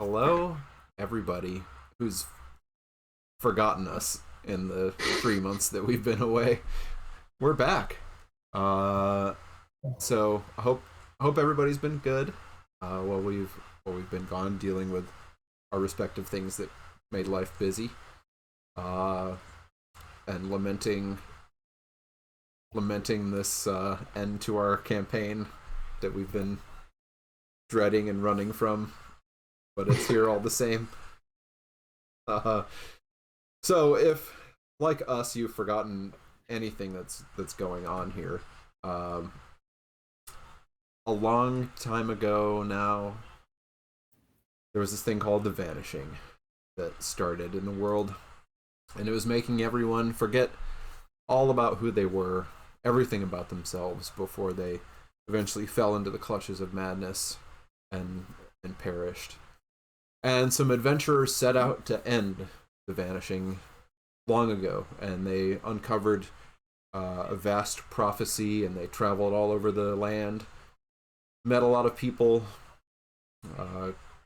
Hello, everybody who's forgotten us in the 3 months that we've been away. We're back. Uh, so I hope everybody's been good. While we've been gone, dealing with our respective things that made life busy. Uh, and lamenting this end to our campaign that we've been dreading and running from, but it's here all the same. Uh, So if, like us, you've forgotten anything that's going on here, um, a long time ago now, there was this thing called the Vanishing that started in the world, and it was making everyone forget all about who they were, everything about themselves before they eventually fell into the clutches of madness and and perished. And some adventurers set out to end the Vanishing long ago, and they uncovered a vast prophecy, and they traveled all over the land, met a lot of people,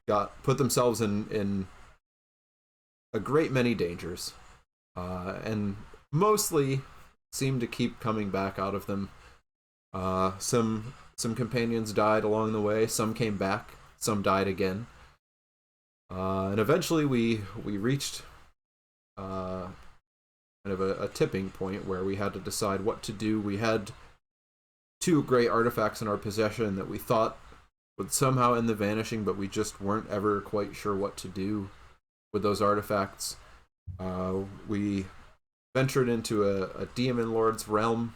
got put themselves in a great many dangers, and mostly seemed to keep coming back out of them. Some companions died along the way. Some came back. Some died again. And eventually we reached kind of a tipping point where we had to decide what to do. We had two great artifacts in our possession that we thought would somehow end the Vanishing, but we just weren't ever quite sure what to do with those artifacts. We ventured into a demon lord's realm,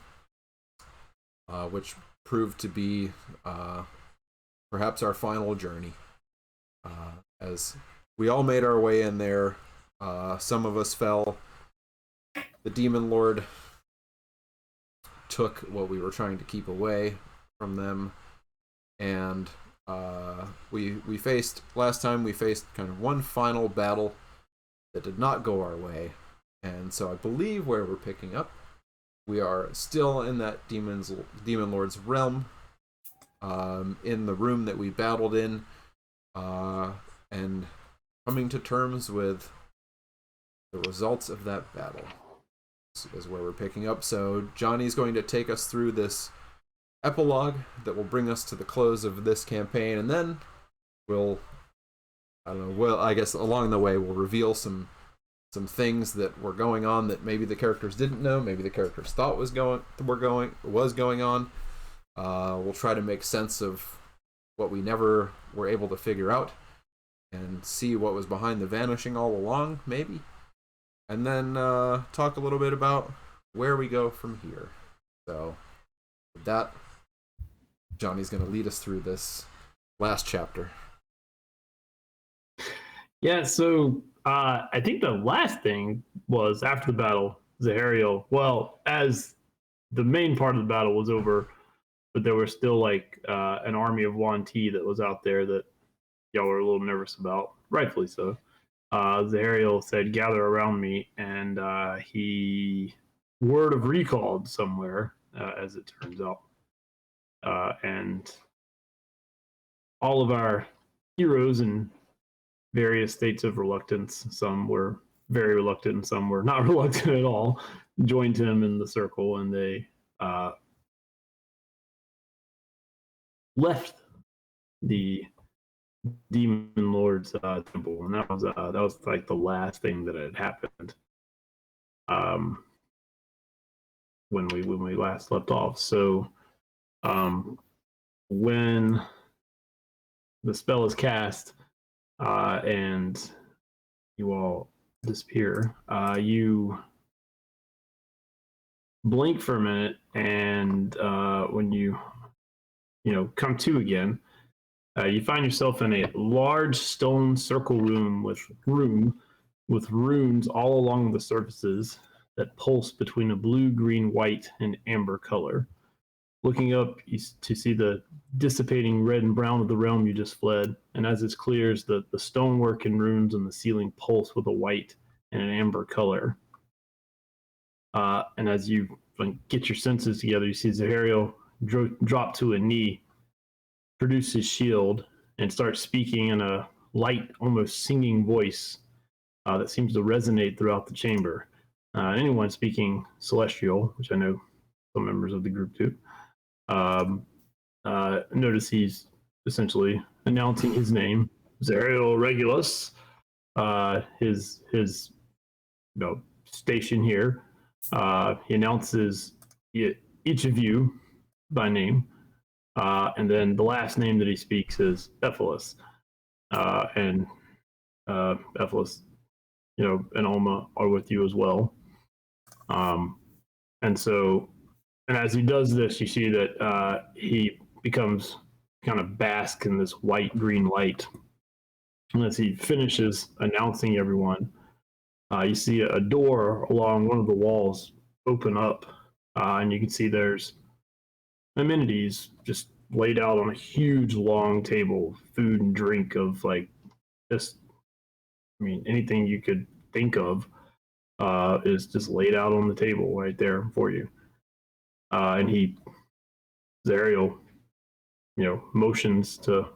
which proved to be perhaps our final journey. As we all made our way in there, some of us fell. The demon lord took what we were trying to keep away from them, and we faced last time. We faced kind of one final battle that did not go our way, and so I believe where we're picking up, we are still in that demon lord's realm, in the room that we battled in, and coming to terms with the results of that battle is where we're picking up. So Johnny's going to take us through this epilogue that will bring us to the close of this campaign, and then we'll, I don't know, well, I guess along the way we'll reveal some things that were going on that maybe the characters didn't know, maybe the characters thought was going on. We'll try to make sense of what we never were able to figure out, and see what was behind the Vanishing all along, maybe. And then talk a little bit about where we go from here. So, with that, Johnny's going to lead us through this last chapter. Yeah, so I think the last thing was after the battle, Zahariel, well, as the main part of the battle was over, but there was still like an army of Yuan Ti that was out there that y'all were a little nervous about, rightfully so. Zahariel said, "Gather around me," and he word of recalled somewhere, as it turns out, and all of our heroes in various states of reluctance. Some were very reluctant, and some were not reluctant at all. Joined him in the circle, and they left the demon lord's temple, and that was like the last thing that had happened when we last left off. So when the spell is cast and you all disappear, you blink for a minute, and when you come to again, you find yourself in a large stone circle room with runes all along the surfaces that pulse between a blue, green, white, and amber color. Looking up, to see the dissipating red and brown of the realm you just fled, and as it clears, the stonework and runes on the ceiling pulse with a white and an amber color. And as you get your senses together, you see Zahariel drop to a knee, produce his shield, and start speaking in a light, almost singing voice that seems to resonate throughout the chamber. Anyone speaking Celestial, which I know some members of the group do, notice he's essentially announcing his name, Zariel Regulus, his station here. He announces each of you by name, and then the last name that he speaks is Ephilis, and Ephilis, and Alma are with you as well. And as he does this, you see that he becomes kind of bask in this white-green light. And as he finishes announcing everyone, you see a door along one of the walls open up, and you can see there's amenities just laid out on a huge, long table, food and drink of anything you could think of is just laid out on the table right there for you. And Zariel, motions to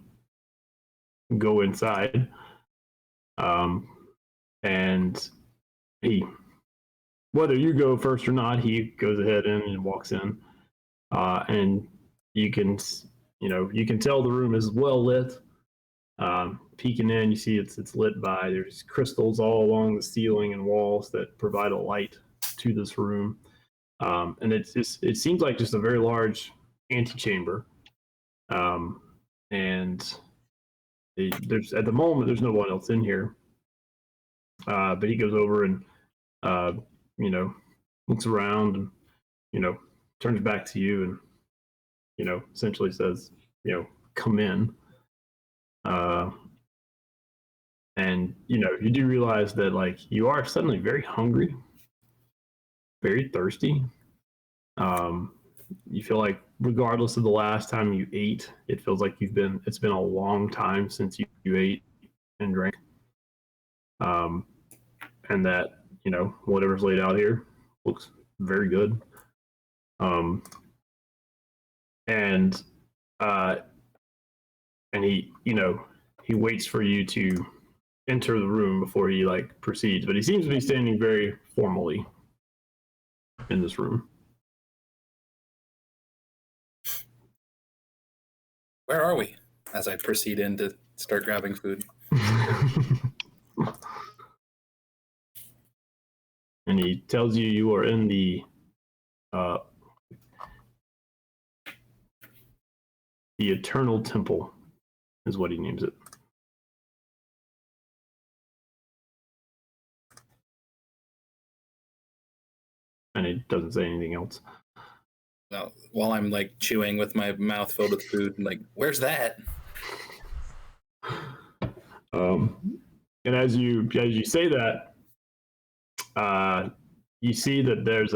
go inside. And whether you go first or not, he goes ahead and walks in. And you can tell the room is well lit. Peeking in, you see it's lit by, there's crystals all along the ceiling and walls that provide a light to this room. And it seems like just a very large antechamber. And there's at the moment there's no one else in here. But he goes over and looks around and turns back to you and essentially says, come in. And you do realize that you are suddenly very hungry, very thirsty. You feel like regardless of the last time you ate, it feels like it's been a long time since you ate and drank. And that whatever's laid out here looks very good. And he waits for you to enter the room before he proceeds, but he seems to be standing very formally in this room. Where are we? As I proceed in to start grabbing food. And he tells you are in the Eternal Temple, is what he names it. And it doesn't say anything else. Well, while I'm chewing with my mouth filled with food, where's that? And as you say that, you see that there's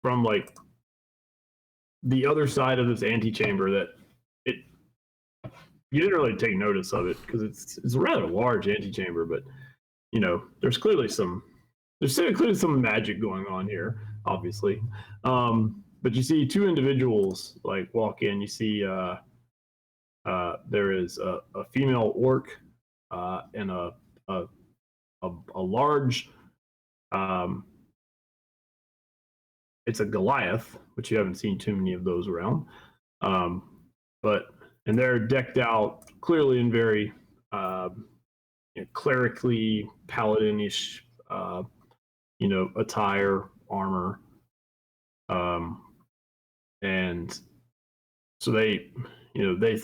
from the other side of this antechamber that you didn't really take notice of it because it's a rather large antechamber, but there's clearly some magic going on here, obviously. But you see two individuals walk in. You see there is a female orc and a large it's a Goliath, which you haven't seen too many of those around. And they're decked out clearly in very clerically paladinish attire, armor. And so they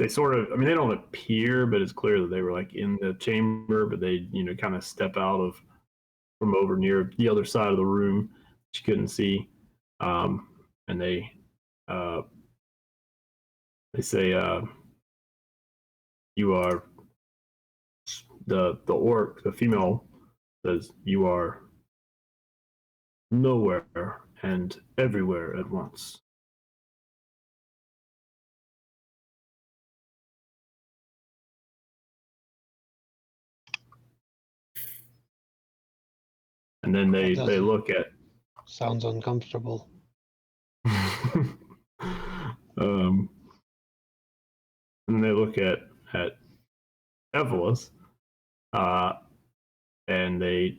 sort of, they don't appear, but it's clear that they were in the chamber, but they, kind of step out from over near the other side of the room, which you couldn't see. And they say, you are the orc, the female says, you are nowhere and everywhere at once. And then they look at. Sounds uncomfortable. And they look at Evelus, and they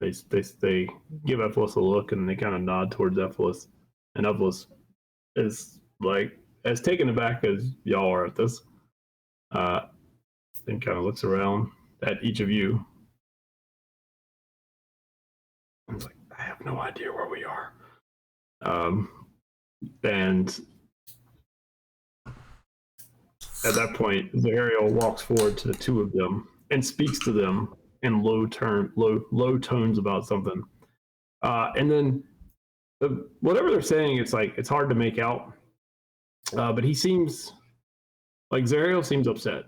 give Evelus a look, and they kind of nod towards Evelus, and Evelus is like as taken aback as y'all are at this, and kind of looks around at each of you. I was like, I have no idea where we are. And at that point, Zahariel walks forward to the two of them and speaks to them in low tones about something. And then whatever they're saying, it's hard to make out. But he seems like Zahariel seems upset.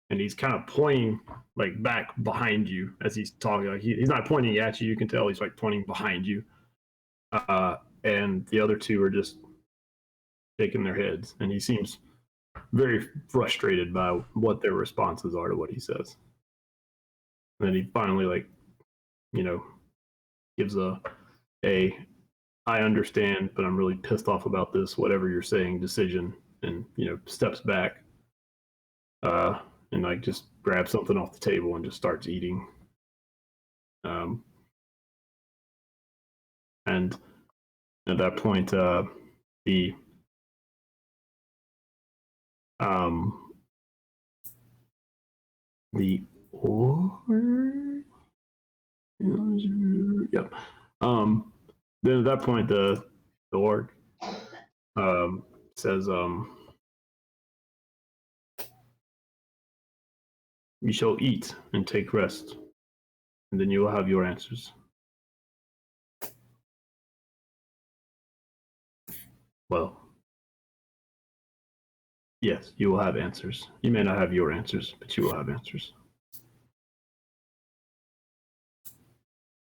And he's kind of pointing like back behind you as he's talking. Like he's not pointing at you. You can tell he's like pointing behind you. And the other two are just shaking their heads. And he seems very frustrated by what their responses are to what he says. And then he finally, like, gives a I understand, but I'm really pissed off about this, whatever you're saying, decision, and, steps back. And like just grabs something off the table and just starts eating. And at that point, the orc, yep. Then at that point, the orc says, "You shall eat and take rest, and then you will have your answers." Well, yes, you will have answers. You may not have your answers, but you will have answers.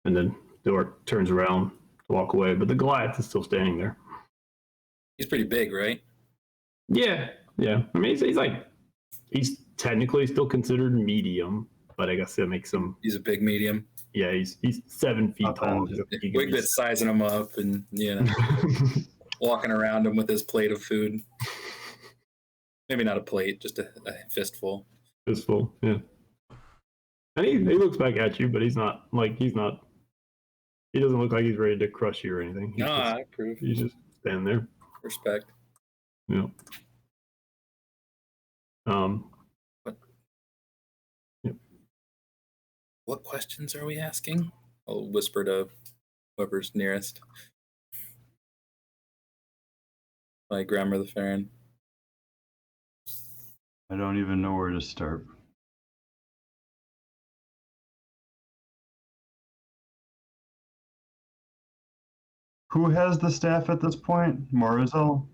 And then the orc turns around to walk away, but the Goliath is still standing there. He's pretty big, right? Yeah. I mean, he's technically still considered medium, but I guess that makes him. He's a big medium. Yeah, he's 7 feet tall. Wigbit's sizing him up and walking around him with his plate of food. Maybe not a plate, just a fistful. Fistful, yeah. And he looks back at you, but he doesn't look like he's ready to crush you or anything. I approve. He's just standing there. Respect. Yeah. What questions are we asking? I'll whisper to whoever's nearest. My grandmother Farron. I don't even know where to start. Who has the staff at this point? Marizel?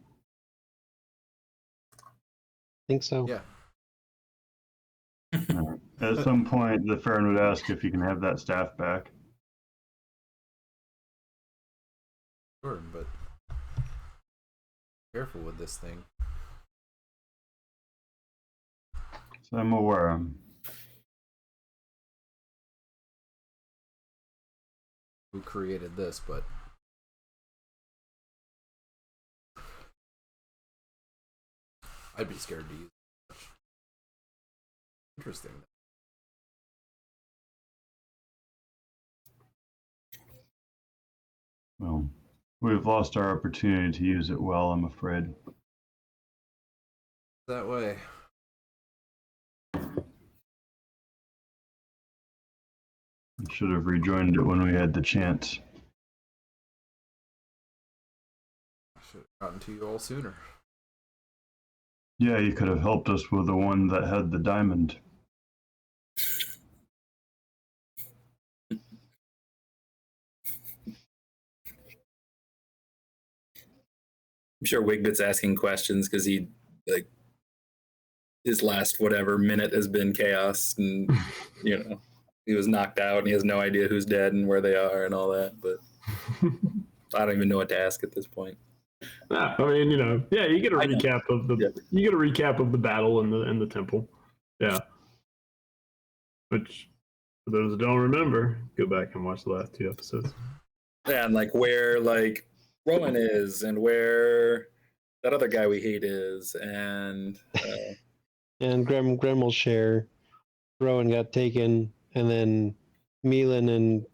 Think so. Yeah. At some point, the Farron would ask if you can have that staff back. Sure, but careful with this thing. So I'm aware. Who created this, but I'd be scared to use it. Interesting. Well, we've lost our opportunity to use it well, I'm afraid. That way. I should have rejoined it when we had the chance. I should have gotten to you all sooner. Yeah, you could have helped us with the one that had the diamond. I'm sure Wigbit's asking questions because he, like, his last whatever minute has been chaos, and he was knocked out and he has no idea who's dead and where they are and all that. But I don't even know what to ask at this point. I mean, you get a recap of the battle in the temple. Yeah. Which, for those who don't remember, go back and watch the last 2 episodes. Yeah, and like where like Rowan is and where that other guy we hate is, and And Grem will share. Rowan got taken, and then Milan and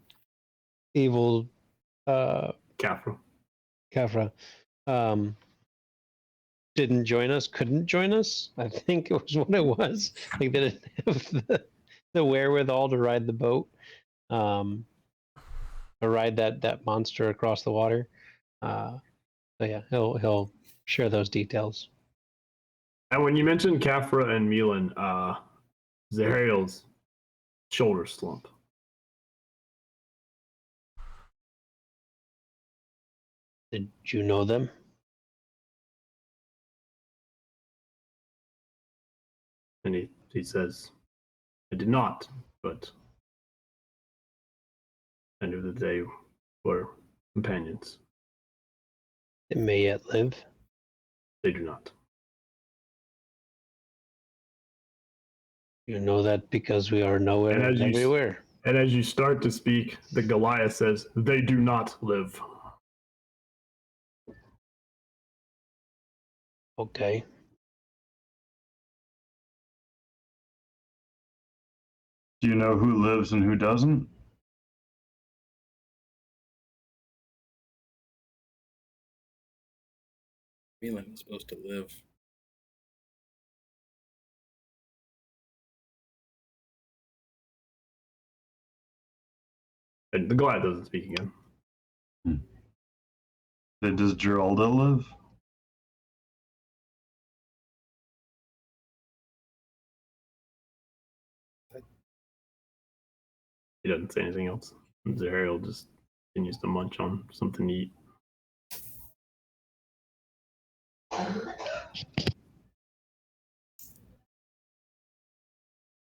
Evil Kafra. Kafra didn't join us, couldn't join us. I think it was what it was. Like they didn't have the wherewithal to ride the boat, to ride that monster across the water. So yeah, he'll share those details. And when you mentioned Kafra and Milan, Zahariel's shoulders slump. Did you know them? And he says, I did not, but I knew that they were companions. They may yet live. They do not. You know that because we are nowhere And as you everywhere. And as you start to speak, the Goliath says, they do not live. Okay. Do you know who lives and who doesn't? Milan was supposed to live. And the Goliath doesn't speak again. Does Geralda live? He doesn't say anything else. And Zahariel just continues to munch on something to eat.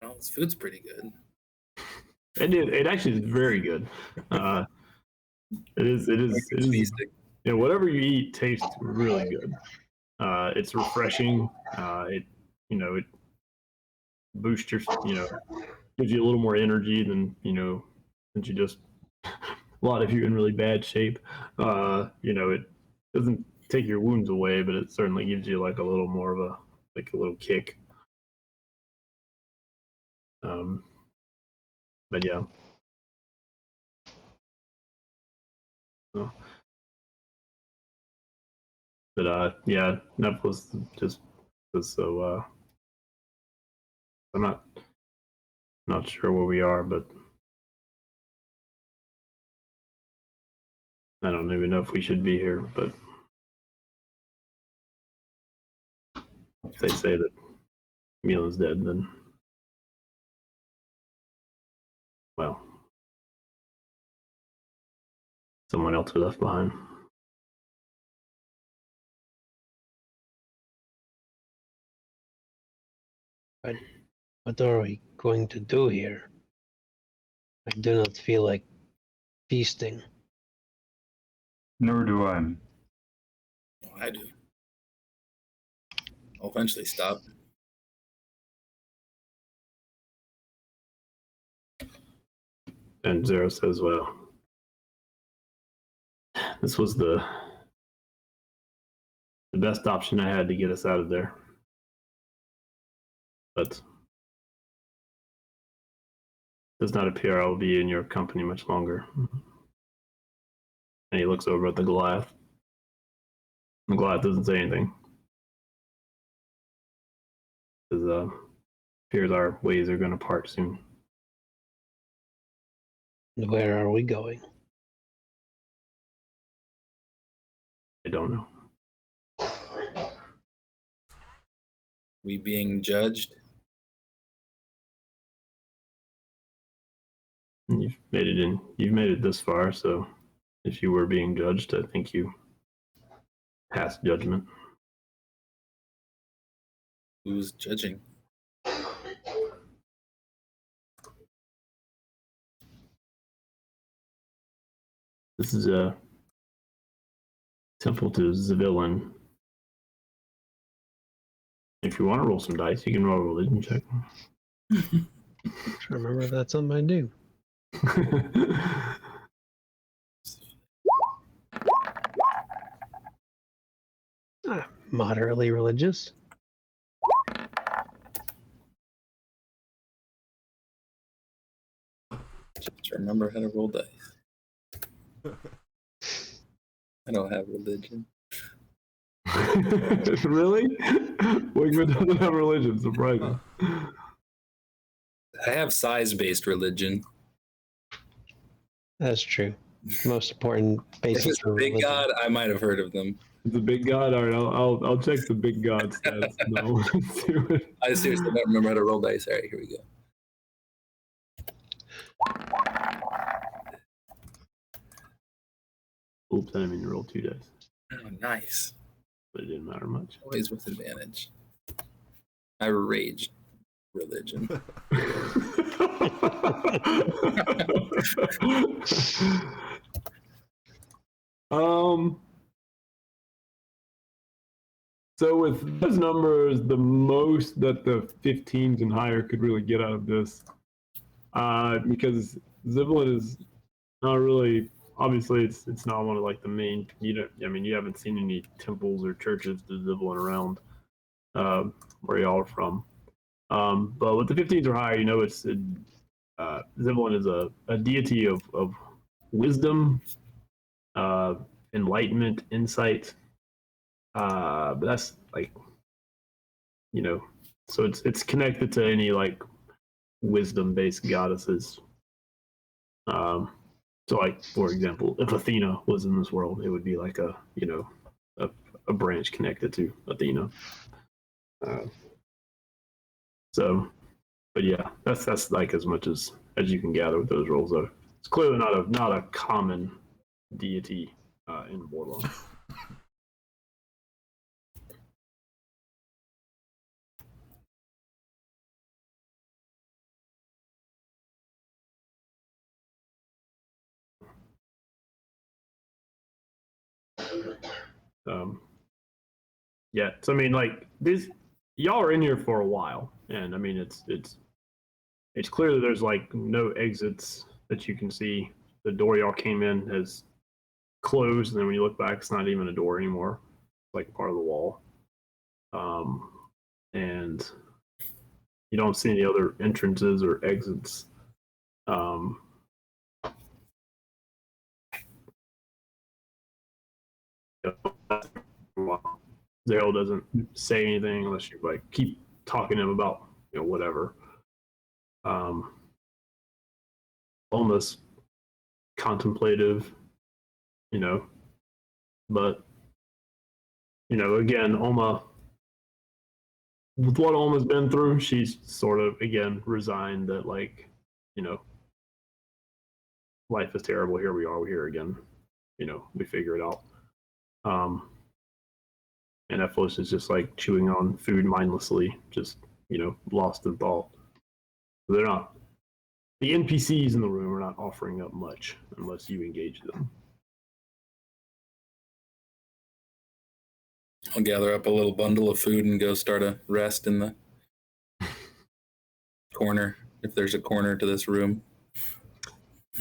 Well, this food's pretty good. It actually is very good. It is. Feasting. You know, whatever you eat tastes really good. It's refreshing. It boosts your, gives you a little more energy than, since you just, a lot of you in really bad shape. It doesn't take your wounds away, but it certainly gives you like a little more of a little kick. But yeah. So, but yeah, Netflix just was so. I'm not sure where we are, but I don't even know if we should be here. But if they say that Milan's dead, then well, someone else was left behind. What are we going to do here? I do not feel like feasting. Nor do I. Oh, I do. I'll eventually stop. And Zero says, well, this was the best option I had to get us out of there. But does not appear I will be in your company much longer. And he looks over at the Goliath. The Goliath doesn't say anything. Because appears our ways are going to part soon. Where are we going? I don't know. We being judged? You've made it this far, so if you were being judged, I think you passed judgment. Who's judging? This is a temple to Zavillan. If you want to roll some dice, you can roll a religion check. Remember if that's something I do. Moderately religious. Just remember how to roll dice. I don't have religion. Really? Wigman doesn't have religion, surprising. I have size-based religion. That's true. Most important If basis it's a for big religion. god, I might have heard of them. The big god. All right, I'll check the big god stats. No, let's see what- I seriously don't remember how to roll dice. All right, here we go. Oops, I didn't mean to roll 2 dice, Oh, nice. but it didn't matter much. Always with advantage. I raged religion. So with those numbers, the most that the 15s and higher could really get out of this, because Ziblet is not really, obviously it's not one of like the main, you haven't seen any temples or churches to Ziblet around where y'all are from. But with the 15s or higher, Ziblet is a deity of wisdom, enlightenment, insight. But that's like, so it's connected to any like wisdom-based goddesses. So like, for example, if Athena was in this world, it would be like a branch connected to Athena. But yeah, that's like as much as you can gather with those roles. Though it's clearly not a common deity in Warlock. Yeah, so I mean, like this, y'all are in here for a while, and I mean, it's clear that there's like no exits that you can see. The door y'all came in has closed, and then when you look back, it's not even a door anymore. It's like part of the wall. And you don't see any other entrances or exits. Zero doesn't say anything unless you like keep talking to him about whatever. Almost contemplative, but again, Oma, with what Oma's been through, she's sort of again resigned that like, life is terrible. Here we are. We're here again. We figure it out. And Ephilos is just like chewing on food mindlessly, just lost in thought. They're not. The NPCs in the room are not offering up much unless you engage them. I'll gather up a little bundle of food and go start a rest in the corner, if there's a corner to this room.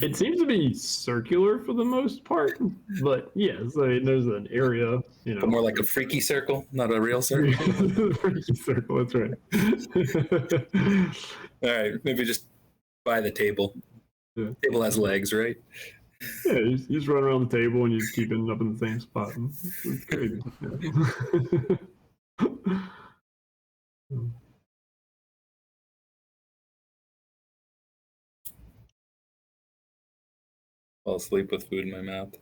It seems to be circular for the most part, but yes, I mean, there's an area, But more like a freaky circle, not a real circle. freaky circle, that's right. All right, maybe just by the table. Yeah. Table has legs, right? Yeah, you just run around the table and you keep ending up in the same spot. It's crazy. Yeah. Fall asleep with food in my mouth.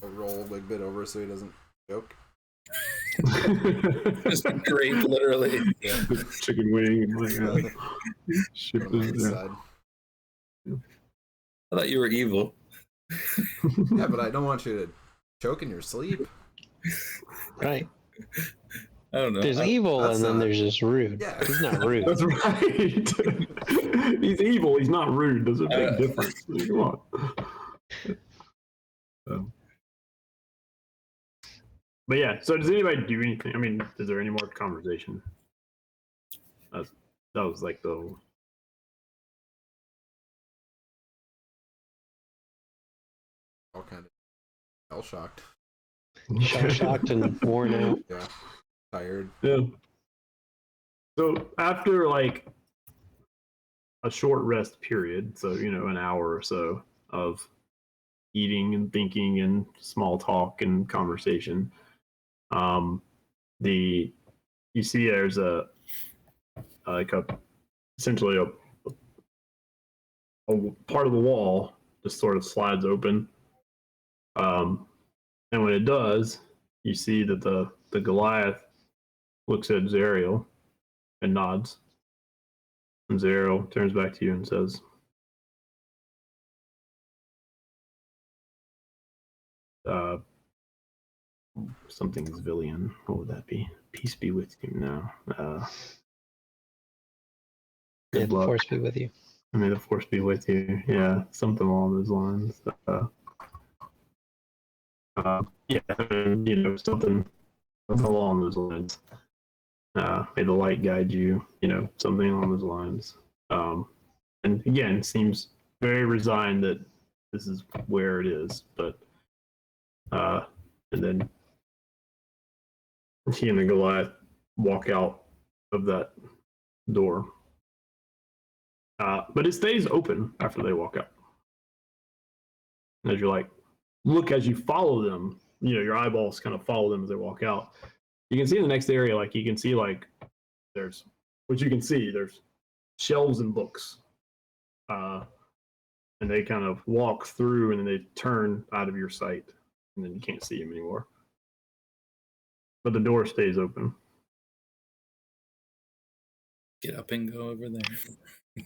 I'll roll a big bit over so he doesn't choke. Just a grape, literally. Yeah. Chicken wing and like shit. On the Yeah. side. I thought you were evil. Yeah, but I don't want you to choke in your sleep. Right. I don't know. There's evil, that's and then not- there's just rude. Yeah. He's not rude. That's right. He's evil. He's not rude. There's a big difference. Come on. But yeah, so does anybody do anything? I mean, is there any more conversation? That was like the. All kind of shell shocked. Shell shocked and worn out. Yeah. Tired. Yeah. So after like a short rest period, so an hour or so of eating and thinking and small talk and conversation, you see there's a essentially a part of the wall just sort of slides open, and when it does, you see that the Goliath looks at Zariel and nods, and Zariel turns back to you and says, something civilian. What would that be? Peace be with you now. May Good the luck. force be with you. May the force be with you. Yeah, something along those lines. Yeah, something along those lines. May the light guide you. Something along those lines. And again, seems very resigned that this is where it is. But and then he and the Goliath walk out of that door. But it stays open after they walk out. As you're like, look, as you follow them, your eyeballs kind of follow them as they walk out. You can see in the next area, like you can see there's shelves and books. And they kind of walk through and then they turn out of your sight and then you can't see them anymore. But the door stays open. Get up and go over there.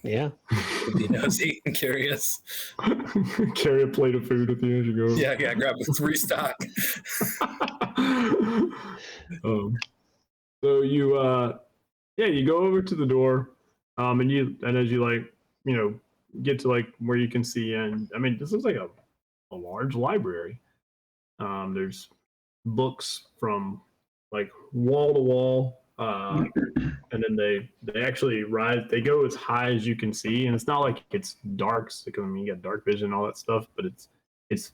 Yeah. Be nosy and curious. Carry a plate of food with you as you go. Yeah, grab a restock. So you you go over to the door, and as you get to where you can see, and I mean this is like a large library. There's books from wall to wall, and then they actually rise. They go as high as you can see, and it's not like it's dark. Because you got dark vision and all that stuff, but it's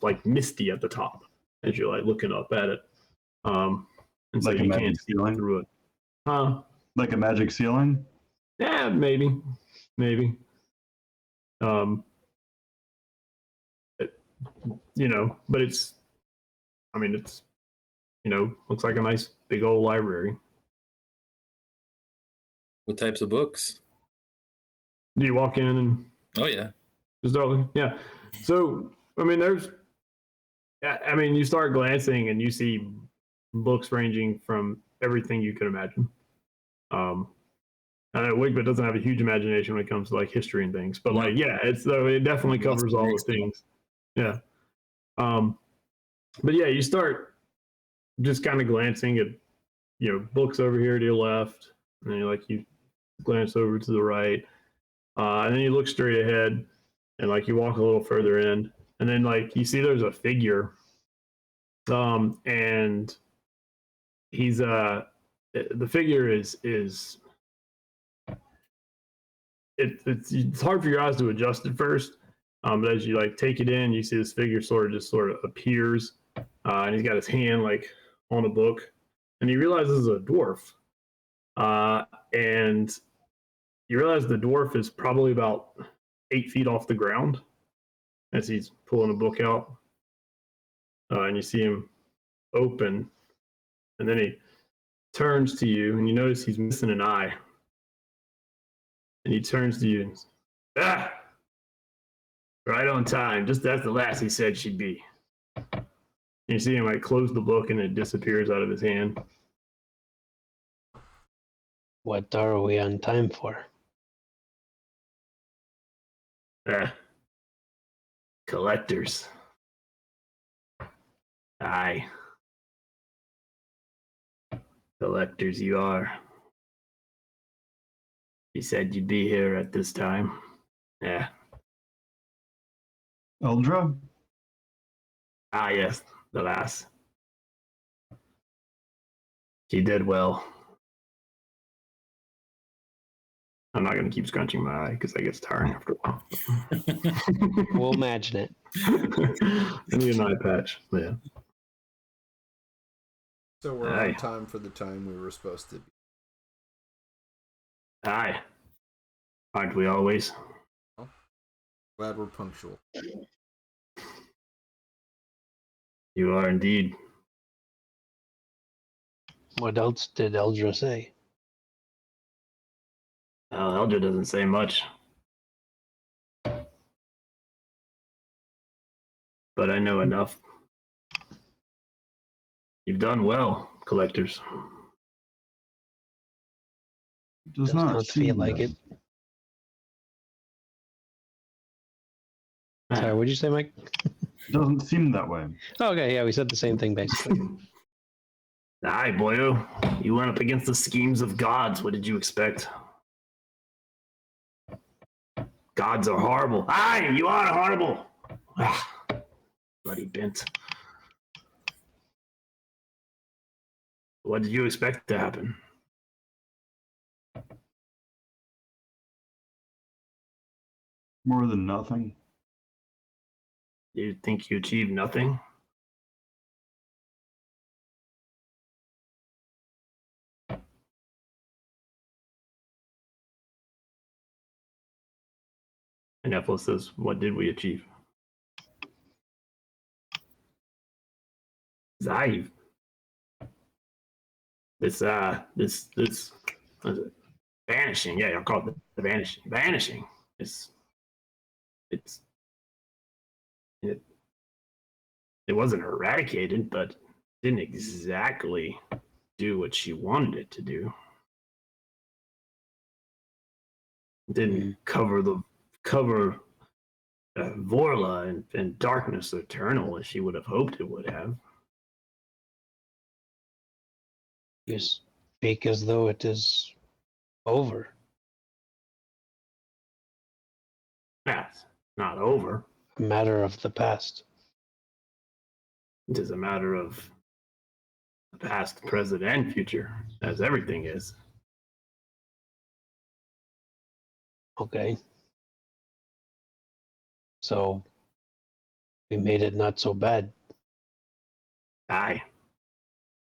like misty at the top as you're looking up at it. And so you can't see through it. Like a magic ceiling? Yeah, maybe. But it's looks like a nice big old library. What types of books? Do you walk in and? Oh yeah. Just darling. Yeah. So you start glancing and you see books ranging from everything you could imagine. I know Wigbit doesn't have a huge imagination when it comes to history and things, but it definitely covers all the things. Yeah. But yeah, you start just kind of glancing at books over here to your left, and then you glance over to the right, and then you look straight ahead, and you walk a little further in, and then you see there's a figure, and he's the figure is it's hard for your eyes to adjust at first, but as you take it in, you see this figure sort of appears, and he's got his hand on a book, and he realizes it's a dwarf, and you realize the dwarf is probably about 8 feet off the ground as he's pulling a book out, and you see him open, and then he turns to you, and you notice he's missing an eye. And he turns to you and says, right on time, just as the lassie said she'd be. And you see him close the book and it disappears out of his hand. What are we on time for? Collectors. Aye. Collectors you are. You said you'd be here at this time. Yeah. Eldra? Ah, yes, the lass. She did well. I'm not going to keep scrunching my eye because that gets tiring after a while. We'll imagine it. I need an eye patch. Yeah. So we're on time for the time we were supposed to be. Aye. Aren't we always? Glad we're punctual. You are indeed. What else did Eldra say? Eldra doesn't say much. But I know enough. You've done well, collectors. Does Does not not seem feel like that. it. Sorry, what'd you say, Mike? Doesn't seem that way. Okay, yeah, we said the same thing basically. Aye, boyo. You went up against the schemes of gods. What did you expect? Gods are horrible. Aye, you are horrible. Bloody bent. What did you expect to happen? More than nothing. You think you achieved nothing? And Ethel says, what did we achieve? Zaev. This what is it? Vanishing. Yeah, I'll call it the vanishing. Vanishing. It wasn't eradicated, but didn't exactly do what she wanted it to do. Didn't cover Vorla and darkness eternal as she would have hoped it would have. You speak as though it is over. That's not over. A matter of the past. It is a matter of the past, present, and future, as everything is. Okay. So we made it not so bad. Aye.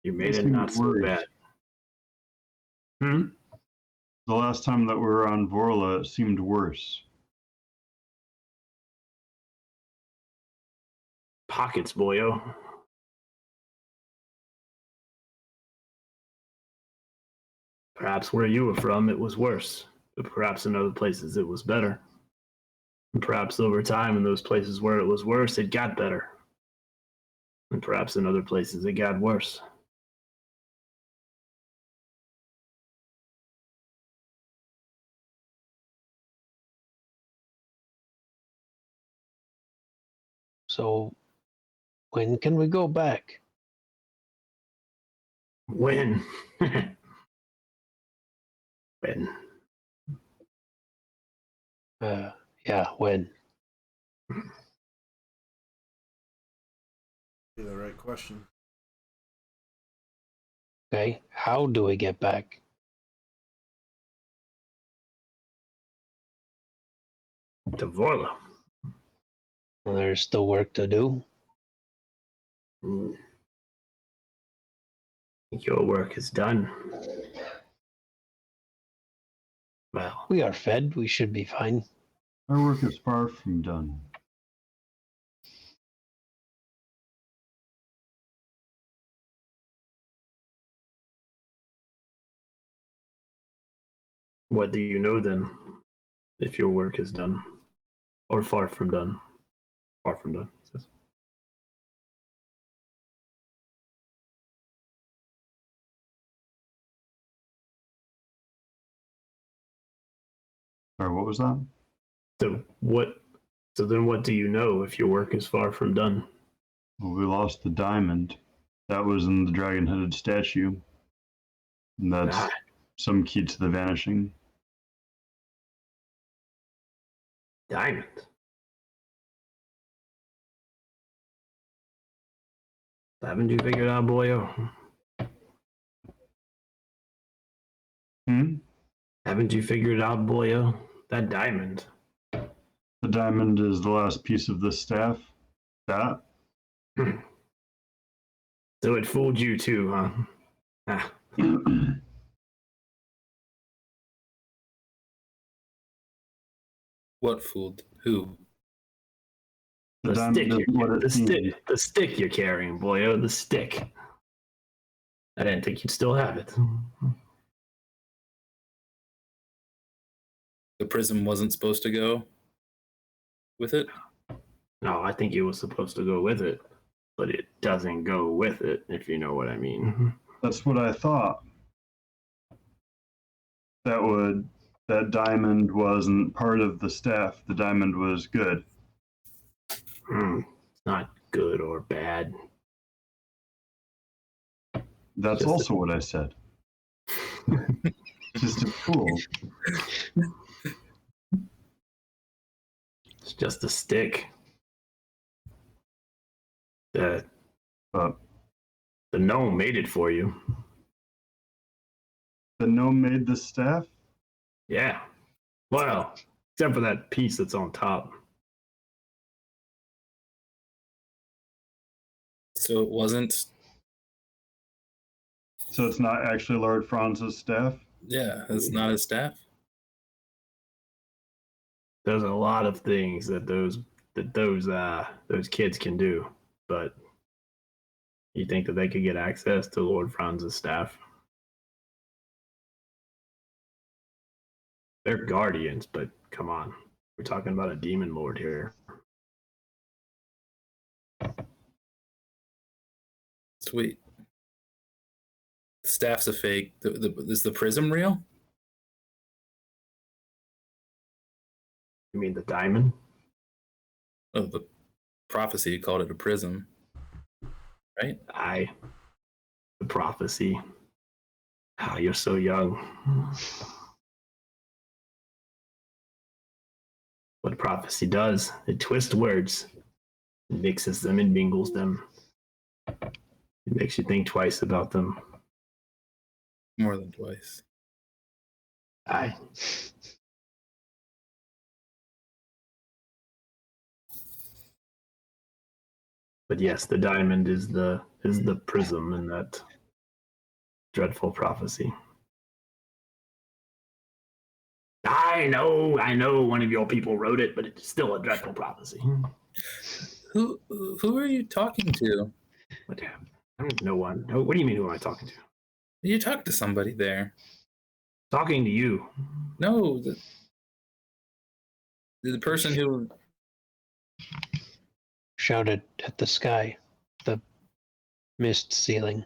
You made This it not seems so worse. bad. Hmm? The last time that we were on Vorla, it seemed worse. Pockets, boyo. Perhaps where you were from, it was worse. But perhaps in other places, it was better. And perhaps over time, in those places where it was worse, it got better. And perhaps in other places, it got worse. So when can we go back? When? When? Yeah, when? Be the right question. Okay. How do we get back? To Vorla. Well, there's still work to do. Your work is done. Well, We are fed. We should be fine. Our work is far from done. what do you know then, if your work is done? Or far from done? Far from done. Sorry, what was that? So then what do you know if your work is far from done? Well, we lost the diamond. That was in the dragon-headed statue. And that's some key to the vanishing. Diamond. Haven't you figured out, boyo? Haven't you figured out, boyo? That diamond. The diamond is the last piece of the staff. That? So it fooled you too, huh? What fooled who? The The diamond stick, doesn't what it seems. the stick you're carrying, boyo, the stick. I didn't think you'd still have it. The prism wasn't supposed to go with it? No, I think it was supposed to go with it, but it doesn't go with it, if you know what I mean. That's what I thought. That diamond wasn't part of the staff. The diamond was good. It's not good or bad. That's Just also what I said. Just a tool. It's just a stick. The But gnome made it for you. the gnome made the staff? Yeah. Well, except for that piece that's on top. So it wasn't. So it's not actually Lord Franz's staff? Yeah, it's not his staff. There's a lot of things that those kids can do, but you think that they could get access to Lord Franz's staff? They're guardians, but come on, we're talking about a demon lord here. Sweet. The staff's a fake. Is the prism real? You mean the diamond? Oh, the prophecy called it a prism, right? The prophecy. Ah, you're so young. What prophecy does, it twists words, it mixes them and mingles them. It makes you think twice about them. More than twice. Aye. But yes, the diamond is the prism in that dreadful prophecy. I know one of your people wrote it, but it's still a dreadful prophecy. Who are you talking to? What? No one. No, what do you mean, who am I talking to? You talked to somebody there. Talking to you. No, the person who. Shouted at the sky, the mist ceiling.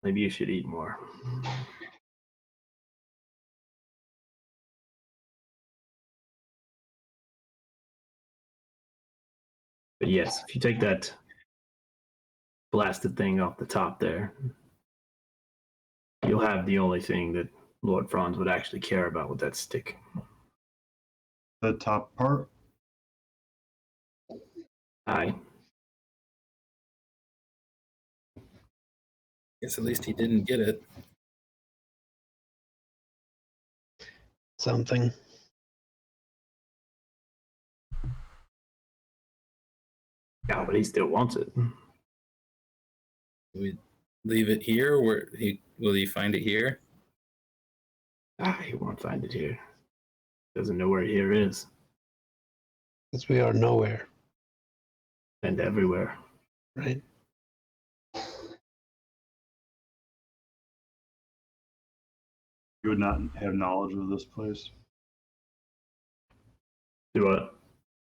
Maybe you should eat more. But yes, if you take that blasted thing off the top there, you'll have the only thing that Lord Franz would actually care about with that stick. The top part? Aye. Guess at least he didn't get it. Something. Yeah, but he still wants it. We leave it here. Will he find it here? He won't find it here. Doesn't know where here is. Because we are nowhere, And everywhere. right? You would not have knowledge of this place. Do what?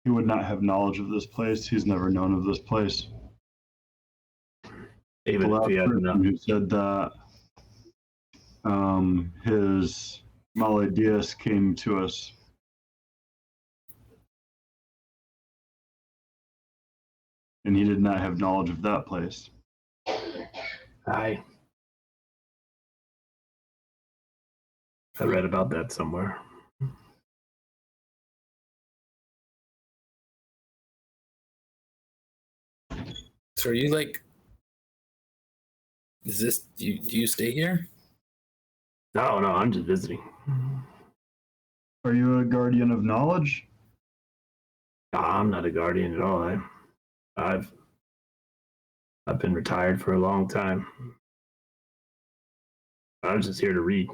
He would not have knowledge of this place. He's never known of this place. Even The if last he had person enough. who said that his Maladias came to us. And he did not have knowledge of that place. I read about that somewhere. So are you like? Is this? Do you stay here? No, I'm just visiting. Are you a guardian of knowledge? I'm not a guardian at all. I've been retired for a long time. I was just here to read.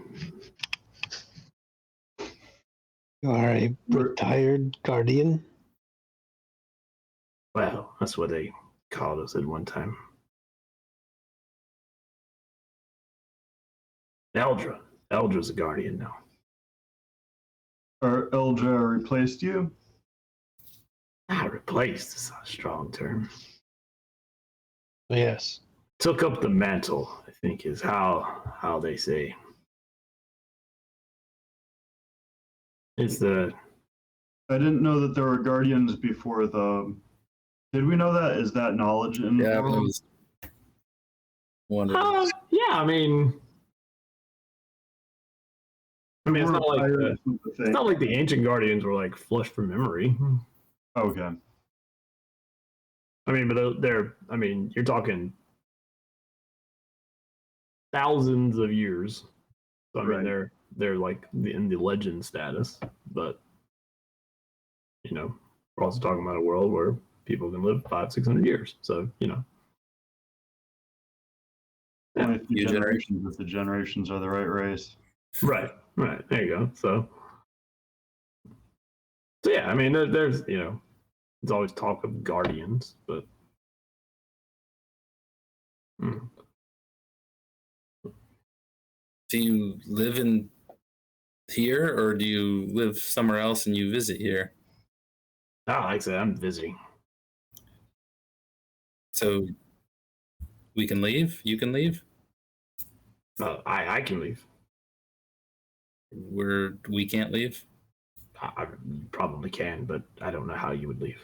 You are a retired guardian? Well, that's what they called us at one time. Eldra. Eldra's a guardian now. Or Eldra replaced you? Replaced is a strong term. Yes. Took up the mantle, I think, is how they say. It's the I didn't know that there were guardians before the. Did we know that? Is that knowledge in? Yeah, I Orlando? was wondering. yeah. I mean, it's not like It's it's not like the ancient guardians were like flushed from memory. Okay. I mean, but they're. I mean, you're talking thousands of years. So I mean, Right. they're like in the legend status, but we're also talking about a world where people can live 500-600 years. So Only a few Few generations, if the generations are the right race. right. There you go. So yeah, I mean, there's there's always talk of guardians, but Do you live in here, or do you live somewhere else and you visit here? like I said, I'm visiting. So we can leave. You can leave. I can leave. We can't leave. I probably can, but I don't know how you would leave.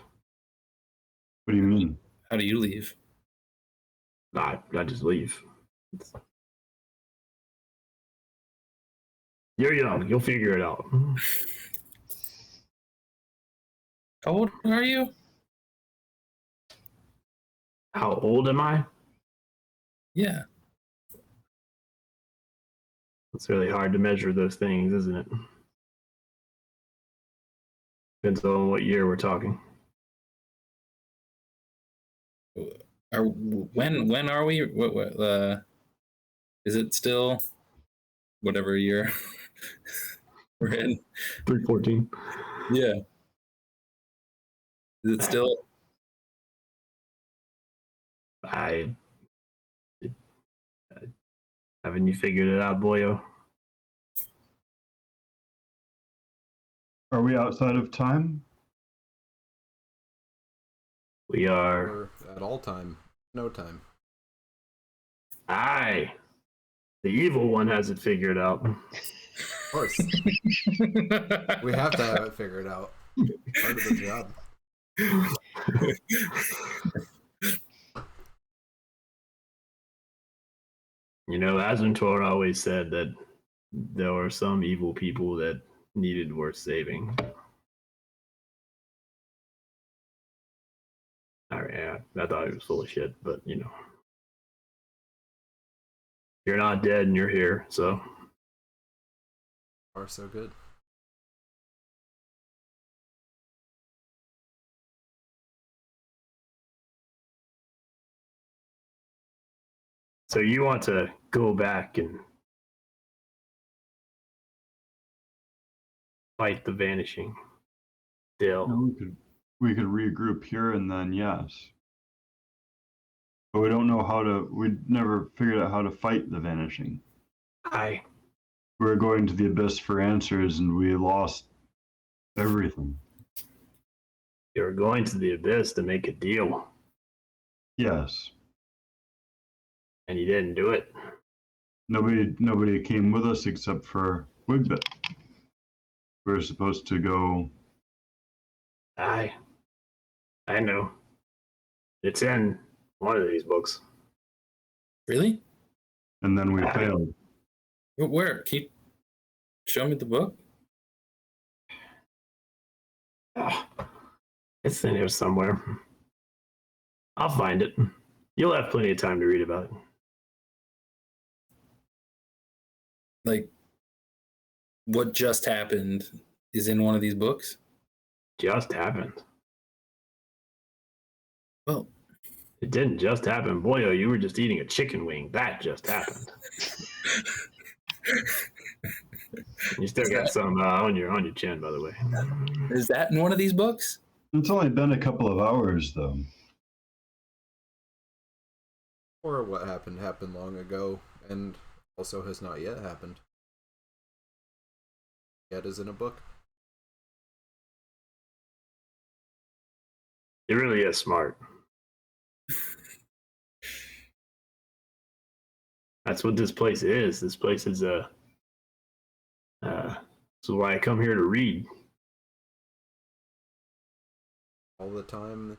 What do you mean? How do you leave? I just leave. You're young. You'll figure it out. How old are you? How old am I? Yeah. It's really hard to measure those things, isn't it? Depends on what year we're talking. When are we? What is it still? Whatever year we're in. 314. Yeah. Is it still? Haven't you figured it out, boyo? Are we outside of time? We are. Or at all time, no time. Aye. The evil one has it figured out. Of course, we have to have it figured out. Part of the job. Azentor always said that there were some evil people that needed worth saving. I thought he was full of shit, but you're not dead and you're here, so. Are so good. So you want to go back and fight the Vanishing still? No, we could regroup here and then yes. But we don't know how to. We never figured out how to fight the Vanishing. Aye. We were going to the abyss for answers, and we lost everything. You were going to the abyss to make a deal, Yes. and you didn't do it. Nobody came with us except for Wigbit. We were supposed to go. Aye. I know. It's in one of these books. Really? And then we failed. Where? Can you show me the book? It's in here somewhere. I'll find it. You'll have plenty of time to read about it. Like, what just happened is in one of these books? Just happened. Well, it didn't just happen. Boyo, you were just eating a chicken wing. That just happened. You still Is got that- some on your chin, by the way. Is that in one of these books? It's only been a couple of hours, though. Or what happened long ago, and also has not yet happened. Yet is in a book. He really is smart. That's what this place is. This place is this is why I come here to read. All the time.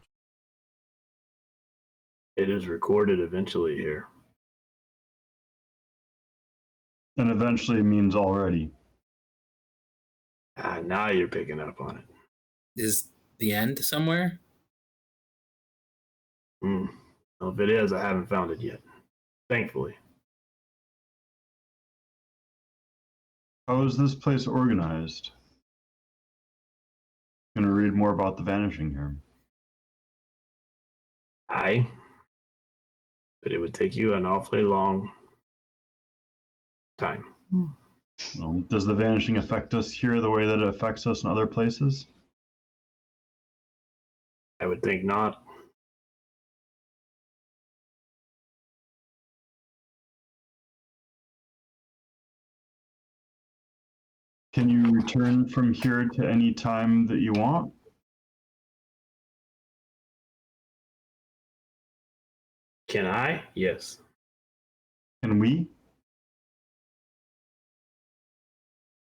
It is recorded eventually here. And eventually means already. Now you're picking up on it. Is the end somewhere? Well, if it is, I haven't found it yet. Thankfully. How is this place organized? Gonna read more about the Vanishing here. But it would take you an awfully long time. Well, does the Vanishing affect us here the way that it affects us in other places? I would think not. Can you return from here to any time that you want? Can I? Yes. Can we?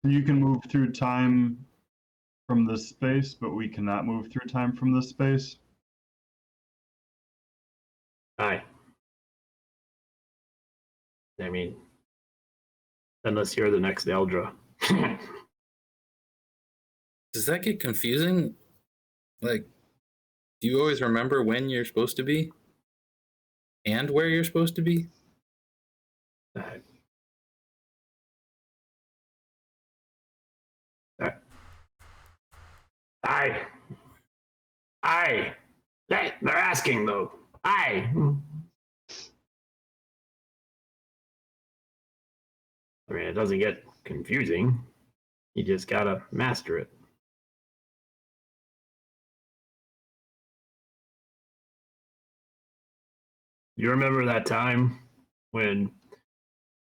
You can move through time from this space, but we cannot move through time from this space. Aye. I mean, unless you're the next Eldra. Does that get confusing? Like, do you always remember when you're supposed to be? And where you're supposed to be? They're asking though. I mean, it doesn't get confusing. You just gotta master it. You remember that time when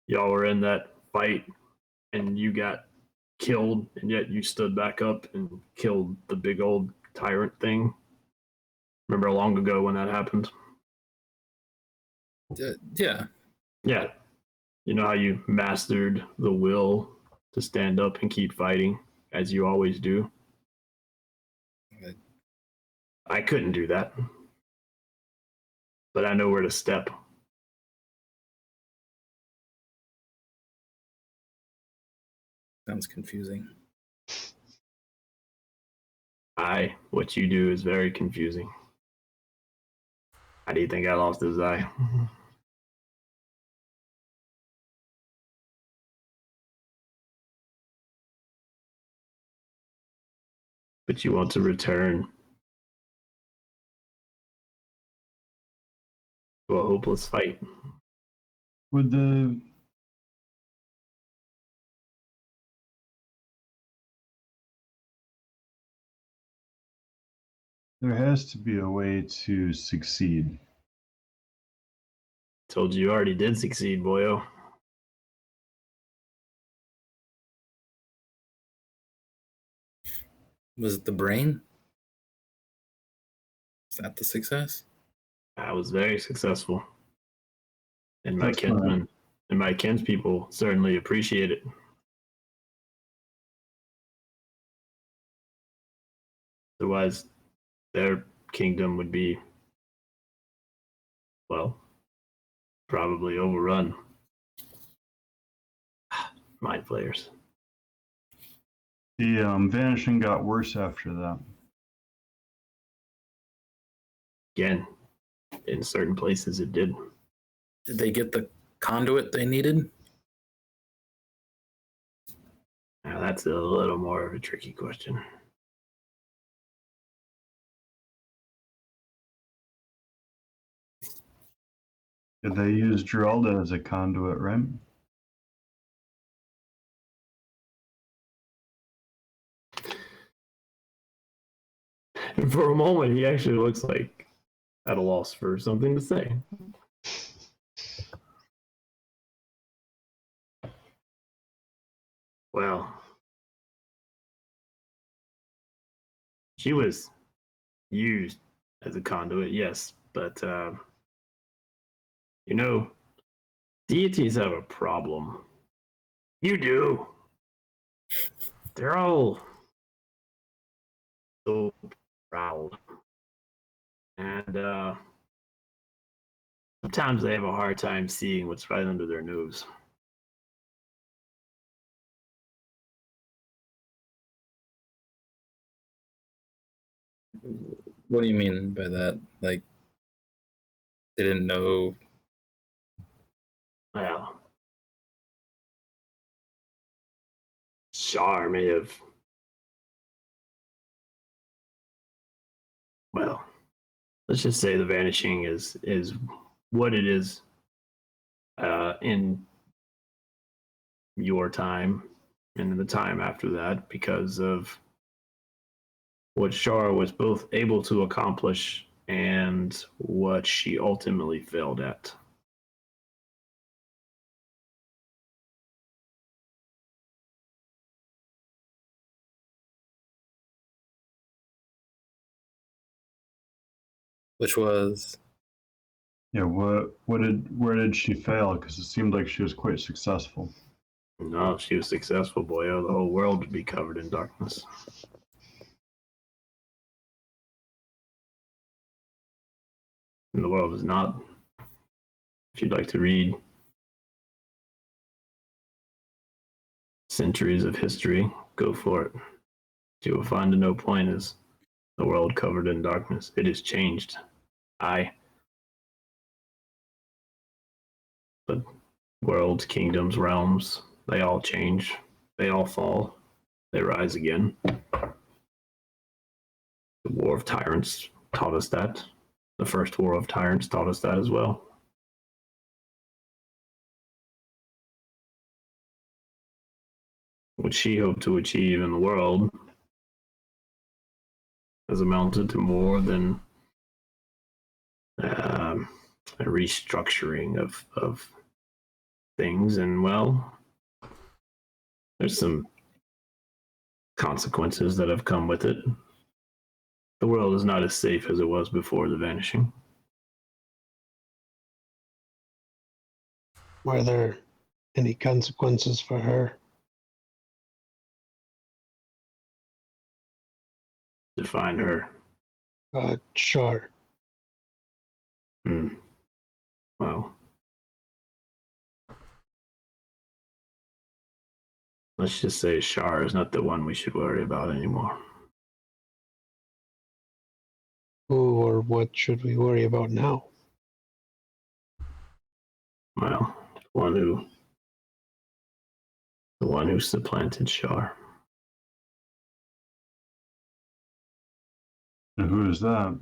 y'all were in that fight and you got killed, and yet you stood back up and killed the big old tyrant thing? Remember long ago when that happened? Yeah. Yeah. You know how you mastered the will to stand up and keep fighting, as you always do? I couldn't do that. But I know where to step. Sounds confusing. What you do is very confusing. How do you think I lost his eye? But you want to return to a hopeless fight. Would the There has to be a way to succeed. Told you already did succeed, boyo. Was it the brain? Is that the success? I was very successful. And my That's kinsmen and my kinspeople certainly appreciate it. Otherwise, their kingdom would be, well, probably overrun. Mind flayers. The Vanishing got worse after that. Again, in certain places it did. Did they get the conduit they needed? Now that's a little more of a tricky question. Did they use Geralda as a conduit, right? For a moment, he actually looks like at a loss for something to say. Well, she was used as a conduit, yes, but you know, deities have a problem. You do. They're all so proud. And sometimes they have a hard time seeing what's right under their nose. What do you mean by that? Like, they didn't know. Well, Shar may have. Well, let's just say the Vanishing is what it is in your time and in the time after that because of what Shar was both able to accomplish and what she ultimately failed at. Which was Yeah, where did she fail? Because it seemed like she was quite successful. No, if she was successful, boy, the whole world would be covered in darkness. And the world is not. If you'd like to read centuries of history, go for it. You will find no point is the world covered in darkness. It has changed. But worlds, kingdoms, realms, they all change. They all fall. They rise again. The War of Tyrants taught us that. The first War of Tyrants taught us that as well. What she hoped to achieve in the world has amounted to more than a restructuring of things. And, well, there's some consequences that have come with it. The world is not as safe as it was before the Vanishing. Were there any consequences for her? Define her. Sure. Well, let's just say Shar is not the one we should worry about anymore. Who or what should we worry about now? Well, the one who supplanted Shar. And who is that?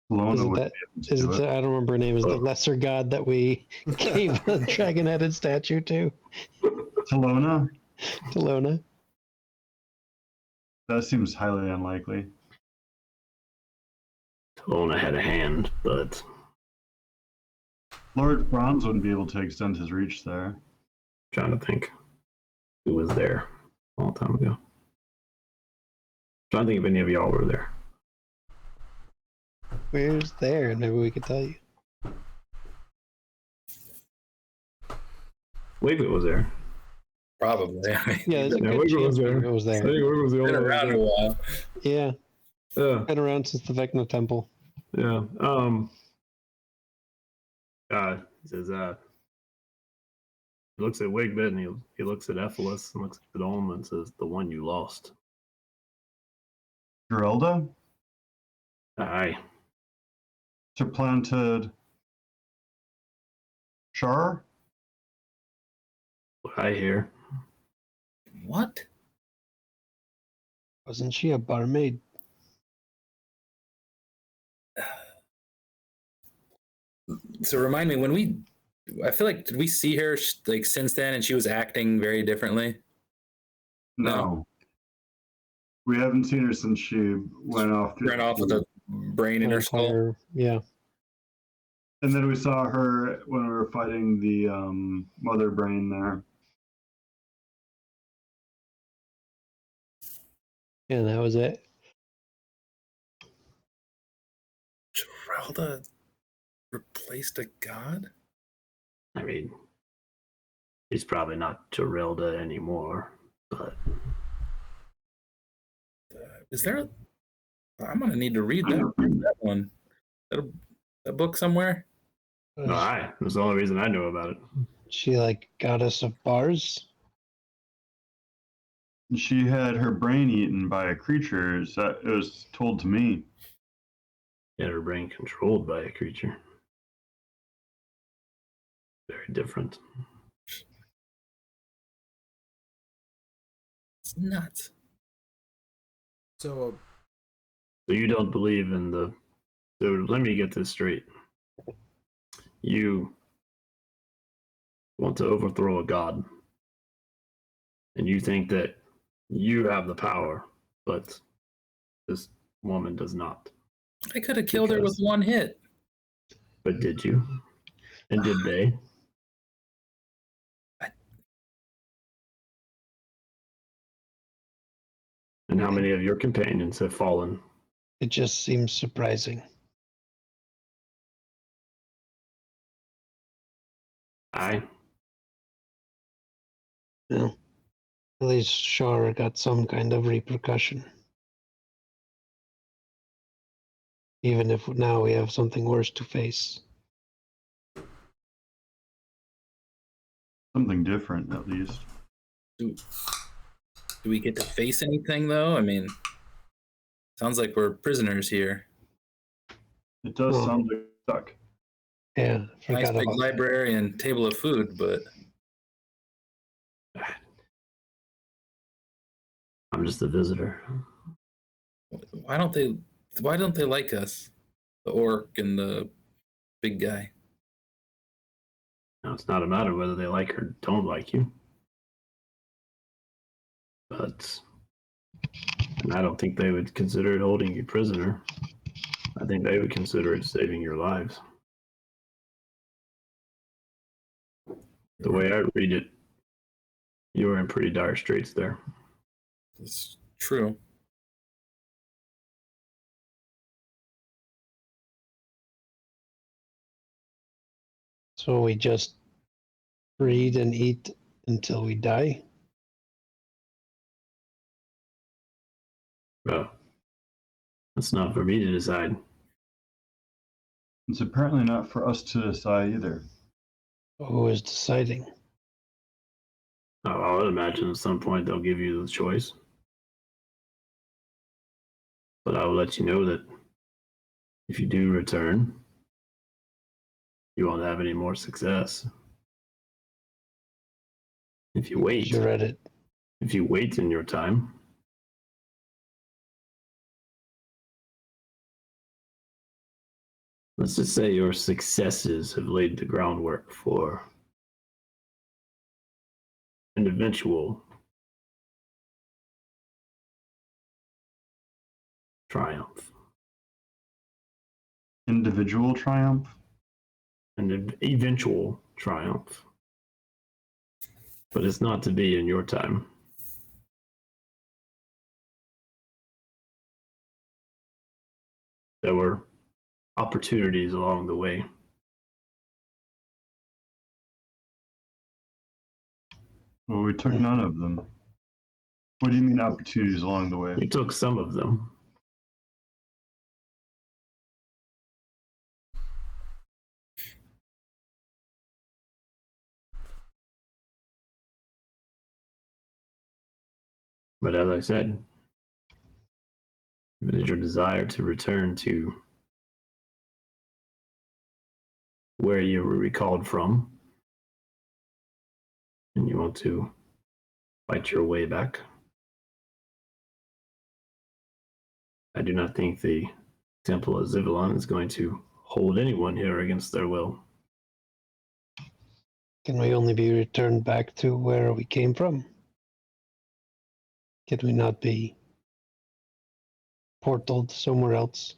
Lona would be able to do it. I don't remember her name. Is the lesser god that we gave the dragon-headed statue to? Lona? To Lona? That seems highly unlikely. Lona had a hand, but Lord Franz wouldn't be able to extend his reach there. I'm trying to think who was there a long time ago. I'm trying to think if any of y'all were there. Where's there? Maybe we could tell you. Wiglet was there. probably. I mean, Yeah, there's a good Wiglet was chance there. Wiglet was I there. think Wiglet was the only been one. around a while. Yeah, Yeah, been around since the Vecna Temple. yeah. He says, he looks at Wigbit and he looks at Ephilis and looks at Olm and says, the one you lost. Gerelda? Aye. Supplanted Shar? What I hear. What? Wasn't she a barmaid? So remind me, I feel like, did we see her like since then and she was acting very differently? No. We haven't seen her since she went off. Ran off with a brain in her skull. Vampire, yeah. And then we saw her when we were fighting the mother brain there. And that was it. Geralda replaced a god? I mean, he's probably not Geralda anymore, but Is there I'm gonna need to read that one. That book somewhere? all right, that's the only reason I know about it. She like goddess of bars. She had her brain eaten by a creature. It was told to me. Get her brain controlled by a creature. Very different. It's nuts. So So you don't believe in the. So let me get this straight. You want to overthrow a god, and you think that you have the power, but this woman does not. I could have killed her with one hit. But did you? And did they? And how many of your companions have fallen? It just seems surprising. Aye. Well, at least Shara got some kind of repercussion. Even if now we have something worse to face. Something different, at least. Do we get to face anything though? I mean, sounds like we're prisoners here. It does sound like stuck. Yeah, Nice forgot big about that. library and table of food, but I'm just a visitor. why don't they like us? The orc and the big guy. Now, it's not a matter whether they like or don't like you. But and I don't think they would consider it holding you prisoner. I think they would consider it saving your lives. The way I read it, you were in pretty dire straits there. It's true. So we just breed and eat until we die. Well, that's not for me to decide. It's apparently not for us to decide either. Who is deciding? I would imagine at some point they'll give you the choice. But I will let you know that if you do return, you won't have any more success. If you wait, You read it. if you wait in your time, let's just say your successes have laid the groundwork for an eventual triumph. Individual triumph? An eventual triumph. But it's not to be in your time. There were opportunities along the way. Well, we took none of them. What do you mean opportunities along the way? We took some of them. But as I said, if it is your desire to return to where you were recalled from, and you want to fight your way back, I do not think the Temple of Zivillon is going to hold anyone here against their will. Can we only be returned back to where we came from? Can we not be portaled somewhere else?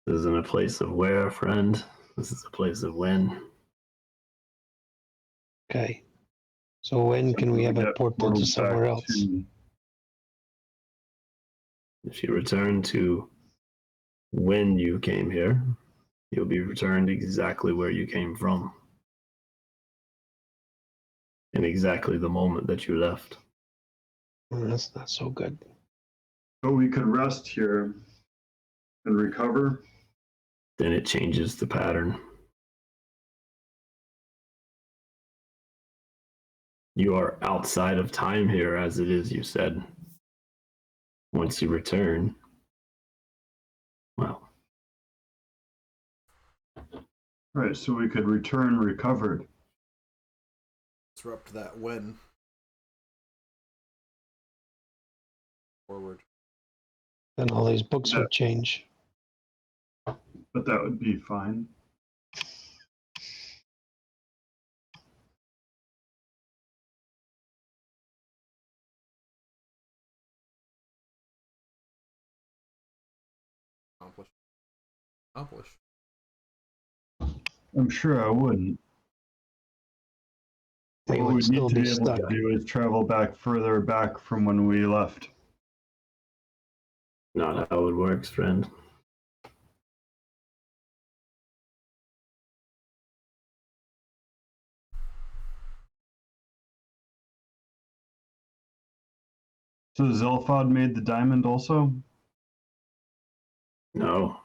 This isn't a place of where, friend. This is a place of when. Okay. So when can we have a Get portal to portaled somewhere back else? to- If you return to when you came here, you'll be returned exactly where you came from. In exactly the moment that you left. That's not so good. But we could rest here and recover. Then it changes the pattern. You are outside of time here, as it is, you said. Once you return, well, Right, so we could return recovered. Disrupt that when. Forward. Then all these books Yeah. would change. But that would be fine. Accomplish. I'm sure I wouldn't. We What would we'd still need to be be able stuck. to do is travel back further back from when we left. not how it works, friend. So Zelfod made the diamond also? No.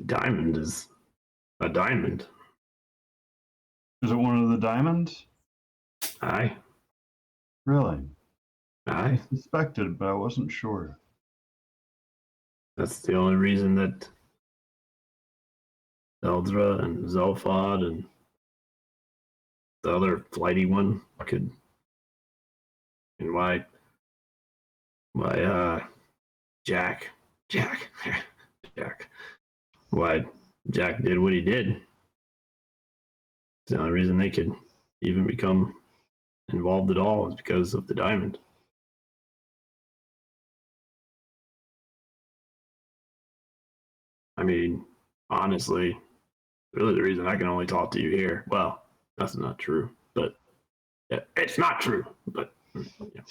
Diamond is a diamond. Is it one of the diamonds? Aye. Really? I Aye. suspected, but I wasn't sure. That's the only reason that Eldra and Zelfod and the other flighty one could, and why Jack why Jack did what he did. It's the only reason they could even become involved at all is because of the diamond. I mean, honestly, really the reason I can only talk to you here, well, that's not true, but it's not true, but yeah.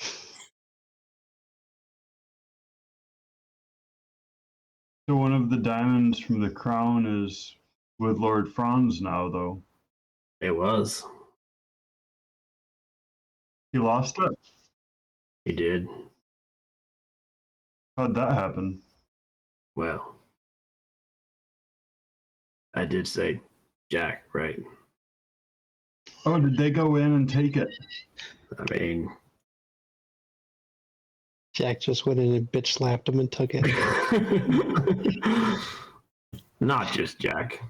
So one of the diamonds from the crown is with Lord Franz now, though. It was. He lost it? He did. How'd that happen? Well, I did say Jack, right? Oh, did they go in and take it? I mean, Jack just went in and bitch slapped him and took it. not just Jack,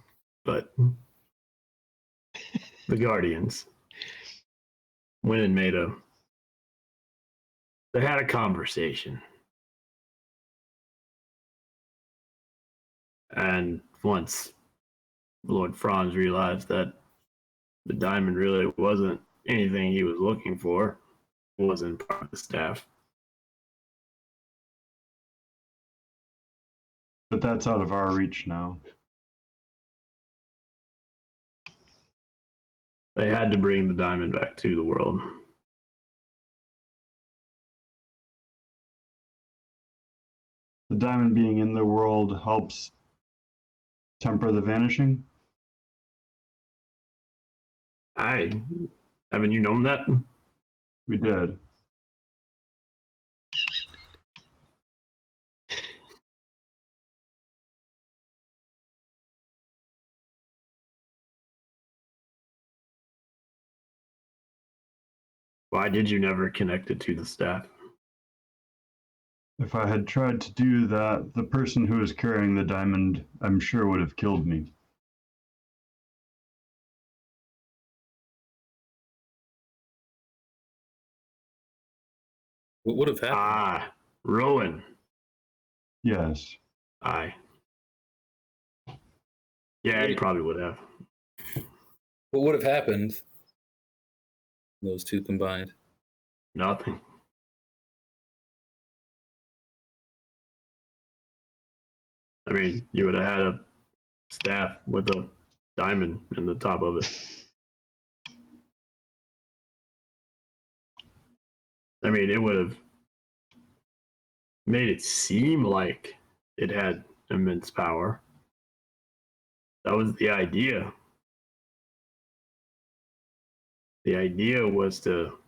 but the Guardians went and they had a conversation. And once Lord Franz realized that the diamond really wasn't anything he was looking for, wasn't part of the staff. But that's out of our reach now. They had to bring the diamond back to the world. The diamond being in the world helps temper the vanishing? Aye. Haven't you known that? We did. Why did you never connect it to the staff? If I had tried to do that, the person who was carrying the diamond, I'm sure, would have killed me. What would have happened? Ah, Rowan. Yes. Aye. Yeah, he probably would have. What would have happened? Those two combined. Nothing. I mean, you would have had a staff with a diamond in the top of it. I mean, it would have made it seem like it had immense power. That was the idea. The idea was to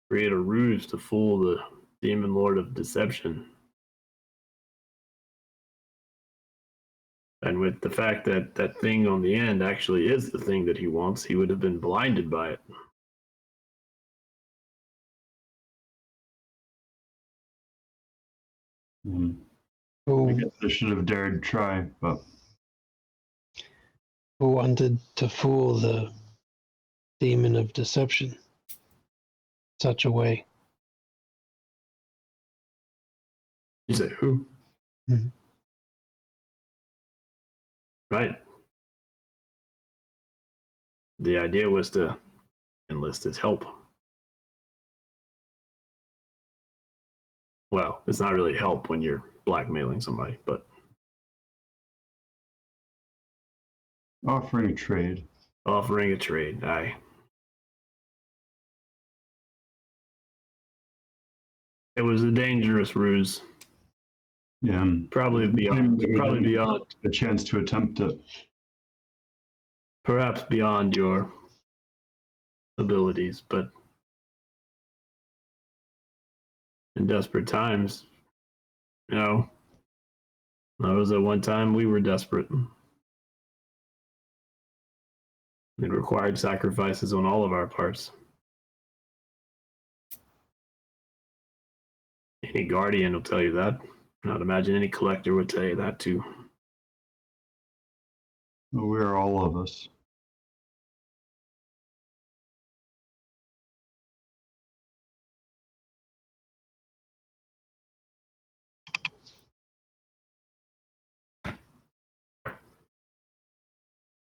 create a ruse to fool the demon lord of deception. And with the fact that that thing on the end actually is the thing that he wants, he would have been blinded by it. I Who guess I should have dared try, but who wanted to fool the demon of deception such a way? You say, who? Mhm. Right. The idea was to enlist his help. Well, it's not really help when you're blackmailing somebody, but offering a trade. offering a trade, aye. It was a dangerous ruse. Yeah, Probably beyond a chance to attempt it. perhaps beyond your abilities, but in desperate times, you know, that was at one time we were desperate. It required sacrifices on all of our parts. Any guardian will tell you that. I'd imagine any collector would tell you that too. We're all of us.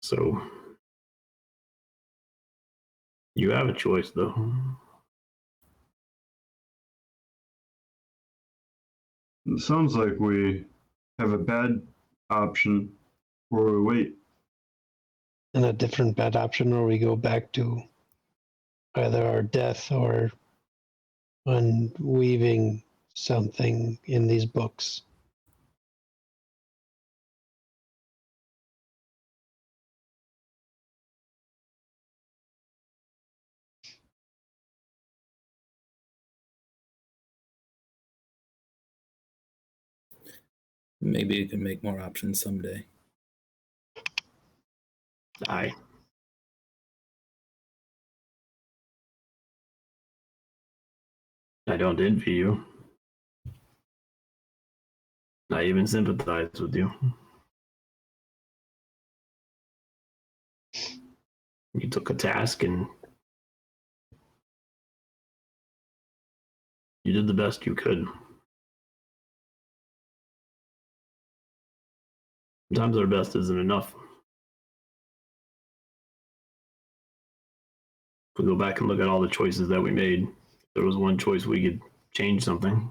So you have a choice, though. It sounds like we have a bad option or we wait. And a different bad option where we go back to either our death or unweaving something in these books. Maybe you can make more options someday. Aye. I don't envy you. I even sympathize with you. You took a task and you did the best you could. Sometimes our best isn't enough. If we go back and look at all the choices that we made, if there was one choice we could change something.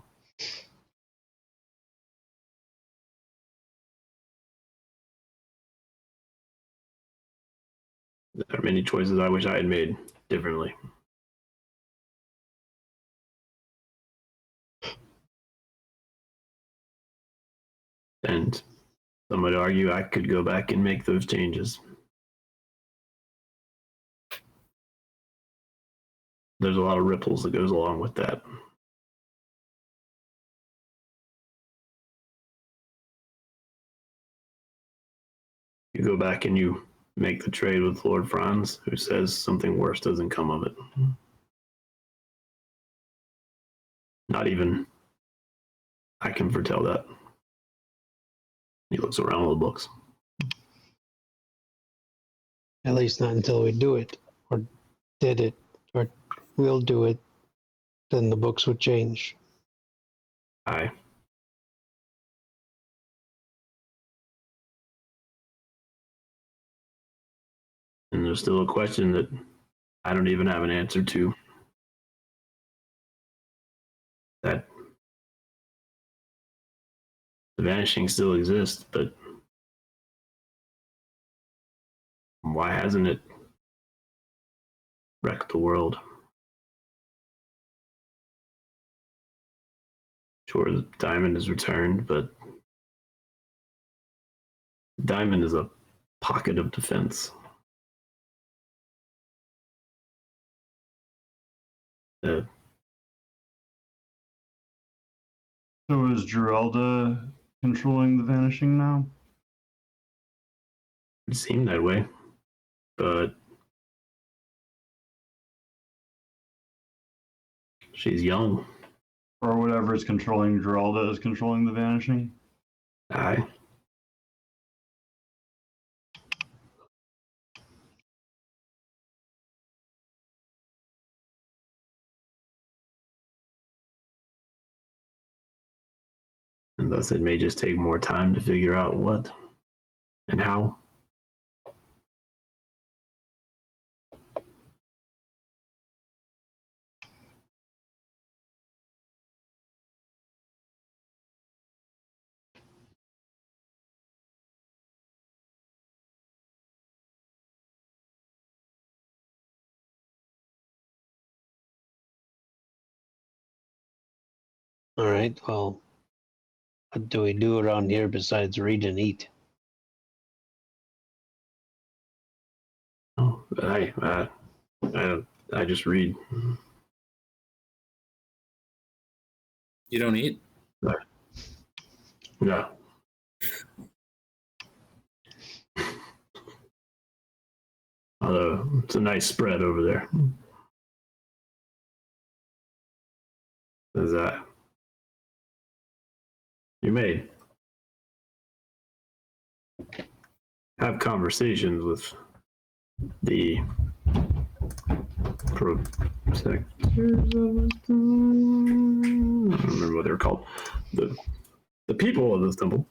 There are many choices I wish I had made differently. And some would argue I could go back and make those changes. There's a lot of ripples that goes along with that. You go back and you make the trade with Lord Franz, who says something worse doesn't come of it. Not even I can foretell that. He looks around all the books. At least not until we do it, or did it, or will do it. Then the books would change. Aye. And there's still a question that I don't even have an answer to. That the Vanishing still exists, but why hasn't it wrecked the world? Sure, the diamond is returned, but the diamond is a pocket of defense. So is Geralda controlling the Vanishing now? It seemed that way, but she's young. Or whatever is controlling Geralda is controlling the Vanishing? Aye. And thus it may just take more time to figure out what and how. All right. Well, what do we do around here besides read and eat? Oh, I just read. You don't eat? No. Although it's a nice spread over there. Is that you may have conversations with the protectors of the temple. I don't remember what they're called. The people of this temple.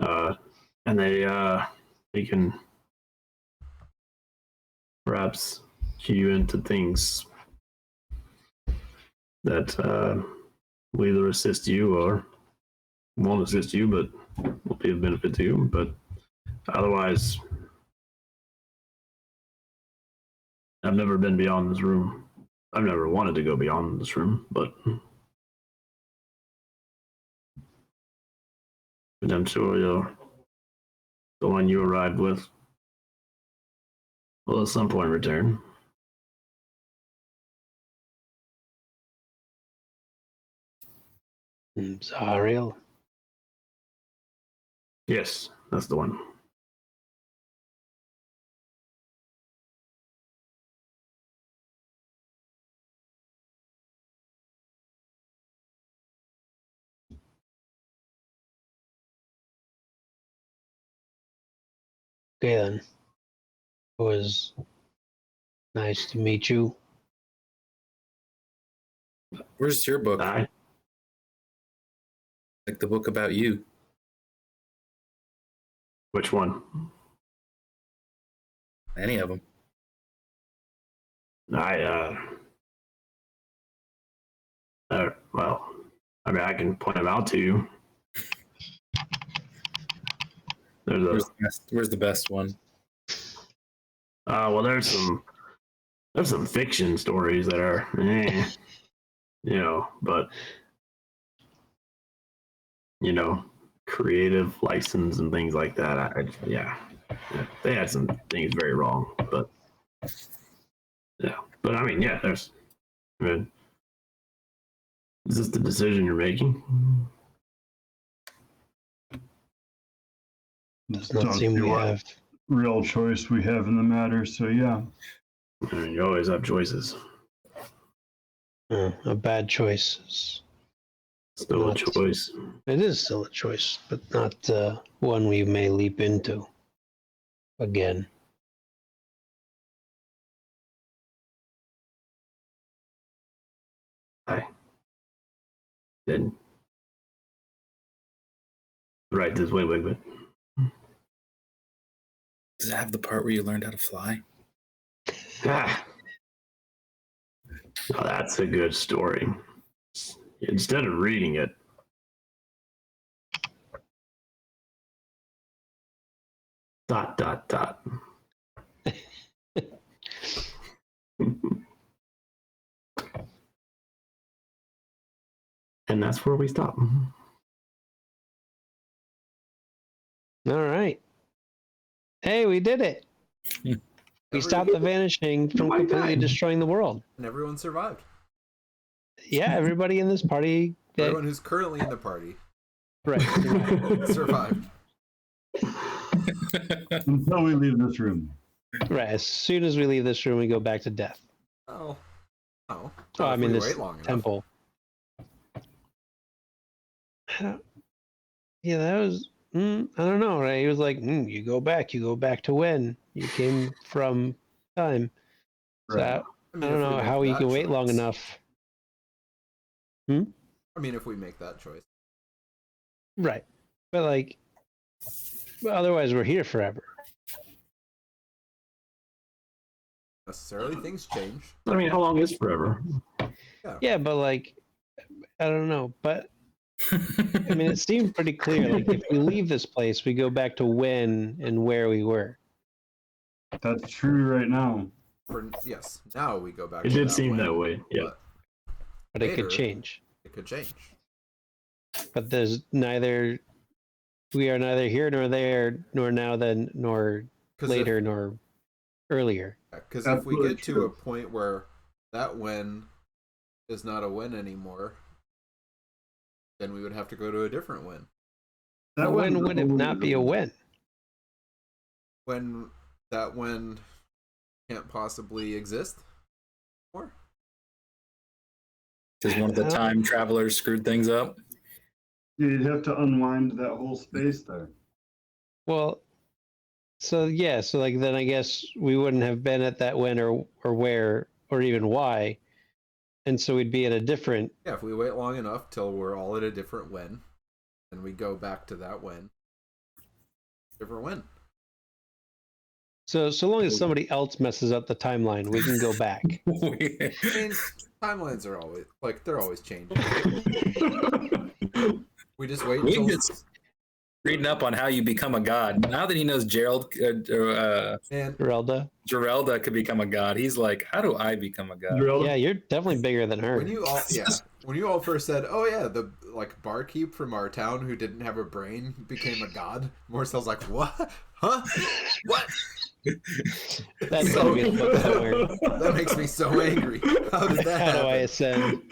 And they can perhaps cue you into things that will either assist you or won't assist you, but will be of benefit to you. But otherwise, I've never been beyond this room. I've never wanted to go beyond this room, but I'm sure the one you arrived with will at some point return. Zahariel? Yes, that's the one. Okay then. It was nice to meet you. Where's your book? Aye. Like the book about you. Which one? Any of them. Well, I mean, I can point them out to you. Where's the best one? Well, there's some fiction stories that are, but creative license and things like that. They had some things very wrong, but yeah. But I mean, yeah, is this the decision you're making? Does not seem we have real choice we have in the matter, so yeah. I mean, you always have choices. a bad choice. Is Still a choice. It is still a choice, but not one we may leap into again. I didn't. Right this way, Wigbit. Does it have the part where you learned how to fly? Ah. Oh, that's a good story. Instead of reading it. Dot, dot, dot. And that's where we stop. All right. Hey, we did it. We stopped the Vanishing from my completely God. destroying the world. And everyone survived. Yeah, everybody in this party. Everyone who's currently in the party Right. survived. Until we leave this room. Right. As soon as we leave this room, we go back to death. Oh. Oh. Well, I If mean, we this wait long enough. temple. Yeah, that was. I don't know. Right? He was like, "You go back to when you came from time." So Right. I mean, don't if we know make how we that can wait long choice. enough. I mean, if we make that choice. Right. But like, well, otherwise we're here forever. Necessarily, things change. I mean, how long is forever? Yeah, but like, I don't know. But I mean, it seemed pretty clear. Like, if we leave this place, we go back to when and where we were. That's true right now. Yes, now we go back It to did that seem way, that way. Yeah. But it Later. could change. It could change. But there's neither. We are neither here nor there, nor now then, nor 'Cause later, nor earlier. Because if we Absolutely get to true. a point where that when is not a win anymore, then we would have to go to a different win. That When one's would it not be a win? When that when can't possibly exist more. Because one of the time travelers screwed things up. You'd have to unwind that whole space there. Well, so yeah, so like then I guess we wouldn't have been at that when or where or even why, and so we'd be at a different. Yeah, if we wait long enough till we're all at a different when, then we go back to that when. Different when. So long as somebody else messes up the timeline, we can go back. I mean, timelines are always they're always changing. We just wait until Wiggins reading up on how you become a god. Now that he knows and Gerelda, Gerelda could become a god, he's like, how do I become a god? yeah, you're definitely bigger than her. when you all first said, "Oh yeah, the barkeep from our town who didn't have a brain became a god," Morcel's like, "What? Huh? What?" That's gonna be the book somewhere. That makes me so angry. How did that How do I happen? ascend?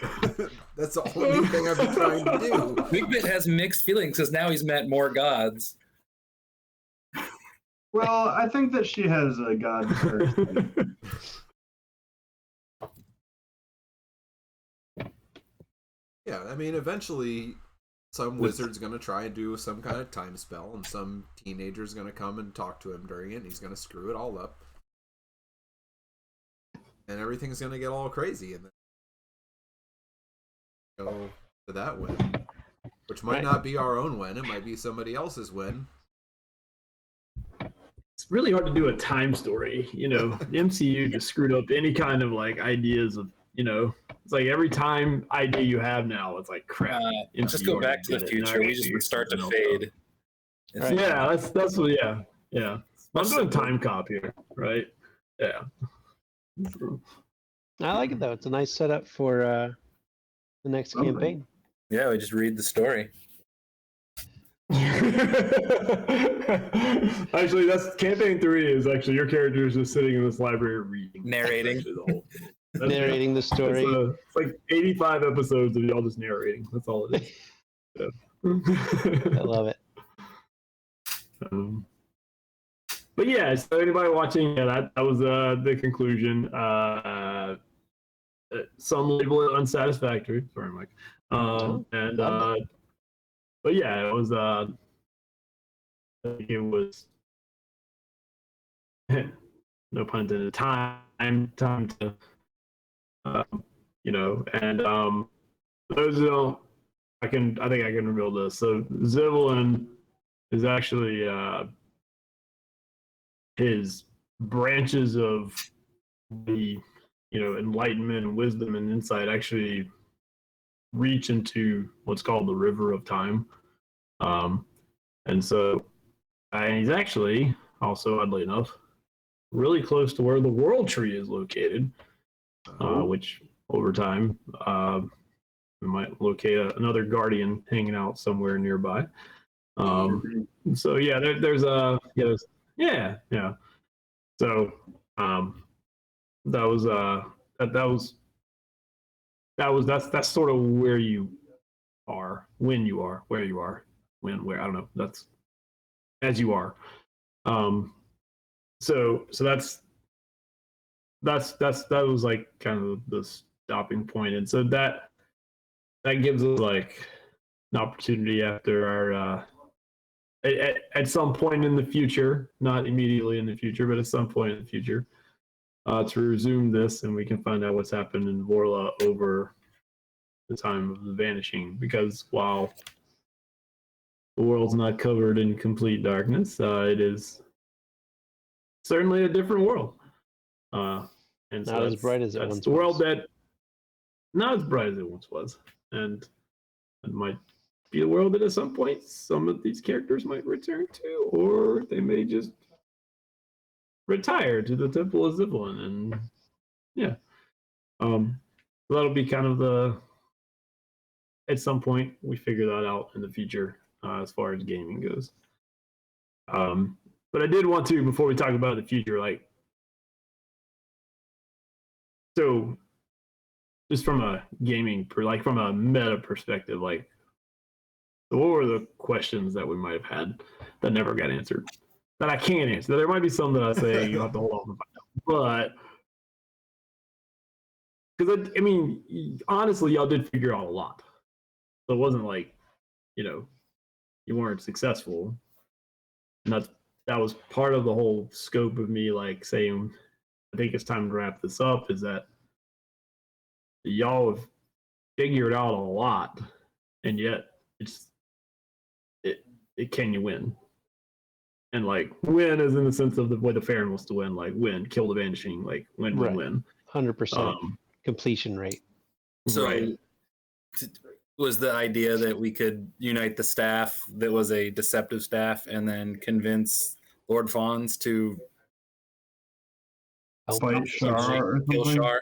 That's the only thing I've been trying to do. Wigbit has mixed feelings because now he's met more gods. Well, I think that she has a god first. Yeah, I mean, eventually some wizard's going to try and do some kind of time spell, and some teenager's going to come and talk to him during it, and he's going to screw it all up. And everything's going to get all crazy, and then go to that win. Which might Right. not be our own win, it might be somebody else's win. It's really hard to do a time story. You know, the MCU just screwed up any kind of like ideas of, you know, it's like every time idea you have now, it's like crap. Just go back to the future. We just would start to fade. Right. Yeah, that's what. Yeah. I'm doing time cop here, right? Yeah. I like it though. It's a nice setup for the next Okay. campaign. Yeah, we just read the story. Actually, that's campaign 3 is actually your character is just sitting in this library reading. Narrating. Actually, the whole- that's- Narrating the story. It's like 85 episodes of y'all just narrating. That's all it is. I love it. But yeah, so anybody watching, yeah, that was the conclusion. Some label it unsatisfactory. Sorry, Mike. And but yeah, it was. I think it was. No pun intended. Time to. You know, and those who don't, I think I can reveal this. So Zivlin is actually his branches of the enlightenment and wisdom and insight actually reach into what's called the river of time. And so he's actually also, oddly enough, really close to where the world tree is located, which over time we might locate another guardian hanging out somewhere nearby. So yeah, there's a yeah. So that's sort of where you are, when you are, where you are, where I don't know. That's as you are. So that was like kind of the stopping point, and so that gives us like an opportunity after our at some point in the future, not immediately in the future, but at some point in the future, to resume this, and we can find out what's happened in Vorla over the time of the Vanishing. Because while the world's not covered in complete darkness, it is certainly a different world. And so not as bright as it once was. The world was. that not as bright as it once was, and it might be a world that at some point some of these characters might return to, or they may just retire to the Temple of Zivlin, and yeah, that'll be kind of the. At some point, we figure that out in the future as far as gaming goes. But I did want to, before we talk about the future, like, so just from a gaming, like from a meta perspective, like, so what were the questions that we might have had that never got answered? That I can't answer. There might be some that I say you have to hold off and find out. But because I mean, honestly, y'all did figure out a lot. So it wasn't like, you weren't successful. And that was part of the whole scope of me like saying, I think it's time to wrap this up, is that y'all have figured out a lot, and yet can you win? And like win is in the sense of the way the Farron wants to win, like win, kill the Vanishing, like win, Right. win. 100% completion rate. So right. Was the idea that we could unite the staff that was a deceptive staff and then convince Lord Fawns to Fight Shar or kill something? Shar?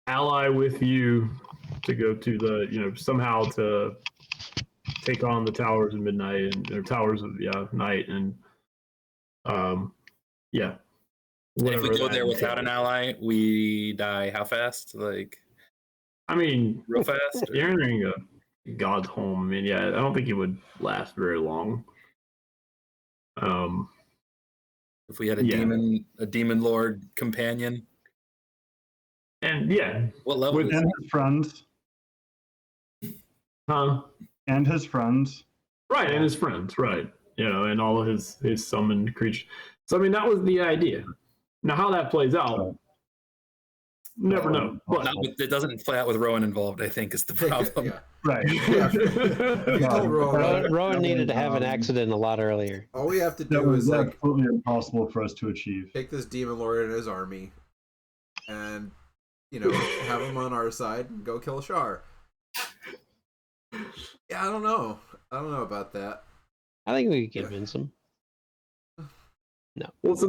Ally with you to go to the somehow to take on the Towers of Midnight and or Towers of Night, and yeah. And if we go that there without entails. an ally, we die how fast? Like I mean, real fast? you're entering a god's home. I mean, yeah, I don't think it would last very long. If we had a demon lord companion, and yeah, what level? And his friends. huh? And his friends. Right, and his friends, right? And all of his summoned creatures. So I mean, that was the idea. Now, how that plays out, never know. But it doesn't play out with Rowan involved, I think, is the problem. Yeah. Right. Rowan needed to have an accident a lot earlier. All we have to That do was is like absolutely impossible for us to achieve. take this demon lord and his army, and have him on our side and go kill Shar. Yeah, I don't know about that. I think we could convince him. No. Well, so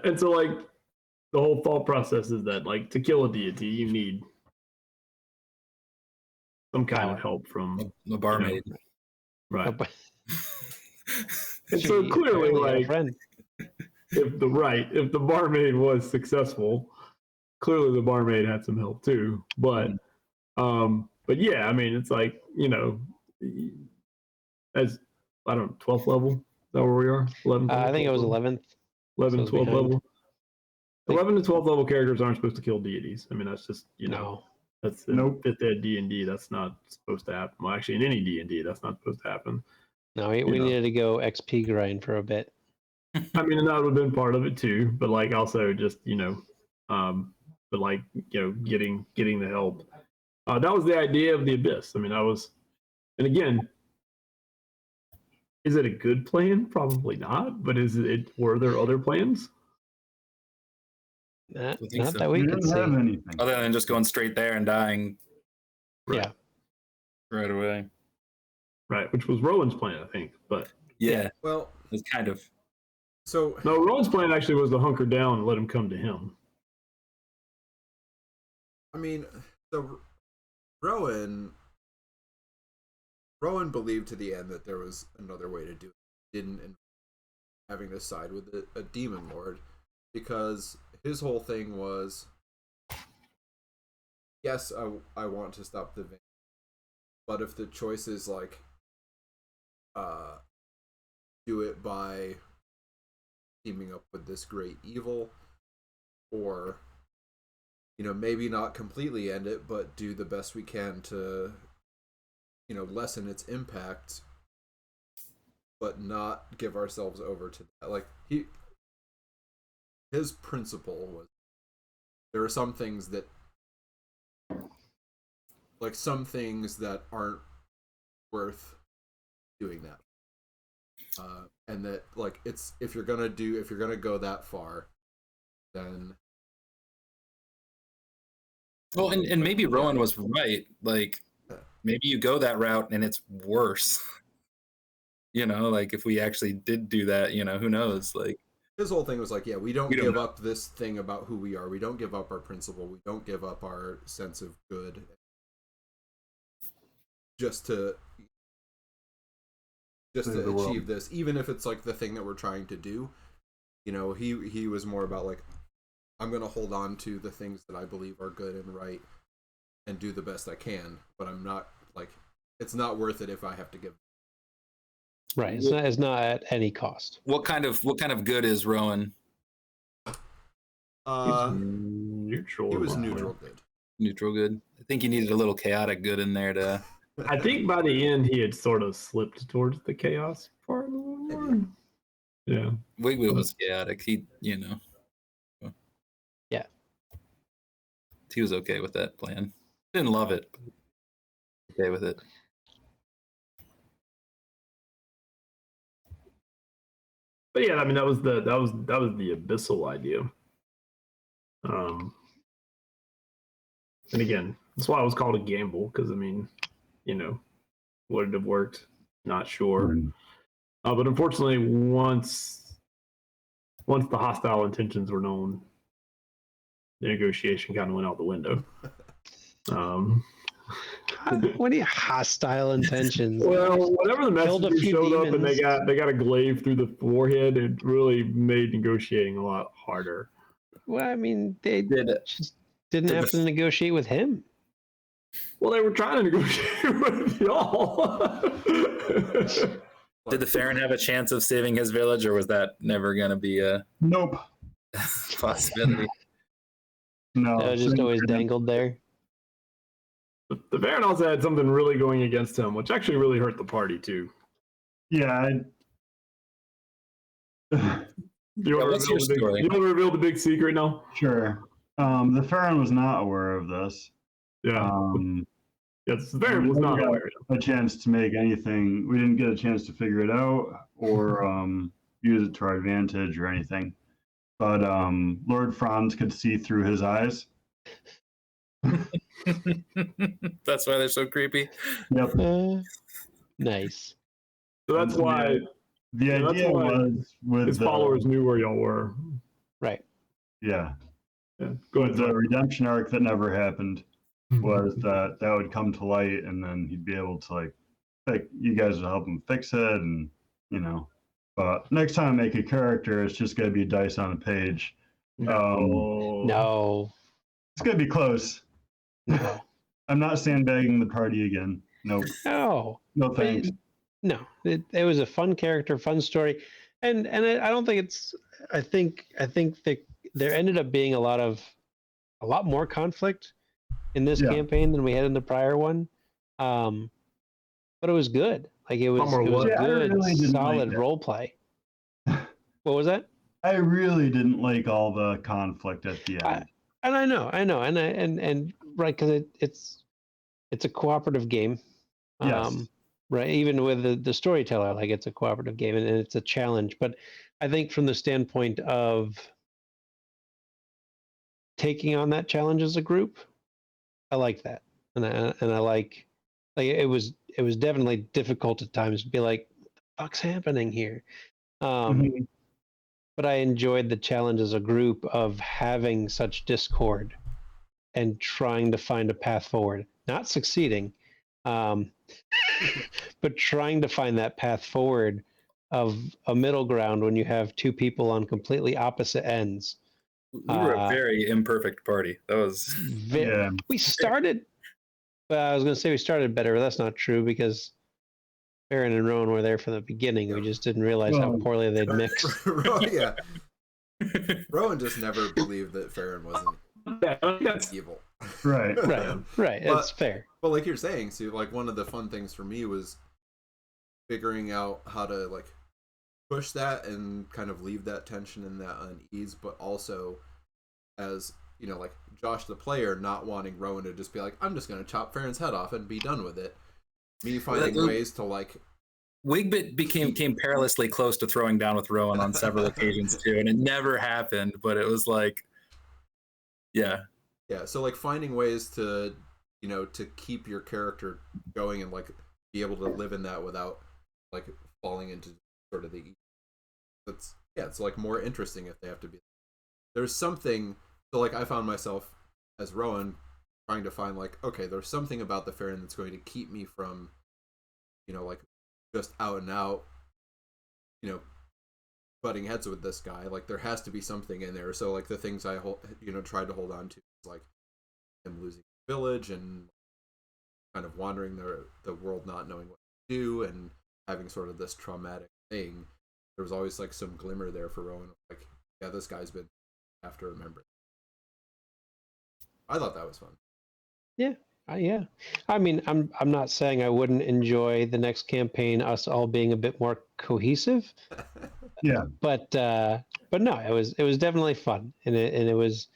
and so like the whole thought process is that like to kill a deity, you need some kind of help from a barmaid, right? And so clearly, like, if the barmaid was successful, clearly the barmaid had some help too. But yeah, I mean, it's like as I don't know, 12th level. Is that where we are? 11th. I think it was 11th. 11, so 12th behind. level. 11 to 12th level characters aren't supposed to kill deities. I mean, that's just No. That's Nope. 5th ed D&D. That's not supposed to happen. Well, actually, in any D&D, that's not supposed to happen. No, we needed to go XP grind for a bit. I mean, and that would have been part of it too. But like, also just but like getting the help. That was the idea of the Abyss. I mean, and again, is it a good plan? Probably not. But were there other plans? Not, think not so. that we We could didn't see. have anything. Other than just going straight there and dying Yeah. right away. Right, which was Rowan's plan, I think. But Yeah, Well, it's kind of. so no, Rowan's plan actually was to hunker down and let him come to him. I mean, so Rowan believed to the end that there was another way to do it. Didn't end up having to side with a demon lord, because his whole thing was, yes, I want to stop the Vanishing, but if the choice is like, do it by teaming up with this great evil, or maybe not completely end it, but do the best we can to lessen its impact, but not give ourselves over to that. Like, his principle was, there are some things that aren't worth doing that, and that, like, it's if you're gonna go that far, then Well, and maybe Rowan was right. Like, maybe you go that route and it's worse. Like if we actually did do that, who knows? Like, his whole thing was like, yeah, we don't We don't give know. up this thing about who we are. We don't give up our principle. We don't give up our sense of good, just to Save the world. achieve this, even if it's like the thing that we're trying to do. He was more about like, I'm gonna hold on to the things that I believe are good and right, and do the best I can. But I'm not like, it's not worth it if I have to give. Right. It's not at any cost. what kind of good is Rowan? He's neutral. He was roughly. neutral good. Neutral good. I think you needed a little chaotic good in there to. I think by the end he had sort of slipped towards the chaos part a little more. Maybe. Yeah. Wigwit was chaotic. He, Yeah. He was okay with that plan. Didn't love it, but okay with it. But yeah, I mean that was the abyssal idea. And again, that's why it was called a gamble, because I mean, would it have worked? Not sure. But unfortunately, once the hostile intentions were known, the negotiation kind of went out the window. What are your hostile intentions? Well, whenever the Killed a messengers few showed up and demons. they got a glaive through the forehead, it really made negotiating a lot harder. Well, I mean, they Did just didn't did have the- to negotiate with him. Well, they were trying to negotiate with y'all. Did the Farron have a chance of saving his village, or was that never going to be a Nope. possibility? No. That was just always dangled there. The Baron also had something really going against him, which actually really hurt the party too. Yeah. You want what's your story? to reveal the big secret now? Sure. The Farron was not aware of this. Yeah. Yes, the Baron we was not never got aware. a chance to make anything. We didn't get a chance to figure it out or use it to our advantage or anything. But Lord Franz could see through his eyes. That's why they're so creepy. Yep. Nice. So that's why The that's idea why was with his followers knew where y'all were. Right. Yeah. Yeah. Go ahead. The redemption arc that never happened was that would come to light, and then he'd be able to you guys would help him fix it, and But next time I make a character, it's just gonna be dice on a page. No. It's gonna be close. No. I'm not sandbagging the party again. Nope. No. No thanks. No. It was a fun character, fun story, and I don't think it's. I think that there ended up being a lot more conflict in this Yeah. campaign than we had in the prior one. But it was good. Like it was more a what? Yeah, I good, really didn't like solid it. role play. What was that? I really didn't like all the conflict at the end. And I know, and right, because it's a cooperative game. Yes. Right, even with the storyteller, like it's a cooperative game and it's a challenge. But I think from the standpoint of taking on that challenge as a group. I like that, and I like it was definitely difficult at times to be like, what the fuck's happening here? Mhm. But I enjoyed the challenge as a group of having such discord and trying to find a path forward, not succeeding, but trying to find that path forward of a middle ground when you have two people on completely opposite ends. We were a very imperfect party. That was Yeah. We started. I was going to say we started better, but that's not true because Aaron and Rowan were there from the beginning. We just didn't realize how Well, poorly they'd mix. Yeah. Rowan just never believed that Farron wasn't That's evil. Right. Right. But- It's fair. But like you're saying, see, like one of the fun things for me was figuring out how to like push that and kind of leave that tension and that unease, but also as you know, like Josh the player not wanting Rowan to just be like, I'm just gonna chop Farron's head off and be done with it. Me finding ways to like Wigbit came perilously close to throwing down with Rowan on several occasions too, and it never happened. But it was like, yeah, so like finding ways to to keep your character going and like be able to live in that without like falling into sort of the it's like more interesting if they have to be. There's something. So like I found myself as Rowan trying to find like, okay, there's something about the Farron that's going to keep me from like just out and out butting heads with this guy. Like there has to be something in there. So like the things I tried to hold on to is like him losing the village and kind of wandering the world not knowing what to do and having sort of this traumatic thing. There was always like some glimmer there for Rowan, like, yeah, this guy's been have to remember. I thought that was fun. Yeah. I mean, I'm not saying I wouldn't enjoy the next campaign, us all being a bit more cohesive. Yeah. But no, it was definitely fun, and it was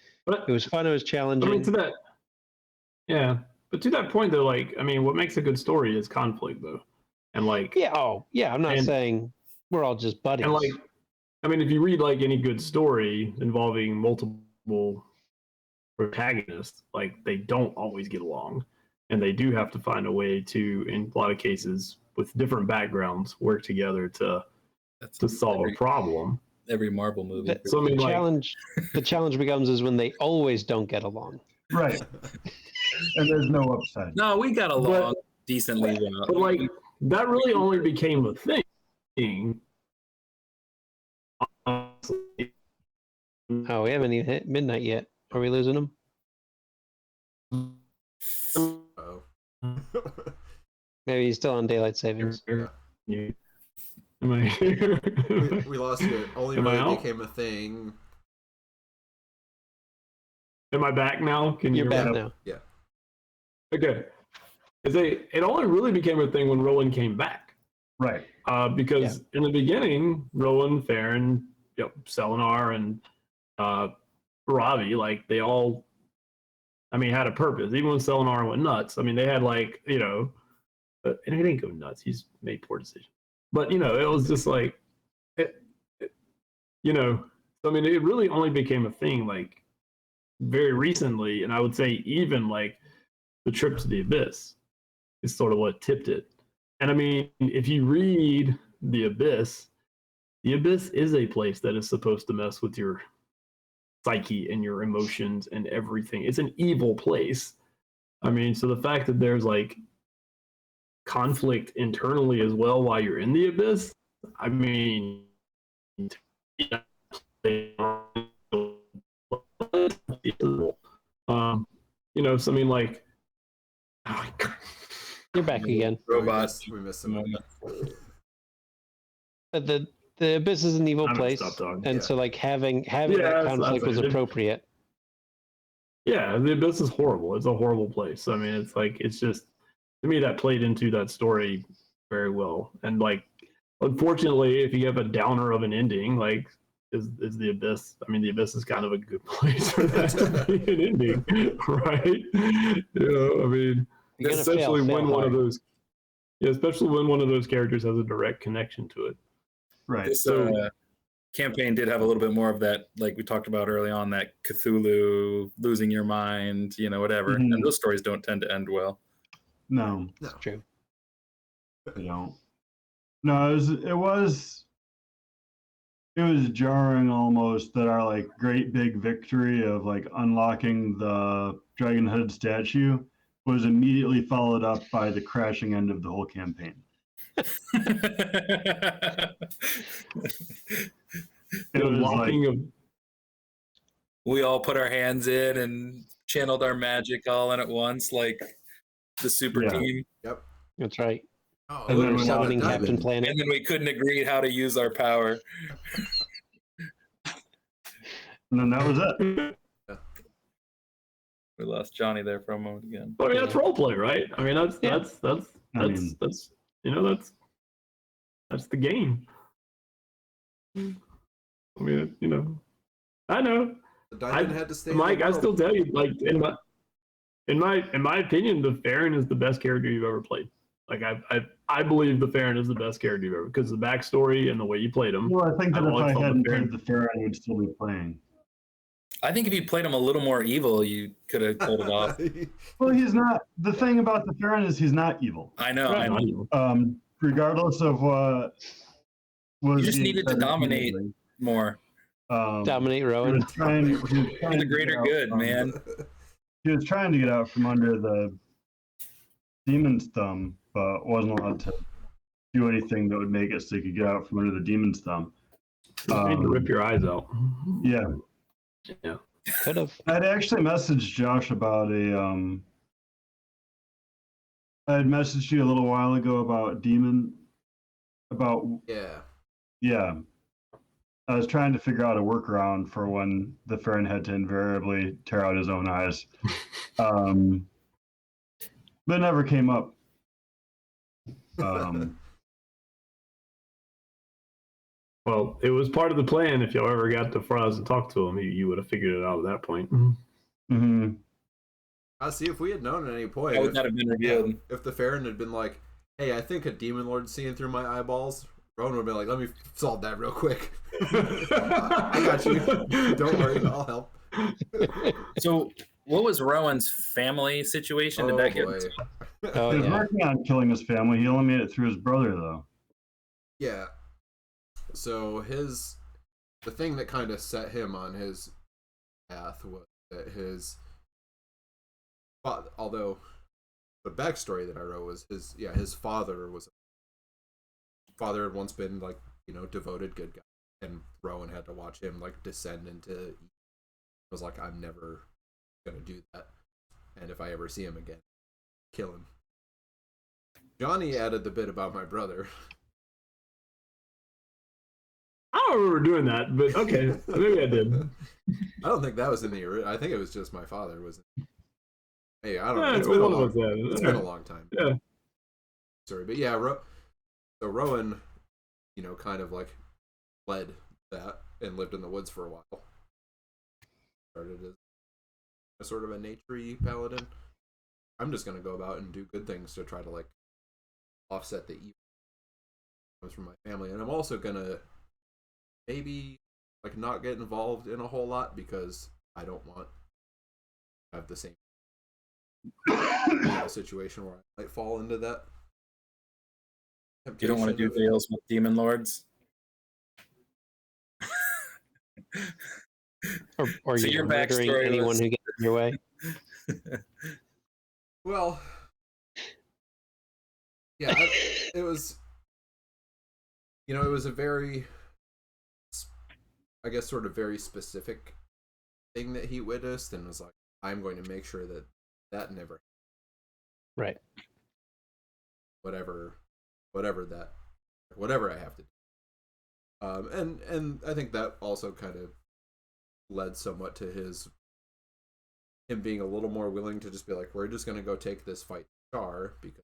fun. It was challenging. I mean, but to that point though, like, I mean, what makes a good story is conflict though, and like, I'm not saying we're all just buddies. and like, I mean, if you read like any good story involving multiple protagonists, like they don't always get along, and they do have to find a way to, in a lot of cases, with different backgrounds, work together to solve a problem. Every Marvel movie. So I mean, the challenge becomes is when they always don't get along. Right. And there's no upside. No, we got along decently well. But like that really only became a thing. Honestly. Oh, we haven't even hit midnight yet. Are we losing them? Oh. Maybe he's still on daylight savings. Yeah. Am I? we lost it. Only Am when I it out? became a thing. Am I back now? Can you You're hear back me? now. Yeah. Okay. It only really became a thing when Rowan came back. Right. Because in the beginning, Rowan, Farron, Selenar, and Ravi, like they all, I mean, had a purpose. Even when Selenar went nuts, I mean, they had like, and he didn't go nuts. He's made poor decisions. But, it was just like, so I mean, it really only became a thing like very recently. And I would say even like the trip to the Abyss is sort of what tipped it. And I mean, if you read the Abyss is a place that is supposed to mess with your psyche and your emotions and everything. It's an evil place. I mean, so the fact that there's like conflict internally as well while you're in the Abyss, I mean, so I mean, like, oh my God. You're back again. Robots. We missed some moment. But the Abyss is an evil I'm gonna place, stop talking. and so like having that conflict was appropriate. Yeah, the Abyss is horrible. It's a horrible place. I mean, it's just, to me, that played into that story very well. And like, unfortunately, if you have a downer of an ending, like is the Abyss. I mean, the Abyss is kind of a good place for that to be an ending, right? I mean, especially when one of those characters has a direct connection to it. Right. This, So campaign did have a little bit more of that, like we talked about early on, that Cthulhu, losing your mind, whatever. Mhm. And those stories don't tend to end well. No, That's true. they don't. No, it was jarring almost that our like great big victory of like unlocking the dragon hood statue was immediately followed up by the crashing end of the whole campaign. It The was locking like, of We all put our hands in and channeled our magic all in at once, like the super Yeah. team. Yep. That's right. Oh, And look, then We're we got summoning the Captain diamond. Planet. And then we couldn't agree how to use our power. and then that was it. We lost Johnny there for a moment again. I mean, that's role play, right? I mean, that's Yeah. I mean, that's that's the game. I mean, I know, The diamond had to stay. Mike. in the I world. still tell you, like in my opinion, the Farron is the best character you've ever played. Like I believe the Farron is the best character you've ever, because the backstory and the way you played him. well, I think that I've if always I thought the hadn't Farron- played the Pharaoh, I would still be playing. I think if you played him a little more evil, you could have pulled it off. Well, he's not. The thing about the Pharaoh is he's not evil. I know. I know. Regardless of what was You just being needed to said dominate repeatedly, more. Dominate he Rowan. was trying For to the get greater out good, from- man. He was trying to get out from under the demon's thumb, but wasn't allowed to do anything that would make it so he could get out from under the demon's thumb. You need to rip your eyes out. Yeah, Yeah. Could have. I'd actually messaged Josh about I had messaged you a little while ago about demon. Yeah. I was trying to figure out a workaround for when the Farron had to invariably tear out his own eyes. But it never came up. Well, it was part of the plan. If y'all ever got to Froz and talked to him, you would have figured it out at that point. Mhm. I'll see if we had known at any point. That would not have been revealed. If the Farron had been like, "Hey, I think a demon lord's seeing through my eyeballs," Rowan would have been like, "Let me solve that real quick." I got you. Don't worry, I'll help. So, what was Rowan's family situation? Did that get? boy. Oh He was yeah. working on killing his family. He only made it through his brother, though. Yeah. So the thing that kind of set him on his path was that although the backstory that I wrote was his father had once been like, devoted good guy, and Rowan had to watch him like descend into, was like, I'm never gonna do that, and if I ever see him again, kill him. Johnny added the bit about my brother. I don't remember doing that, but okay, maybe I did. I don't think that was in the. I think it was just my father was. Hey, I don't know. Yeah, It's been a one of long. us did. It's been a long time. Yeah. Sorry, but yeah, so Rowan, kind of like led that and lived in the woods for a while. Started as a sort of a nature-y paladin. I'm just gonna go about and do good things to try to like offset the evil that comes from my family, and I'm also gonna maybe like not get involved in a whole lot because I don't want to have the same situation where I might fall into that. You don't want to do temptation deals with demon lords. Or So you your know, murdering backstory anyone was- who gets in your way. Well, yeah, it was, it was a very, I guess, sort of very specific thing that he witnessed, and was like, I'm going to make sure that never, Right. whatever I have to do. And I think that also kind of led somewhat to him being a little more willing to just be like, we're just going to go take this fight to Shar, because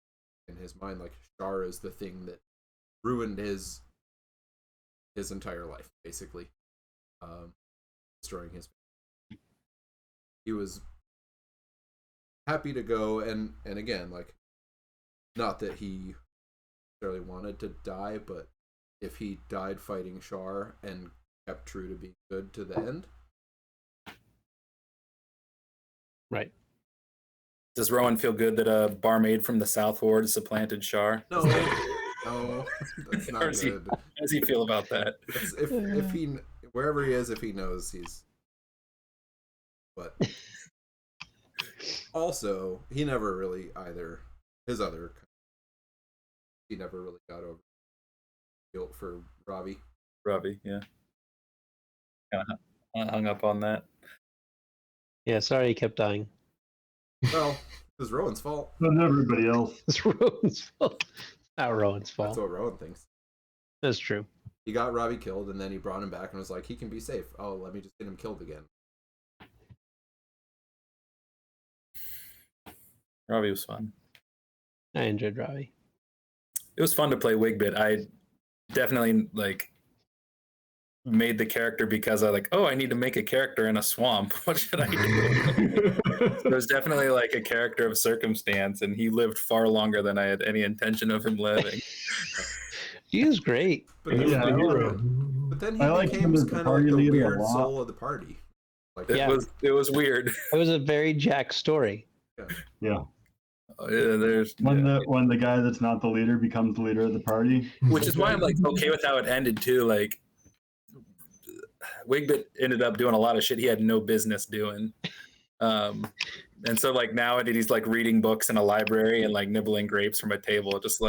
in his mind, like, Shar is the thing that ruined his entire life, basically. Destroying his. He was happy to go, and again, like, not that he necessarily wanted to die, but if he died fighting Shar and kept true to being good to the end. Right. Does Rowan feel good that a barmaid from the South Ward supplanted Shar? No, no, that's not good. How does he feel about that? If he, wherever he is, if he knows he's, but also he never really either. His other, he never really got over guilt for Robbie. Robbie, yeah. Kind of hung up on that. Yeah, sorry he kept dying. Well, it was Rowan's fault. Not everybody else. It's Rowan's fault. Not Rowan's fault. That's what Rowan thinks. That's true. He got Robbie killed, and then he brought him back and was like, he can be safe. Oh, let me just get him killed again. Robbie was fun. I enjoyed Robbie. It was fun to play Wigbit. I definitely made the character because I need to make a character in a swamp. What should I do? There's definitely a character of circumstance, and he lived far longer than I had any intention of him living. He was great. But He was then, the hero. but then he I like became him as kind the of like party the leader a weird lot. soul of the party. It was weird. It was a very Jack story. Yeah. There's When the guy that's not the leader becomes the leader of the party. which is why I'm okay with how it ended too. Wigbit ended up doing a lot of shit he had no business doing. And so now he's reading books in a library and nibbling grapes from a table. Just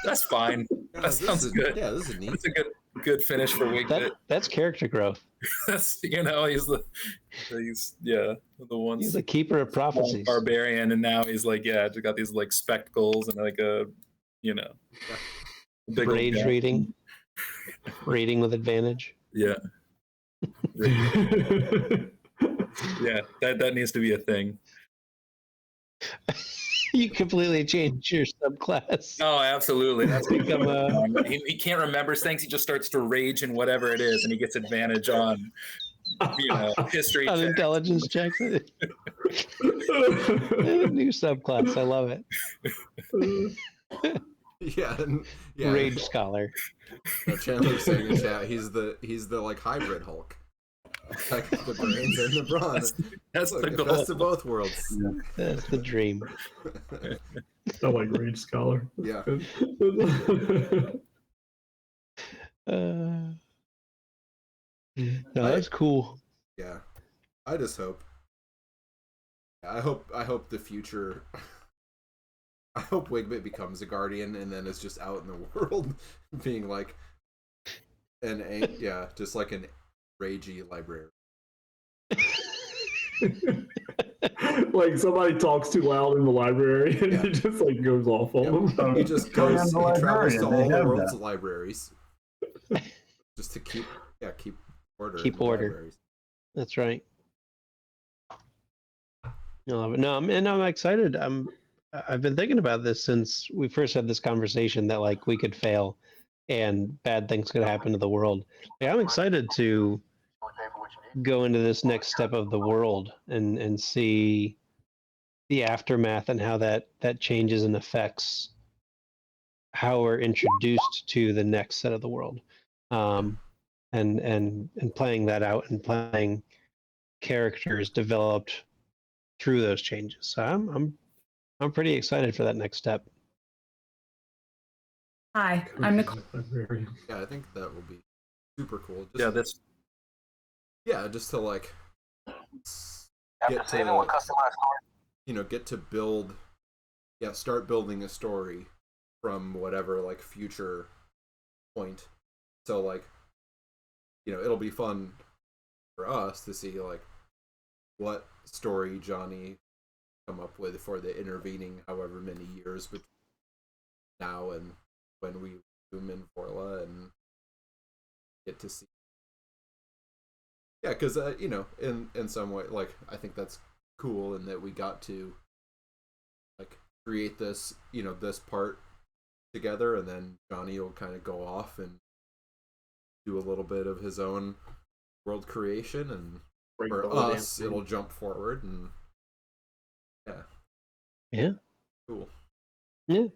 that's fine. Yeah, That sounds good. Yeah, this is neat. It's a good finish for Wigbit. That's character growth. That's he's the one. He's a keeper of prophecies. Barbarian, and now he's just got these spectacles and a big Rage old reading. Reading with advantage. Yeah. Yeah, that needs to be a thing. You completely change your subclass. Oh, absolutely. That's Become a he can't remember things. He just starts to rage in whatever it is, and he gets advantage on history on checks. intelligence checks. New subclass. I love it. Yeah. Rage scholar. Chandler's saying in chat, he's the hybrid Hulk. The brains and the brawn. That's Look, the goal. best of both worlds. Yeah. That's the dream. I like Rage Scholar. Yeah. No, that's cool. Yeah. I just hope. I hope the future. I hope Wigbit becomes a guardian and then is just out in the world, being just like an ragey librarian. Somebody talks too loud in the library and he just goes off on them. He just goes. He travels to all the have world's that. libraries, just to keep order. Keep in the order. libraries. That's right. No, I'm excited. I've been thinking about this since we first had this conversation that we could fail and bad things could happen to the world. I'm excited to go into this next step of the world and see the aftermath and how that changes and affects how we're introduced to the next set of the world. And playing that out and playing characters developed through those changes. So I'm pretty excited for that next step. Hi, I'm Nicole. Yeah, I think that will be super cool. Just to get to get to build, start building a story from whatever future point. So it'll be fun for us to see what story Johnny come up with for the intervening however many years between now and when we zoom in Vorla and get to see. Yeah, because in some way, I think that's cool in that we got to create this, this part together, and then Johnny will kind of go off and do a little bit of his own world creation, and for us, it'll jump forward, and Yeah. Cool. Yeah.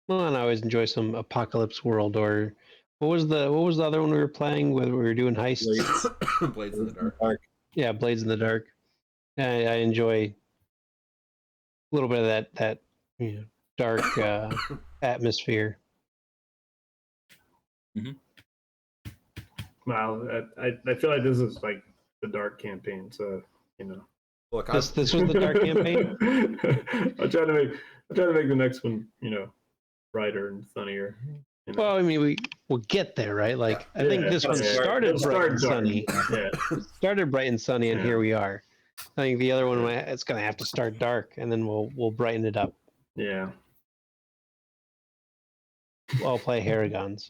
Well, and I always enjoy some Apocalypse World, or what was the other one we were playing where we were doing heists? Blades in the Dark. Yeah, Blades in the Dark. I enjoy a little bit of that dark atmosphere. Wow, I feel like this is like the dark campaign, so Look, This was the dark campaign. I'm trying to make the next one, brighter and sunnier. Well, I mean, we'll get there, right? Like, I think this one Yeah. started It'll bright start and dark. sunny. Yeah. Started bright and sunny, and Yeah. here we are. I think the other one, it's going to have to start dark, and then we'll brighten it up. Yeah. I'll play Harrigans.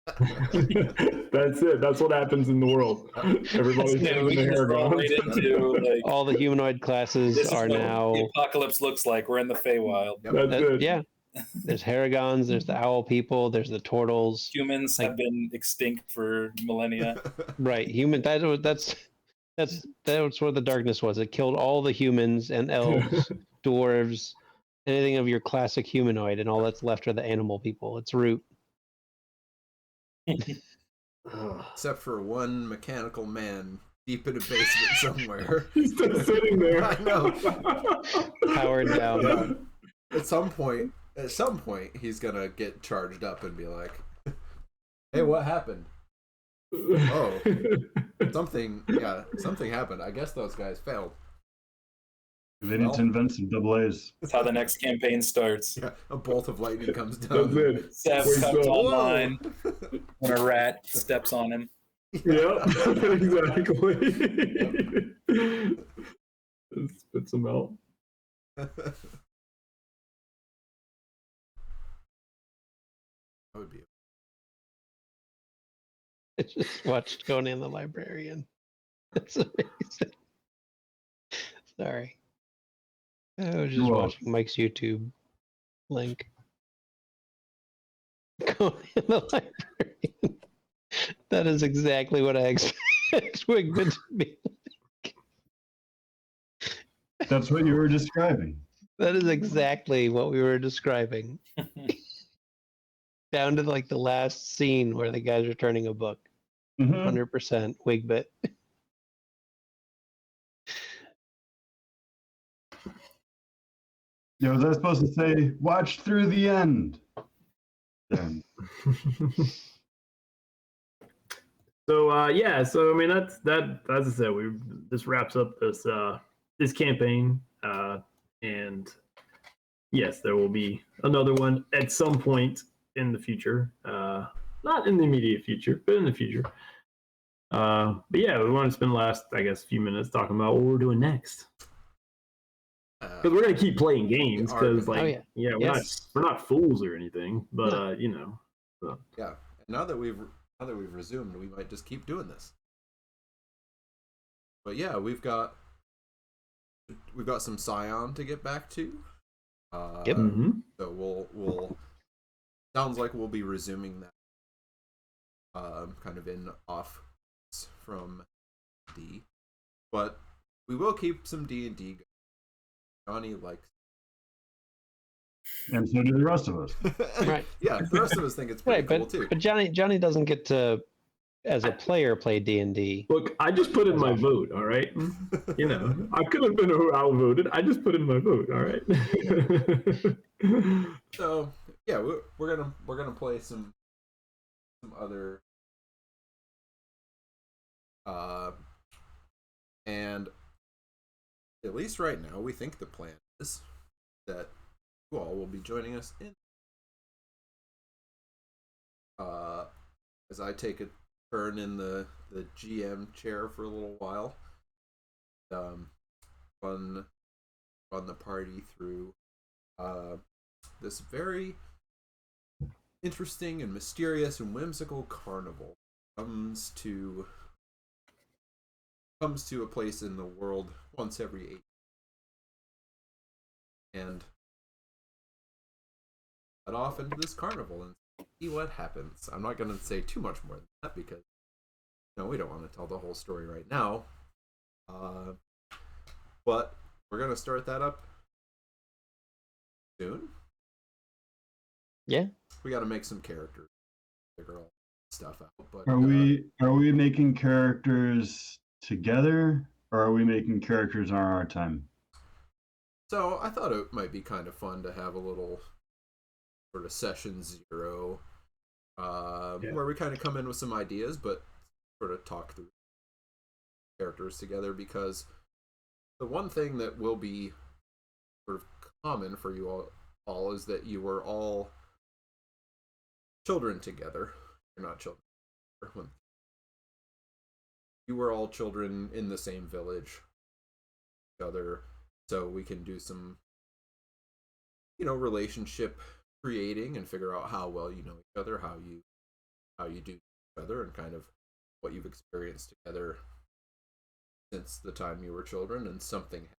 That's it. That's what happens in the world. Everybody's Yeah, turning we into can just roll right Harrigans. into like All the humanoid classes this is are what now. the apocalypse looks like. We're in the Feywild. Yep. That's it. Yeah. There's Harrigans. There's the owl people. There's the turtles. Humans have been extinct for millennia. Right. Human. That's where the darkness was. It killed all the humans and elves, dwarves, anything of your classic humanoid, and all that's left are the animal people. It's root. Except for one mechanical man deep in a basement somewhere. He's still sitting there. I know. Powered down. Yeah. At some point, he's gonna get charged up and be like, "Hey, what happened? Oh, something happened. I guess those guys failed." They need to invent some double A's. That's how the next campaign starts. Yeah, a bolt of lightning comes That's down. it. Seth Wait, comes so- online when a rat steps on him. Yep. Exactly. Spits them out. That would be. I just watched Conan the Librarian. That's amazing. Sorry. I was just watching Mike's YouTube link. Conan the Librarian. That is exactly what I expect Wigman to be. That's what you were describing. That is exactly what we were describing. Down to like the last scene where the guys are turning a book. 100% Wigbit. Yeah, was I supposed to say, watch through the end? Then. So I mean that's as I said, this wraps up this campaign, and yes, there will be another one at some point in the future. Not in the immediate future, but in the future. But yeah, we want to spend the last, I guess, few minutes talking about what we're doing next. Because we're gonna keep playing games, because we're not fools or anything, but So. Yeah, and now that we've resumed, we might just keep doing this. But yeah, we've got some Scion to get back to. Yep. So we'll sounds like we'll be resuming that. Kind of in off from D, but we will keep some D&D. Johnny likes, and so do the rest of us. Right. Yeah, the rest of us think it's pretty cool too. But Johnny doesn't get to, as a player, play D&D. Look, I just put in my vote. All right, I could have been outvoted. I just put in my vote. All right. So yeah, we're gonna play some other, and at least right now, we think the plan is that you all will be joining us in. As I take a turn in the GM chair for a little while, run the party through this very interesting and mysterious and whimsical carnival. Comes to a place in the world once every 8 years. And head off into this carnival and see what happens. I'm not going to say too much more than that because we don't want to tell the whole story right now. But we're going to start that up soon. Yeah. We got to make some characters, figure all stuff out. But Are we making characters together, or are we making characters on our time? So I thought it might be kind of fun to have a little sort of session 0, where we kind of come in with some ideas, but sort of talk through characters together, because the one thing that will be sort of common for you all is that you were all children together. You're not children. You were all children in the same village together, so we can do some, relationship creating and figure out how well you know each other, how you do together, and kind of what you've experienced together since the time you were children, and something has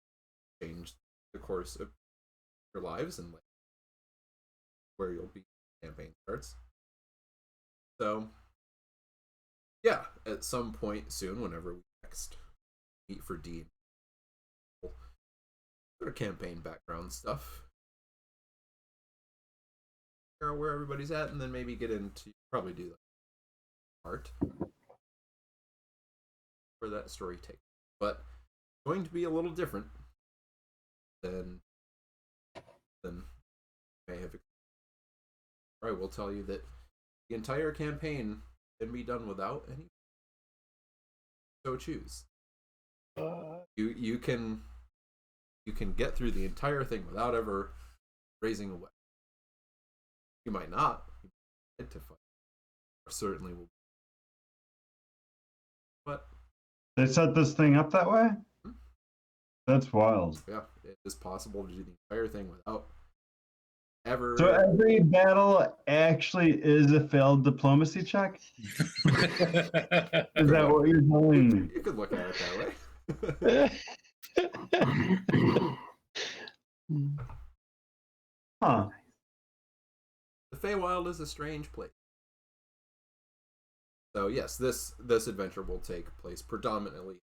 changed the course of your lives and where you'll be when the campaign starts. So yeah, at some point soon, whenever we next meet for D, sort of campaign background stuff, figure out where everybody's at, and then maybe get into probably do art where that story takes. But it's going to be a little different than may have. I will tell you that the entire campaign can be done without any. So choose. You can get through the entire thing without ever raising a weapon. You might not. You might get to fight. Or certainly will. But They set this thing up that way? That's wild. yeah, it is possible to do the entire thing without ever. So every battle actually is a failed diplomacy check? Is that what you're telling me? You could look at it that way. Huh. The Feywild is a strange place. So yes, this adventure will take place predominantly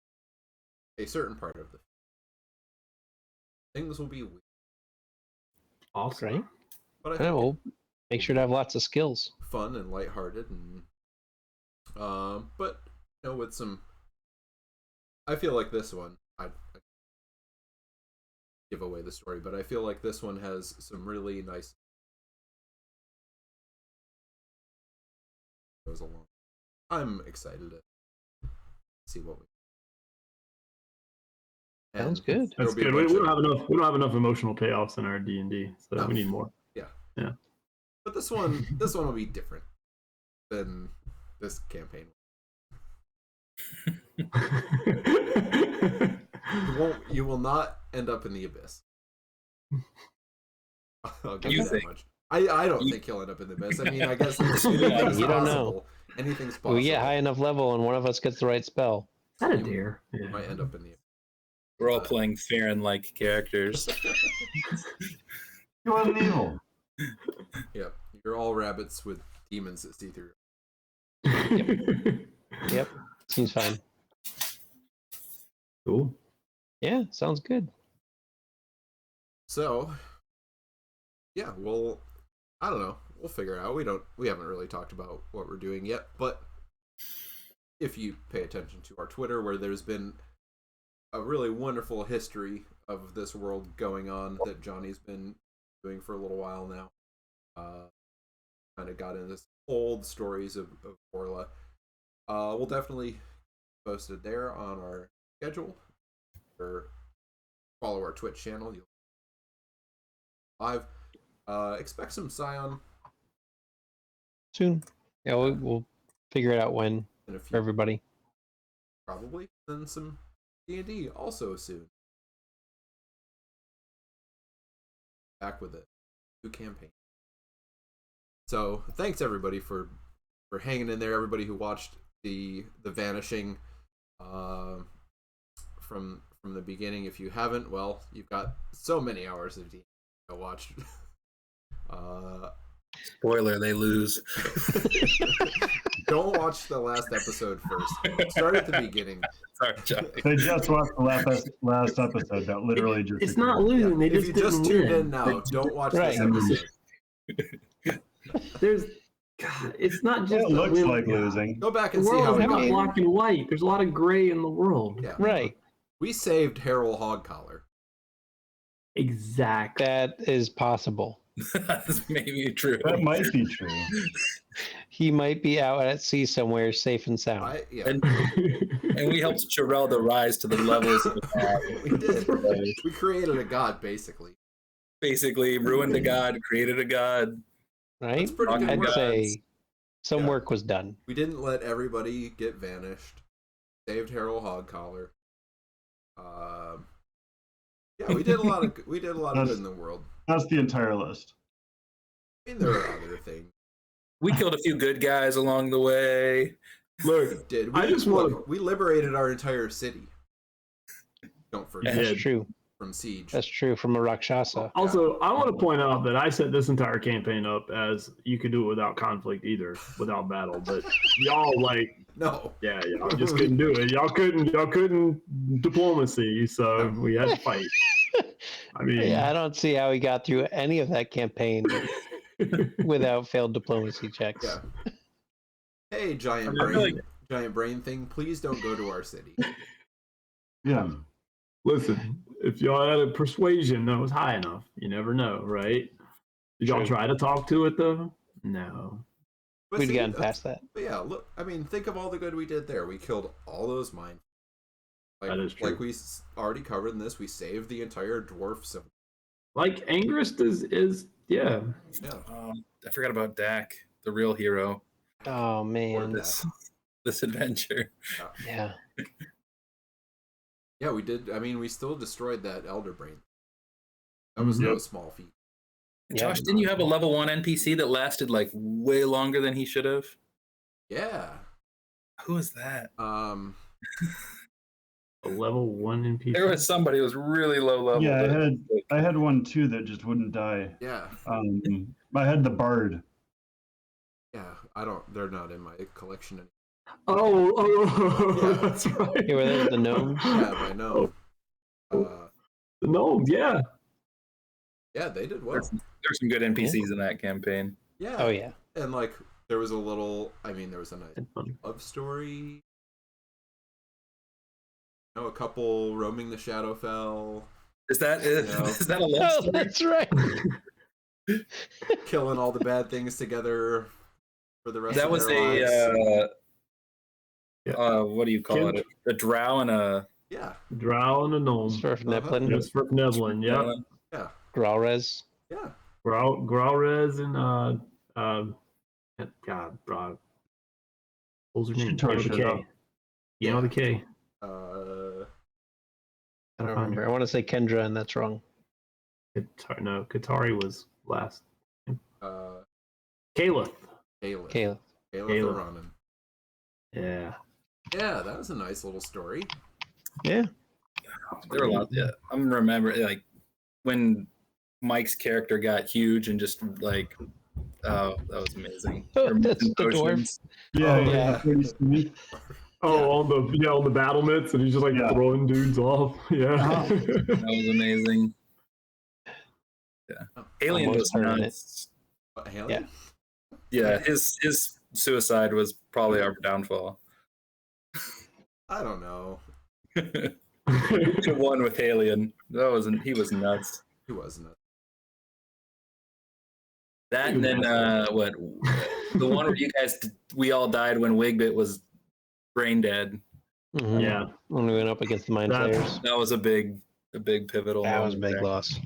a certain part of the. Things will be weird. Awesome. Right? But I I think will make sure to have lots of skills. fun and lighthearted, and but with some. I feel like this one. I give away the story, but I feel like this one has some really nice. Goes along. I'm excited to see what we. Sounds good. That's good. We don't have enough. We don't have enough emotional payoffs in our D&D, so we need more. Yeah. But this one will be different than this campaign. You will not end up in the abyss. I'll give you that much. I don't think he'll end up in the abyss. I mean, I guess anything's You don't possible. know. Anything's possible. We get high enough level, and one of us gets the right spell. Not a dare. You might end up in the abyss. We're all playing Farron-like characters. You wasn't evil. Yep. You're all rabbits with demons that see through. Yep. Seems fine. Cool. Yeah, sounds good. So, yeah, I don't know. We'll figure it out. We haven't really talked about what we're doing yet, but if you pay attention to our Twitter, where there's been a really wonderful history of this world going on that Johnny's been doing for a little while now. Kind of got into this old stories of Orla. We'll definitely post it there on our schedule, or follow our Twitch channel. You'll live. Expect some Scion Soon. Yeah, we'll figure it out when in a for few, everybody. probably, and some D&D also soon. Back with a new campaign. So thanks everybody for hanging in there. Everybody who watched the Vanishing from the beginning. If you haven't, well, you've got so many hours of D&D to watch. Spoiler, they lose. Don't watch the last episode first. Start at the beginning. Sorry, Johnny. They just watched the last episode that literally just It's not losing. They If just you just didn't tuned win. in now, don't watch Right. this episode. There's, God, it's not just It looks that like losing. Go back the and see how world we is not got. black and white. There's a lot of gray in the world. Yeah. Right. We saved Harold Hogcollar. Exactly. That is possible. That's maybe true. That might be true. He might be out at sea somewhere, safe and sound. And we helped Sherelle to rise to the levels of God. We did. We created a god, basically. Basically, ruined a god, created a god. Right? That's pretty good I'd work. say some Yeah. work was done. We didn't let everybody get vanished. Saved Harold Hogcollar. Yeah, we did a lot of good in the world. That's the entire list. I mean, there are other things. We killed a few good guys along the way. Look, Did I just want we liberated our entire city? Don't forget That's did. true. from siege. That's true from a Rakshasa. Also, I want to point out that I set this entire campaign up as you could do it without conflict either, without battle. But y'all No, y'all just couldn't do it. Y'all couldn't diplomacy, so we had to fight. I mean, Yeah, I don't see how he got through any of that campaign without failed diplomacy checks. yeah. Hey, giant I feel brain, giant brain thing. Please don't go to our city. Yeah. listen, if y'all had a persuasion that was high enough, you never know, right? Did y'all True. try to talk to it though? No. But We'd see, gotten past that. But yeah, look. I mean, think of all the good we did there. We killed all those mine. That is true. Like we already covered in this, we saved the entire dwarf zone. Like Angrist is yeah. Yeah. I forgot about Dak, the real hero Oh for man. this adventure. Yeah. Yeah, we did. I mean, we still destroyed that elder brain. That was no Yep. small feat. Yeah. Josh, didn't you have a level 1 NPC that lasted like way longer than he should have? Yeah. Who was that? A level 1 NPC. There was somebody who was really low level. Yeah, that- I had one too that just wouldn't die. Yeah. I had the bard. Yeah. They're not in my collection anymore. Oh, Yeah. that's right. Here were those the gnomes. Yeah, I know. The gnomes, yeah. Yeah, they did well. There's some good NPCs in that campaign. Yeah. Oh yeah. And like, there was a little. I mean, there was a nice It's fun. love story. You know, a couple roaming the Shadowfell, Is that a love Oh, story? that's right. killing all the bad things together for the rest That of was their lives. what do you call it? A drow and a Yeah. Drow and a gnome. Swerf Neplin, Just for Nevlin, yeah. Yeah. Gralrez. Yeah. Growrez and God, bro. What was her name? She tore Yano the shit up. K. Yano the K. I don't remember. I want to say Kendra, and that's wrong. No, Katari was last. Caliph. Caliph. Caliph. Caleb. Caliph Caliph. Aranan. Yeah. Yeah, that was a nice little story. Yeah. there were a lot. Yeah, I'm remembering like when Mike's character got huge and just like, oh, that was amazing. Oh, that's the dwarf. Potions. Yeah, Oh, yeah. yeah. Oh, on the battlements, and he's just like Yeah. throwing dudes off. Yeah. Uh-huh. That was amazing. Yeah, Alien Almost was heard it. nuts. Haley? Yeah, his suicide was probably our downfall. I don't know. The one with Alien, he was nuts. He wasn't. That and then what? The one where we all died when Wigbit was brain dead. Mhm. Yeah. When we went up against the Mind That's- Flayers. That was a big pivotal. That was a moment big there. loss.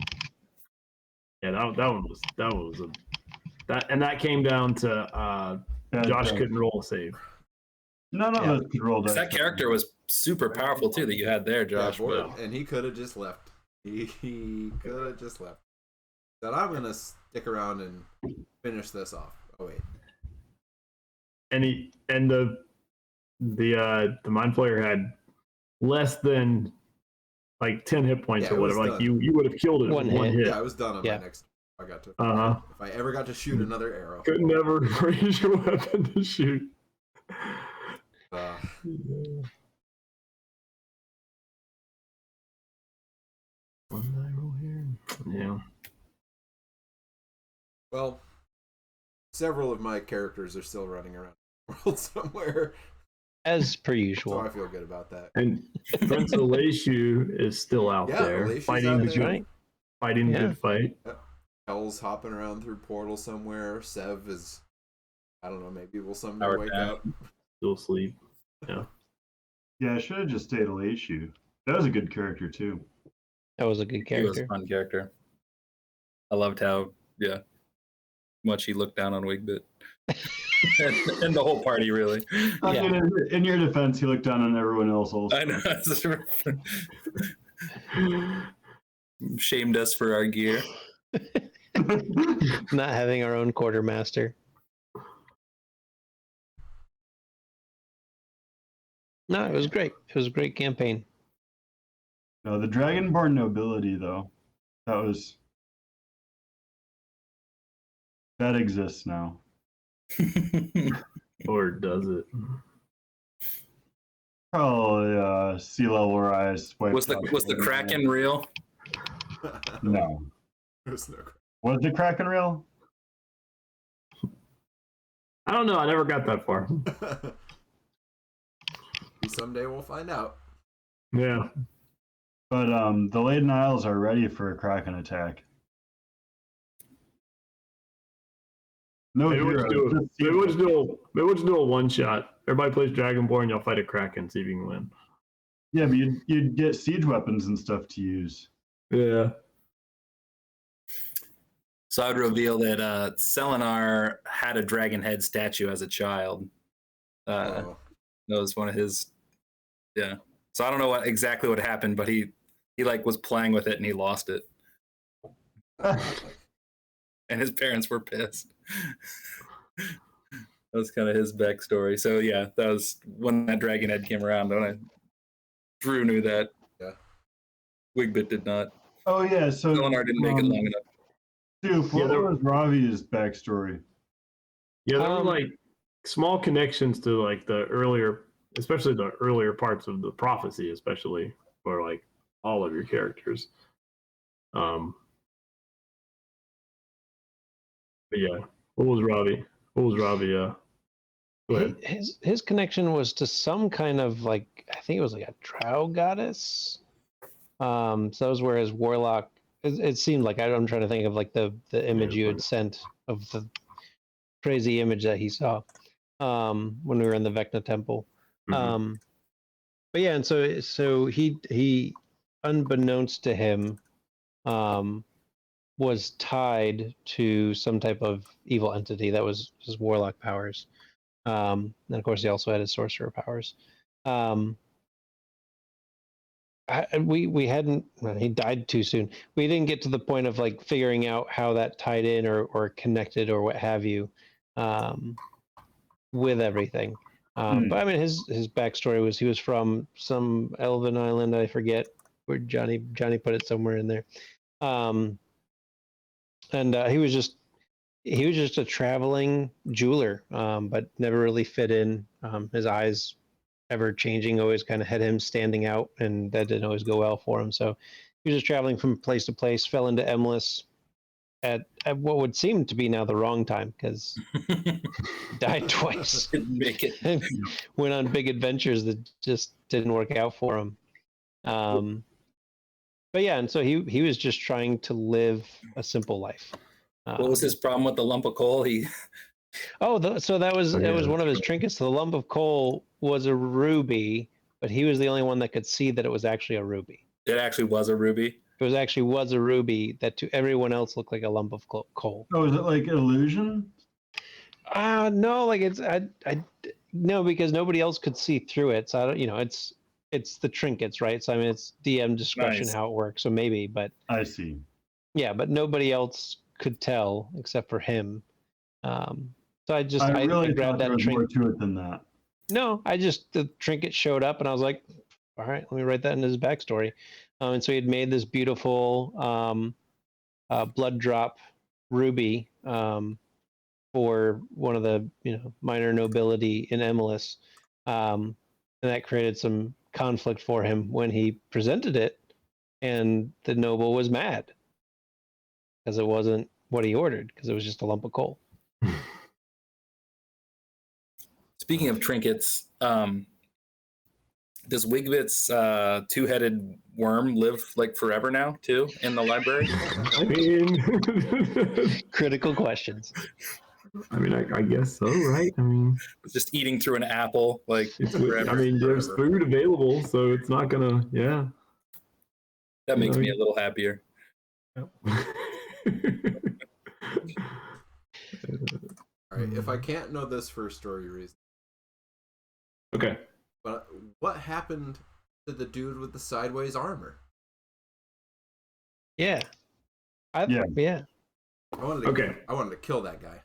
Yeah, that came down to Josh couldn't roll a save. None of Yeah. us could roll dice. That character was super powerful too that you had there, Josh. Yeah, boy, but and he could have just left. He could have just left. Said, I'm gonna stick around and finish this off. Oh wait. And the Mind Flayer had less than like 10 hit points Yeah, or it was whatever. Like done. you would have killed it One with one hit. hit. Yeah, I was done on Yeah. my next. I got to. Uh-huh. If I ever got to shoot another arrow. Couldn't never raise your weapon to shoot. What did I roll here? Yeah. Well, several of my characters are still running around the world somewhere. As per So usual. I feel good about that. And Prince Elishu is still out Yeah, there Elishu's fighting out the there. good, Right. fighting the Yeah. good fight. Hell's hopping around through portals somewhere. Sev is, I don't know, maybe we'll someday Powered wake down. up. Still asleep. Yeah, I should have just stayed Elishu. That was a good character too. That was a good He was a character. fun character. I loved how much he looked down on Wigbit. and the whole party, really. I Yeah. mean, in your defense, he looked down on everyone else also. I know. Shamed us for our gear. Not having our own quartermaster. No, it was great. It was a great campaign. No, the Dragonborn nobility, though, that exists now. Or does it? Probably sea level rise. was the Kraken real? No. There's no crap. Was the Kraken real? I don't know. I never got that far. Someday we'll find out. Yeah. But the Laden Isles are ready for a Kraken attack. No Maybe we'll just heroes. do just maybe we'll sea- just do maybe we'll just do a one shot. Everybody plays Dragonborn, y'all fight a Kraken, see if you can win. Yeah, but you'd get siege weapons and stuff to use. Yeah. So I'd reveal that Selenar had a dragon head statue as a child. Oh. That was one of his. Yeah. So I don't know exactly what happened, but he like was playing with it and he lost it, and his parents were pissed. That was kind of his backstory. So yeah, that was when that dragon head came around. Drew knew that. Yeah. Wigbit did not. Oh yeah, so Selenar didn't make it long enough. Dude, what was Ravi's backstory? Yeah, there were like small connections to like the earlier, especially the earlier parts of the prophecy, especially for like all of your characters. But yeah, what was Ravi? Go ahead. His connection was to some kind of like, I think it was like a drow goddess. So that was where his warlock. It seemed like I'm trying to think of like the image you had sent of the crazy image that he saw when we were in the Vecna temple. Mhm. But yeah, and so he unbeknownst to him was tied to some type of evil entity that was his warlock powers. And of course, he also had his sorcerer powers. We hadn't. Well, he died too soon. We didn't get to the point of like figuring out how that tied in or connected or what have you with everything. But I mean, his backstory was he was from some elven island. I forget where Johnny put it somewhere in there. And he was just a traveling jeweler, but never really fit in. His eyes ever changing always kind of had him standing out, and that didn't always go well for him. So he was just traveling from place to place, fell into Emless at what would seem to be now the wrong time because died twice. Didn't make it. And went on big adventures that just didn't work out for him. But yeah, and so he was just trying to live a simple life. What was his problem with the lump of coal? So that was one of his trinkets. The lump of coal was a ruby, but he was the only one that could see that it was actually a ruby. It actually was a ruby. It was a ruby that to everyone else looked like a lump of coal. Oh, is it like illusion? No, like no, because nobody else could see through it. So I don't, it's the trinkets, right? So I mean, it's DM discretion Nice. how it works. So maybe, but I see. yeah, but nobody else could tell except for him. So I really grabbed thought there that was more trinket. to it than that. No, the trinket showed up, and I was like, all right, let me write that in his backstory. And so he had made this beautiful blood drop ruby for one of the minor nobility in Emless, and that created some conflict for him when he presented it, and the noble was mad because it wasn't what he ordered because it was just a lump of coal. speaking of trinkets, does Wigbit's two-headed worm live like forever now too in the library? I mean, Critical questions. I guess so, right? I mean, Just eating through an apple, like it's forever. I mean, there's Forever. food available, so it's not gonna. Yeah. That makes No. me a little happier. All right, if I can't know this for story reasons, Okay. but what happened to the dude with the sideways armor? Yeah. Yeah. Yeah. I wanted to kill that guy.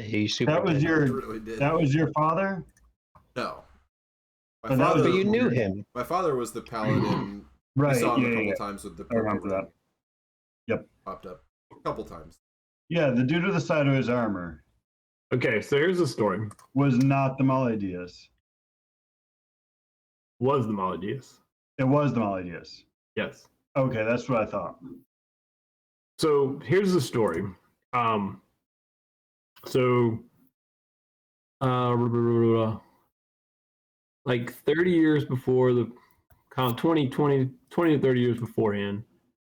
He's super That was dead. I your really did. that was your father? No. My But that father, was- But you knew him. my father was the paladin. Right. We saw him Yeah, a couple yeah. times with the I remember purple that. ring. Yep. Popped up a couple times. Yeah, the dude with the sideways armor Okay, so here's the story. was not the Maladius. Was the Maladius? It was the Maladius. Yes. Okay, that's what I thought. So here's the story. Like 30 years before the 20 to 30 years beforehand,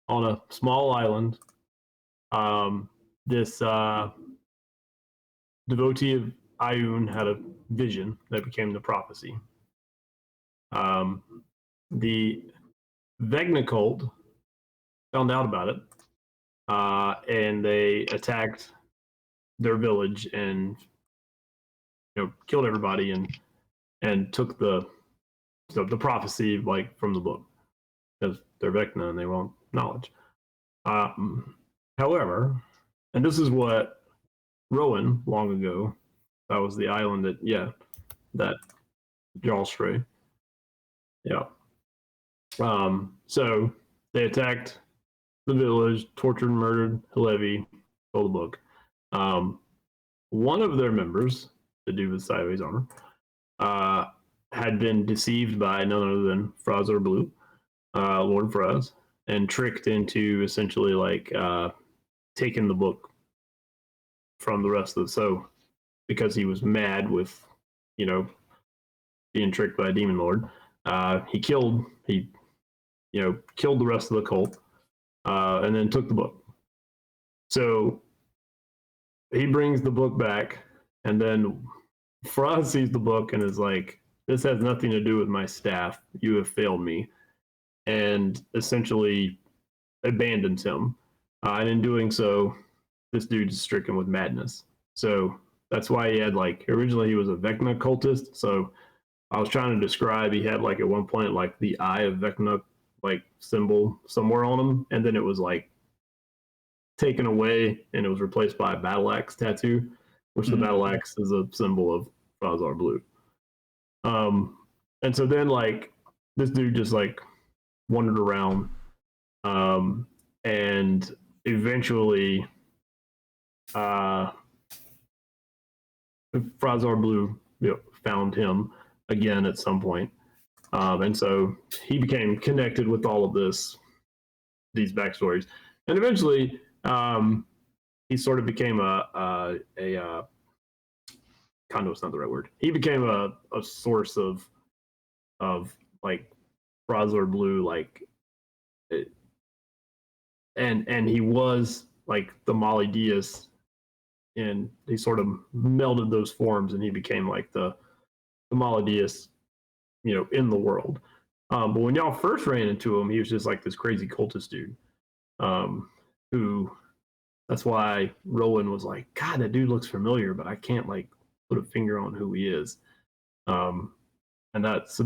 on a small island, this devotee of Ayun had a vision that became the prophecy. The Vegna cult found out about it, and they attacked their village and killed everybody and took the prophecy like from the book because they're Vecna and they want knowledge. However, and this is what Rowan long ago, that was the island that Jarlstray. Yeah. So they attacked the village, tortured and murdered Halevi, stole the book. One of their members, the dude with sideways armor, had been deceived by none other than Frazor Blue, Lord Fraz, and tricked into essentially like taking the book from the rest of the. So because he was mad with, being tricked by a demon lord, he killed the rest of the cult, and then took the book. So he brings the book back, and then Fraz sees the book and is like, "This has nothing to do with my staff. You have failed me," and essentially abandons him. And in doing so, this dude is stricken with madness. So that's why he had originally he was a Vecna cultist. So I was trying to describe, he had at one point the eye of Vecna symbol somewhere on him, and then it was taken away and it was replaced by a battle axe tattoo, which the battle axe is a symbol of Frazar Blue. And so then this dude just wandered around, and eventually Frazar Blue found him again at some point. And so he became connected with all of these backstories, and eventually he sort of became a conduit's not the right word. He became a source of Frazor Blue, and he was the Mali Diaz, and he sort of melded those forms, and he became the Mali Diaz, in the world. But when y'all first ran into him, he was just this crazy cultist dude, who, that's why Rowan was like, God, that dude looks familiar, but I can't put a finger on who he is. And that's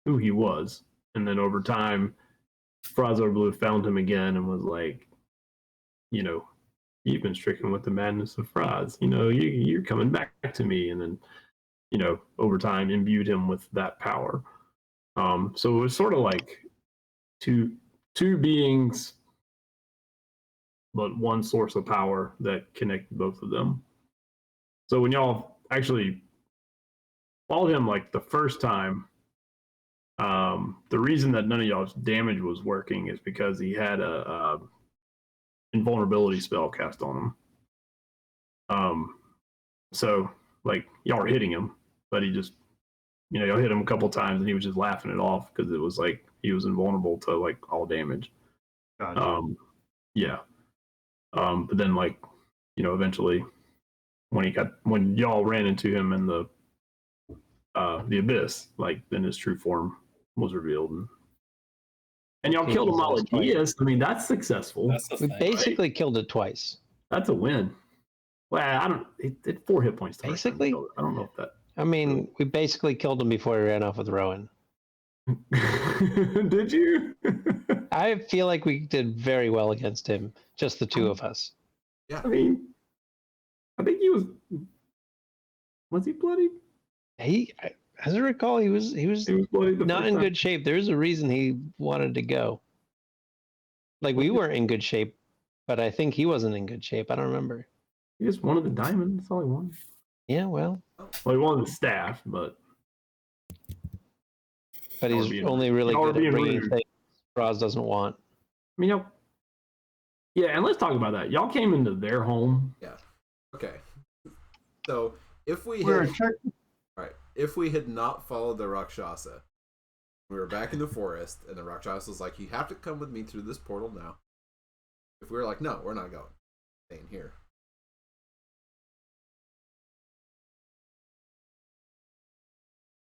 who he was. And then over time, Frazor Blue found him again and was like, you've been stricken with the madness of Fraz. You're coming back to me. And then, over time imbued him with that power. So it was sort of two beings, but one source of power that connected both of them. So when y'all actually followed him the first time, the reason that none of y'all's damage was working is because he had a invulnerability spell cast on him. So like y'all were hitting him, but he just, y'all hit him a couple times and he was just laughing it off because it was like he was invulnerable to like all damage. Gotcha. Yeah. But then like, eventually when y'all ran into him in the abyss, like then his true form was revealed, and y'all killed him all at DS. I mean, that's successful. That's We basically killed it twice. That's a win. Well, I don't. It 4 hit points. Basically, I don't know if that. I mean, we basically killed him before he ran off with Rowan. Did you? I feel like we did very well against him, just the two of us. Yeah. I mean, I think he was. Was he bloody? As I recall, he was bloody not in good shape. There's a reason he wanted to go. Like we weren't in good shape, but I think he wasn't in good shape. I don't remember. He just wanted the diamond. That's all he wanted. Yeah, well, he wanted the staff, but he's only really good at bringing things Roz doesn't want. I mean, yeah, and let's talk about that. Y'all came into their home. Yeah. Okay. So if we if we had not followed the Rakshasa, we were back in the forest, and the Rakshasa was like, "You have to come with me through this portal now." If we were like, "No, we're not going, staying here."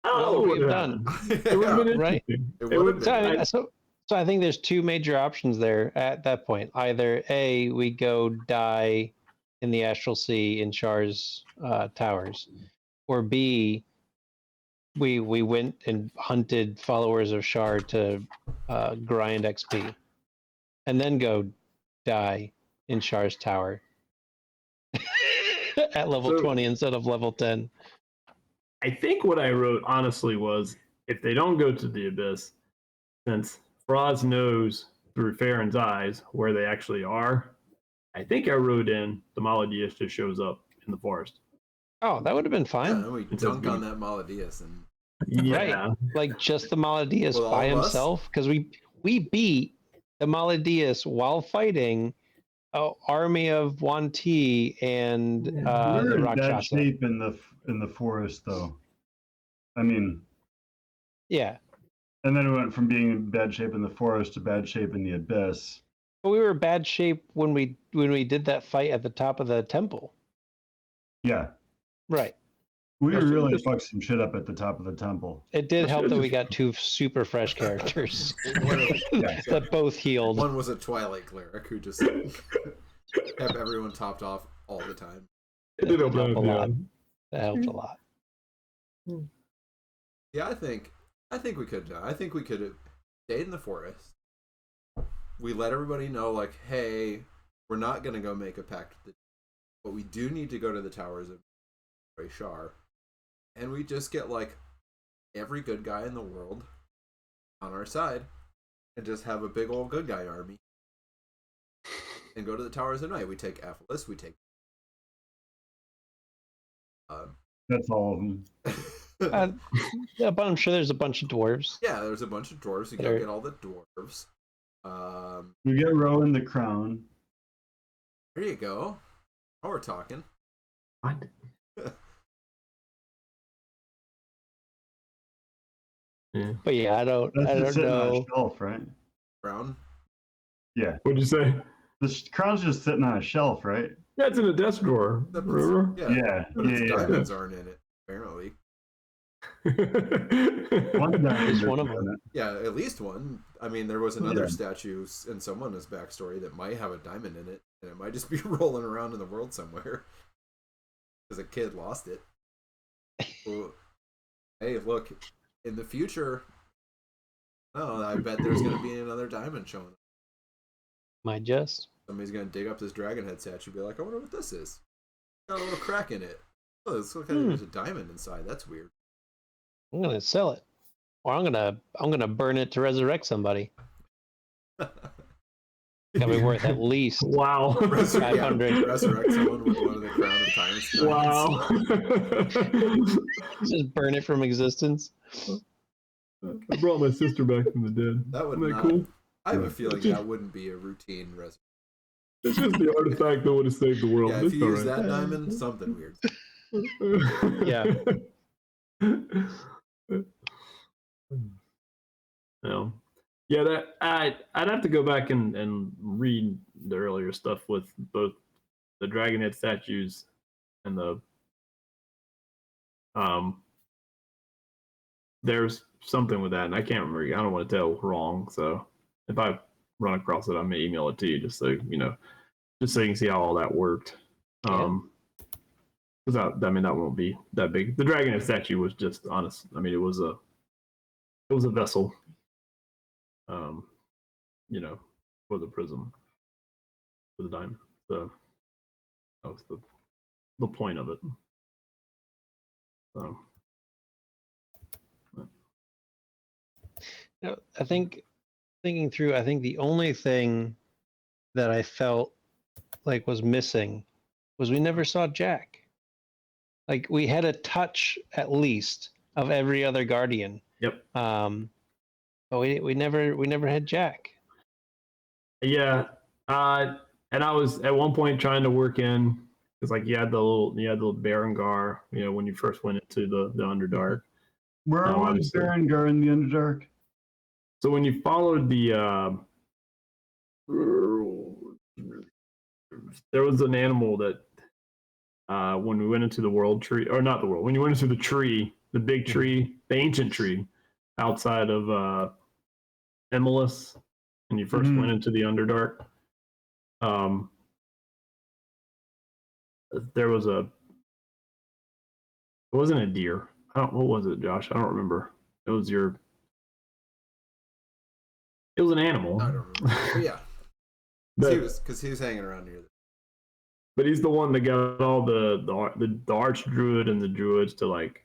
Oh, what we've done. It would have been right. So I think there's two major options there at that point. Either A, we go die in the Astral Sea in Char's towers, or B, we went and hunted followers of Char to grind XP, and then go die in Char's tower at level 20 instead of level 10. I think what I wrote honestly was, if they don't go to the abyss, since Froz knows through Farron's eyes where they actually are, I think I wrote in the Maladius just shows up in the forest. Oh, that would have been fine. Yeah, we dunk on that Maladius and yeah, right, like just the Maladius With by all of us? himself, because we beat the Maladius while fighting an army of Wanti and We the were in bad Rakshasa. shape in the forest, though. I mean, Yeah, and then it went from being in bad shape in the forest to bad shape in the abyss. but we were in bad shape when we did that fight at the top of the temple. Yeah, Right. we Yeah, really just- fucked some shit up at the top of the temple. It did That's help good. that we got two super fresh characters Yeah. that both healed. One was a Twilight cleric who just have everyone topped off all the time. it did open help up a yeah. lot. That helped a lot. Yeah, I think we could. I think we could have stayed in the forest. We let everybody know, like, hey, we're not gonna go make a pact with but we do need to go to the towers of Char, and we just get like every good guy in the world on our side, and just have a big old good guy army, and go to the towers at night. We take Epilogue, we take. That's all of them. Yeah, but I'm sure there's a bunch of dwarves. Yeah, there's a bunch of dwarves. We go get all the dwarves. We get Rowan the crown. There you go. Oh, we're talking. What? Yeah. But yeah, I don't That's sitting on a know. shelf, right? Brown. Yeah, What'd you say? the crown's just sitting on a shelf, right? That's in a desk drawer. Remember? Yeah, But its yeah. diamonds aren't in it, apparently. One diamond Just is one of in them. it. Yeah, at least one. I mean, there was another Yeah. statue in someone's backstory that might have a diamond in it, and it might just be rolling around in the world somewhere. Because a kid lost it. Well, hey, look, in the future, I bet there's going to be another diamond showing up. Might just. Somebody's going to dig up this dragon head statue and be like, I wonder what this is. Got a little crack in it. Oh, this looks like there's a diamond inside. That's weird. I'm gonna sell it, or I'm gonna burn it to resurrect somebody. Gotta be worth at least Wow. 500. Resurrect someone with one of the crown of times. Wow. Just burn it from existence. I brought my sister back from the dead. That would Isn't not. cool? I have a feeling that wouldn't be a routine resurrection. It's just the artifact that would have saved the world. Yeah, if It's you all use right. that diamond, something weird. Yeah. No. Yeah, that I'd have to go back and read the earlier stuff with both the dragon head statues and the there's something with that, and I can't remember. I don't want to tell wrong, so if I run across it, I may email it to you just so you know, just so you can see how all that worked. Because I mean that won't be that big. The dragon head statue was just honest. I mean it was a vessel, you know, for the prism, for the diamond. So that was the point of it. So. You know, I think thinking through, I think the only thing that I felt like was missing was we never saw Jack. Like we had a touch at least of every other Guardian. Yep. But we never had Jack. Yeah. And I was at one point trying to work in because like you had the little Berengar, you know, when you first went into the Underdark. Where was obviously. Berengar in the Underdark? So when you followed the there was an animal that when we went into the world tree, or not the world, when you went into the tree, the big tree, the ancient tree outside of Emilis, and you first went into the Underdark, there was it wasn't a deer. What was it, Josh? I don't remember. It was an animal. I don't remember. Yeah. Because he was hanging around near there. But he's the one that got all the archdruid and the druids to like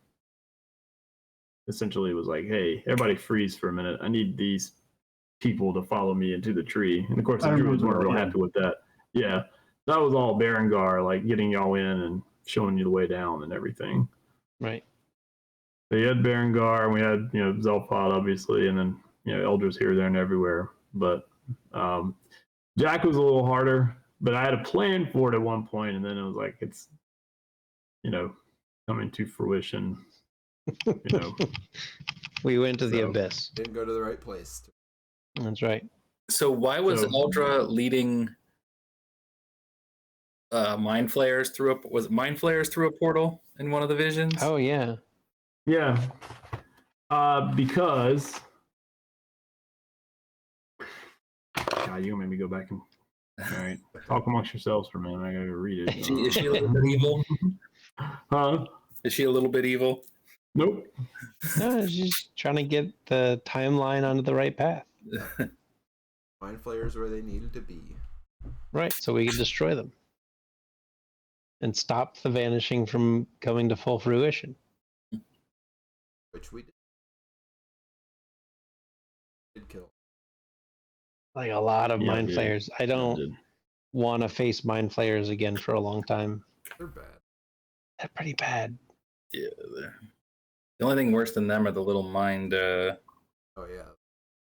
essentially was like, hey, everybody freeze for a minute. I need these people to follow me into the tree. And of course the druids weren't real happy with that. Yeah. That was all Berengar, like getting y'all in and showing you the way down and everything. Right. So you had Berengar and we had, you know, Zelpod obviously, and then, you know, elders here, there, and everywhere. But Jack was a little harder, but I had a plan for it at one point, and then it was like it's, you know, coming to fruition. You know, we went to the abyss. Didn't go to the right place. That's right. So why was Aldra leading mind flayers through was it mind flayers through a portal in one of the visions? Oh yeah. Yeah. Because God, you made me go back and all right, talk amongst yourselves for a minute. I gotta go read it. Is she a little bit evil? Huh? Is she a little bit evil? Nope. No, she's trying to get the timeline onto the right path. Mind flayers where they needed to be. Right, so we can destroy them and stop the vanishing from coming to full fruition. Which we did kill. Like a lot of Yeah, mind dude. flayers. I don't want to face mind flayers again for a long time. They're bad. They're pretty bad. Yeah. The only thing worse than them are the little mind Oh yeah.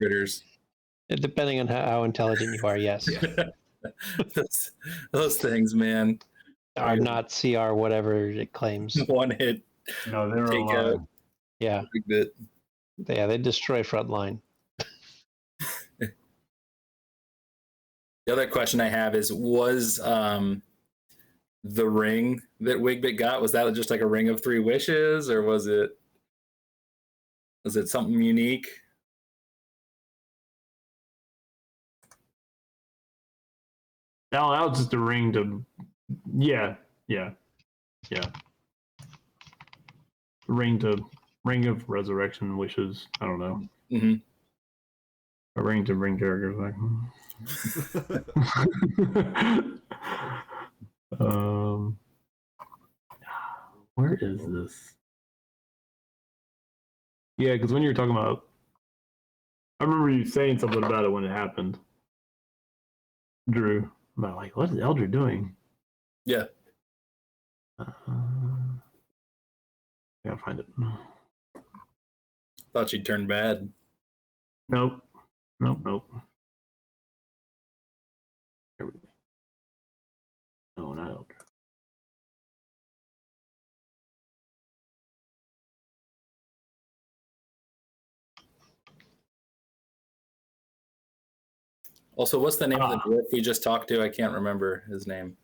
critters. Depending on how intelligent you are, yes. those things, man. Are not CR whatever it claims. One hit. No, they were Take alive. out Yeah. a big bit. Yeah, they destroy frontline. The other question I have is, was the ring that Wigbit got, was that just like a ring of 3 wishes, or was it something unique? No, that was just a ring to yeah. Ring of resurrection wishes. I don't know. Mm-hmm. A ring to bring characters back. Where is this? Yeah, because when you were talking about, I remember you saying something about it when it happened, Drew. About like, what is Eldred doing? Yeah. I gotta find it. Thought she'd turn bad. Nope. Here we go. No, not Eldred. Also, what's the name of the dwarf we just talked to? I can't remember his name.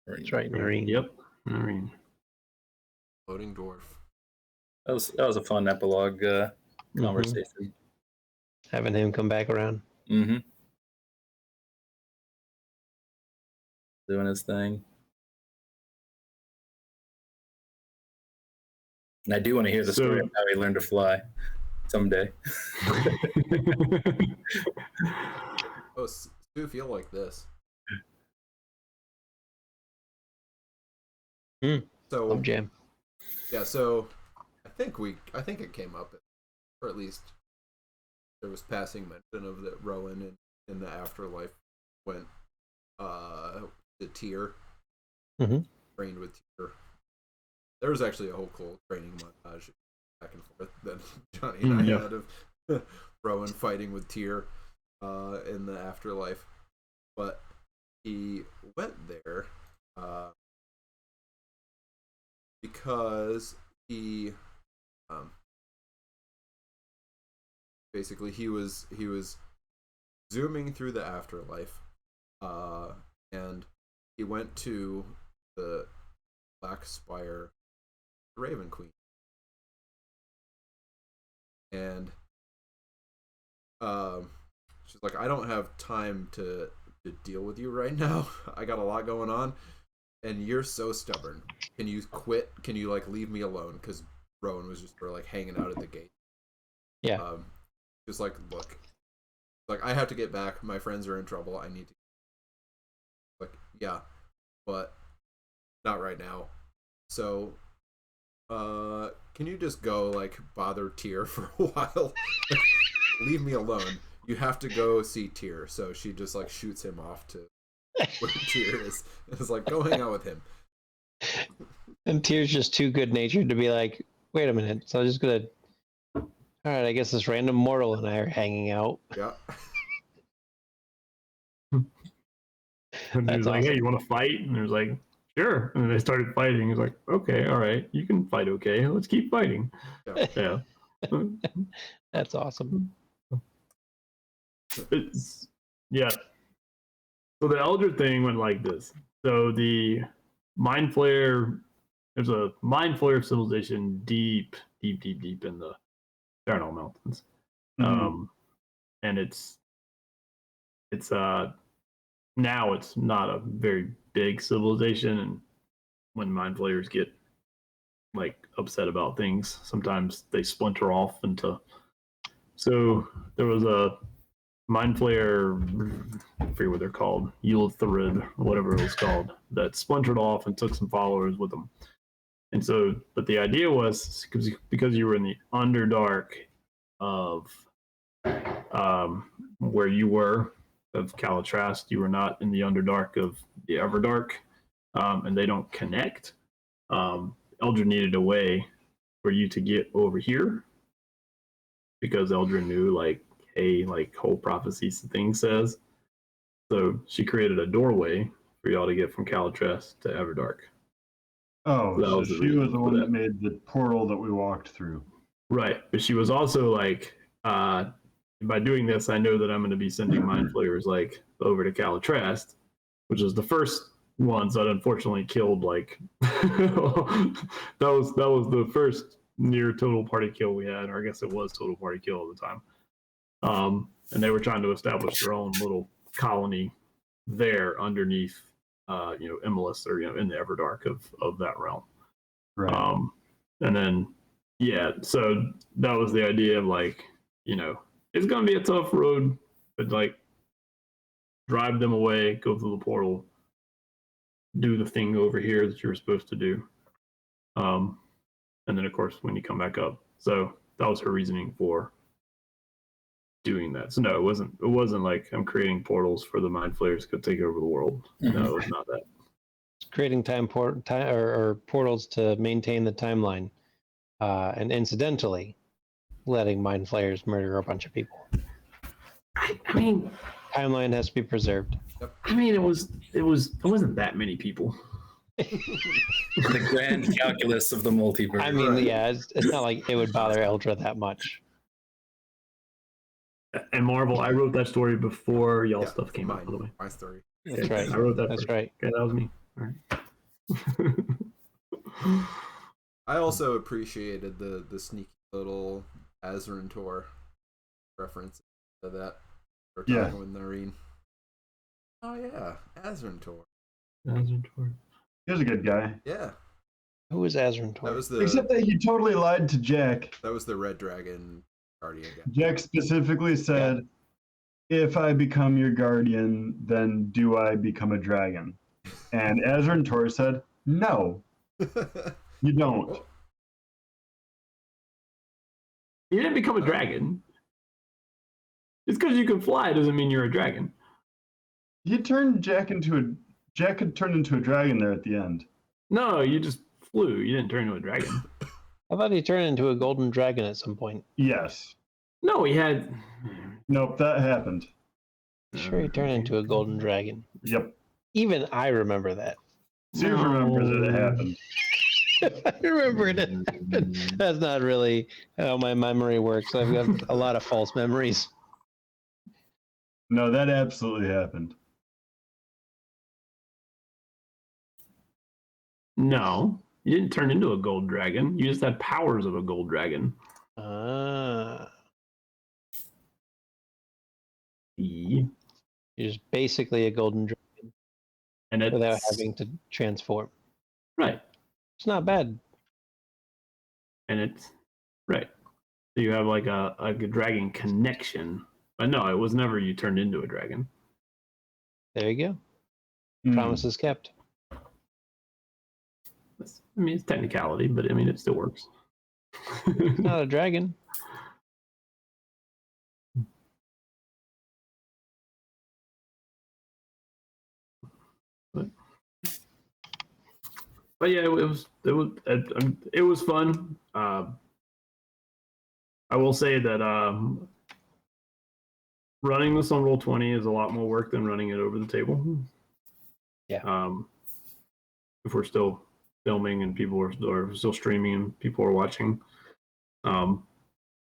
That's right, Noreen. Yep, Noreen. Floating dwarf. That was a fun epilogue conversation. Having him come back around. Mm-hmm. Doing his thing. And I do want to hear the story of how he learned to fly someday. Oh, do feel like this. So Jam. Yeah, so I think it came up, or at least there was passing mention of that Rowan in the afterlife went to Tyr, trained with Tyr. There was actually a whole cool training montage back and forth that Johnny and I had of Rowan fighting with Tyr in the afterlife. But he went there because he basically he was zooming through the afterlife, and he went to the Black Spire Raven Queen, and she's like, I don't have time to deal with you right now. I got a lot going on, and you're so stubborn. Can you quit? Can you like leave me alone? Because Rowan was just sort of like hanging out at the gate. Yeah. Just like, look, like I have to get back. My friends are in trouble. I need to. Like, yeah, but not right now. So, can you just go like bother Tyr for a while? Leave me alone. You have to go see Tyr. So she just like shoots him off to where Tyr is. It's like, go hang out with him. And Tyr's just too good natured to be like, wait a minute. So I'm just gonna. All right, I guess this random mortal and I are hanging out. Yeah. And he was like, hey, you want to fight? And he was like, sure. And then they started fighting. He's like, okay, all right, you can fight, okay. Let's keep fighting. Yeah. That's awesome. Yeah. So the Elder thing went like this. So the Mind Flayer, there's a Mind Flayer civilization deep in the Fahrenheit Mountains. And it's now it's not a very big civilization, and when Mind Flayers get like upset about things, sometimes they splinter off into. So there was a Mind Flayer, I forget what they're called, Yultharid, whatever it was called, that splintered off and took some followers with them. And so, but the idea was because you were in the Underdark of where you were of Calitrast, you were not in the Underdark of the Everdark, and they don't connect. Eldrin needed a way for you to get over here because Eldrin knew, like, hey, like whole prophecy thing says. So she created a doorway for y'all to get from Calitrast to Everdark. Oh, so she was the one that made the portal that we walked through. Right, but she was also like, by doing this, I know that I'm going to be sending Mind Flayers like over to Calitrast, which is the first ones that unfortunately killed. Like that was the first near total party kill we had, or I guess it was total party kill at the time. And they were trying to establish their own little colony there underneath, Imolus, or in the Everdark of that realm. Right. And then so that was the idea of like, it's gonna be a tough road, but like drive them away, go through the portal, do the thing over here that you were supposed to do. And then of course when you come back up. So that was her reasoning for doing that. So no, it wasn't like I'm creating portals for the Mind Flayers to take over the world. No, it was not that. It's creating portals to maintain the timeline, and incidentally, letting Mind Flayers murder a bunch of people. I mean, timeline has to be preserved. I mean, it wasn't that many people. The grand calculus of the multiverse. I mean, yeah, it's not like it would bother Eldra that much. And Marvel, I wrote that story before y'all Yeah, stuff came out, by the way. My story. That's Okay, right. I wrote that That's first. right. Okay, that was me. All right. I also appreciated the sneaky little Azerin Tor reference to that. Or Yeah. talking with Nareen. Oh yeah, Azerin Tor. He was a good guy. Yeah, Who was Azrin that Tor? was the Except that he totally lied to Jack. that was the Red Dragon Guardian guy. Jack specifically said, if I become your guardian, then do I become a dragon? And Azrin Tor said, no, you don't. Oh, You didn't become a dragon. Just because you can fly doesn't mean you're a dragon. He turned Jack had turned into a dragon there at the end. No, you just flew. You didn't turn into a dragon. I thought he turned into a golden dragon at some point. Yes. No, he had. Nope, that happened. Sure, he turned into a golden dragon. Yep. Even I remember that. Steve remembers that it happened. I remember it happened. That's not really how my memory works. I've got a lot of false memories. No, that absolutely happened. No, you didn't turn into a gold dragon. You just had powers of a gold dragon. Ah, Yeah. you're just basically a golden dragon And it's without having to transform. right. It's not bad. And it's right. So you have like a dragon connection. But no, it was never you turned into a dragon. There you go. Mm. Promises kept. I mean, it's technicality, but I mean, it still works. It's not a dragon. But yeah, it was fun. I will say that running this on Roll20 is a lot more work than running it over the table. Yeah. If we're still filming and people are still streaming and people are watching,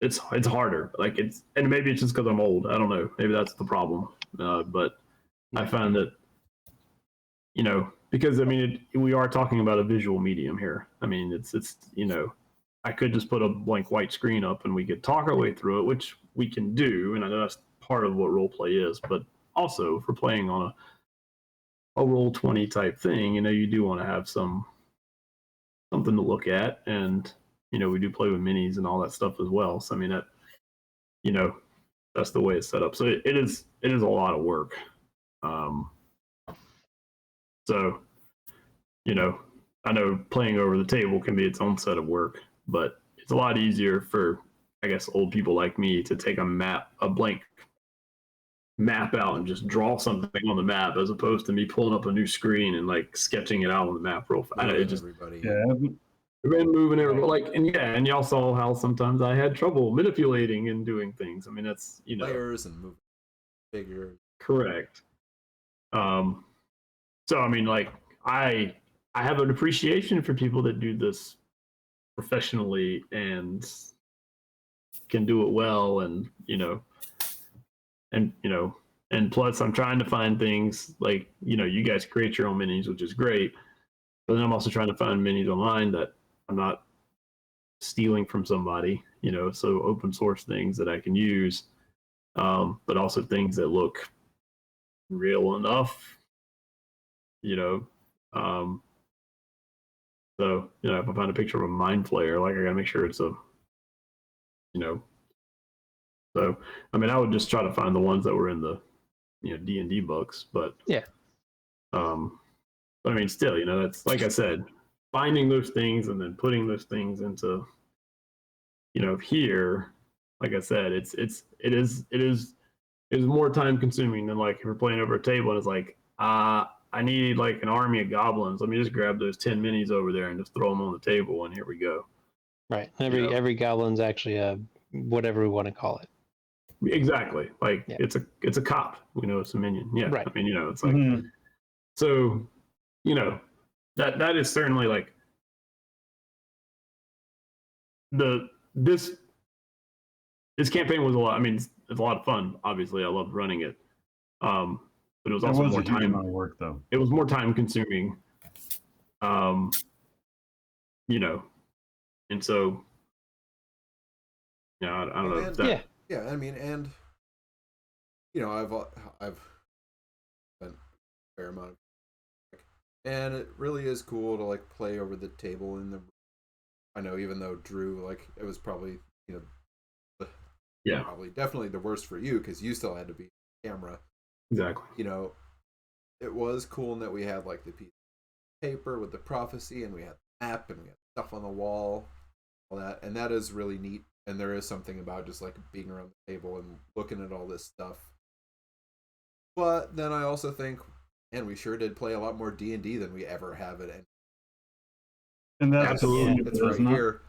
it's harder. Like and maybe it's just because I'm old. I don't know. Maybe that's the problem. But I find that because I mean we are talking about a visual medium here. I mean it's I could just put a blank white screen up and we could talk our way through it, which we can do, and I know that's part of what role play is. But also, if we're playing on a Roll20 type thing, you do want to have something to look at, and we do play with minis and all that stuff as well. So I mean that that's the way it's set up. So it is a lot of work. So I know playing over the table can be its own set of work, but it's a lot easier for, I guess, old people like me to take a blank map out and just draw something on the map, as opposed to me pulling up a new screen and like sketching it out on the map real fast. It just everybody. Yeah. been moving everybody and y'all saw how sometimes I had trouble manipulating and doing things. I mean, that's Layers and moving figures. correct. So I mean, like I have an appreciation for people that do this professionally and can do it well, and and plus I'm trying to find things like you guys create your own minis, which is great, but then I'm also trying to find minis online that I'm not stealing from somebody, so open source things that I can use, but also things that look real enough, so if I find a picture of a mind flayer, like I gotta make sure it's a so I mean I would just try to find the ones that were in the D&D books, but Yeah. But I mean still, that's like I said, finding those things and then putting those things into here, like I said, it is more time consuming than like if we're playing over a table and it's like I need like an army of goblins. Let me just grab those 10 minis over there and just throw them on the table, and here we go. Right. Every goblin's actually a whatever we want to call it. Exactly. Like it's a cop. It's a minion. Yeah. Right. I mean, it's like so. That is certainly like this this campaign was a lot. I mean, it's a lot of fun. Obviously, I loved running it. But it was also a more huge time. amount of work, though. It was more time consuming. You know, and so, yeah, I don't know. And, That, yeah, I mean, and I've spent a fair amount of, and it really is cool to like play over the table in the. I know, even though Drew, like, it was probably probably definitely the worst for you because you still had to be on camera. Exactly. It was cool in that we had like the piece of paper with the prophecy, and we had the map, and we had stuff on the wall, all that, and that is really neat. And there is something about just like being around the table and looking at all this stuff. But then I also think, and we sure did play a lot more D&D than we ever have it, And that's Absolutely. it's right here.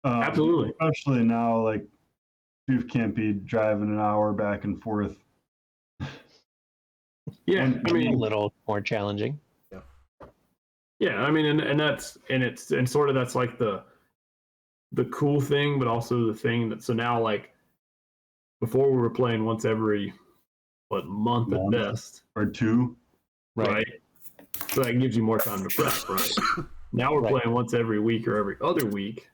Absolutely. Especially now, like, Steve can't be driving an hour back and forth. Yeah, I A mean, little more challenging. yeah, I mean, and that's and sort of that's like the cool thing, but also the thing that so now like before we were playing once every month at best, Or two. right? So that gives you more time to prep, right? Now we're playing once every week or every other week,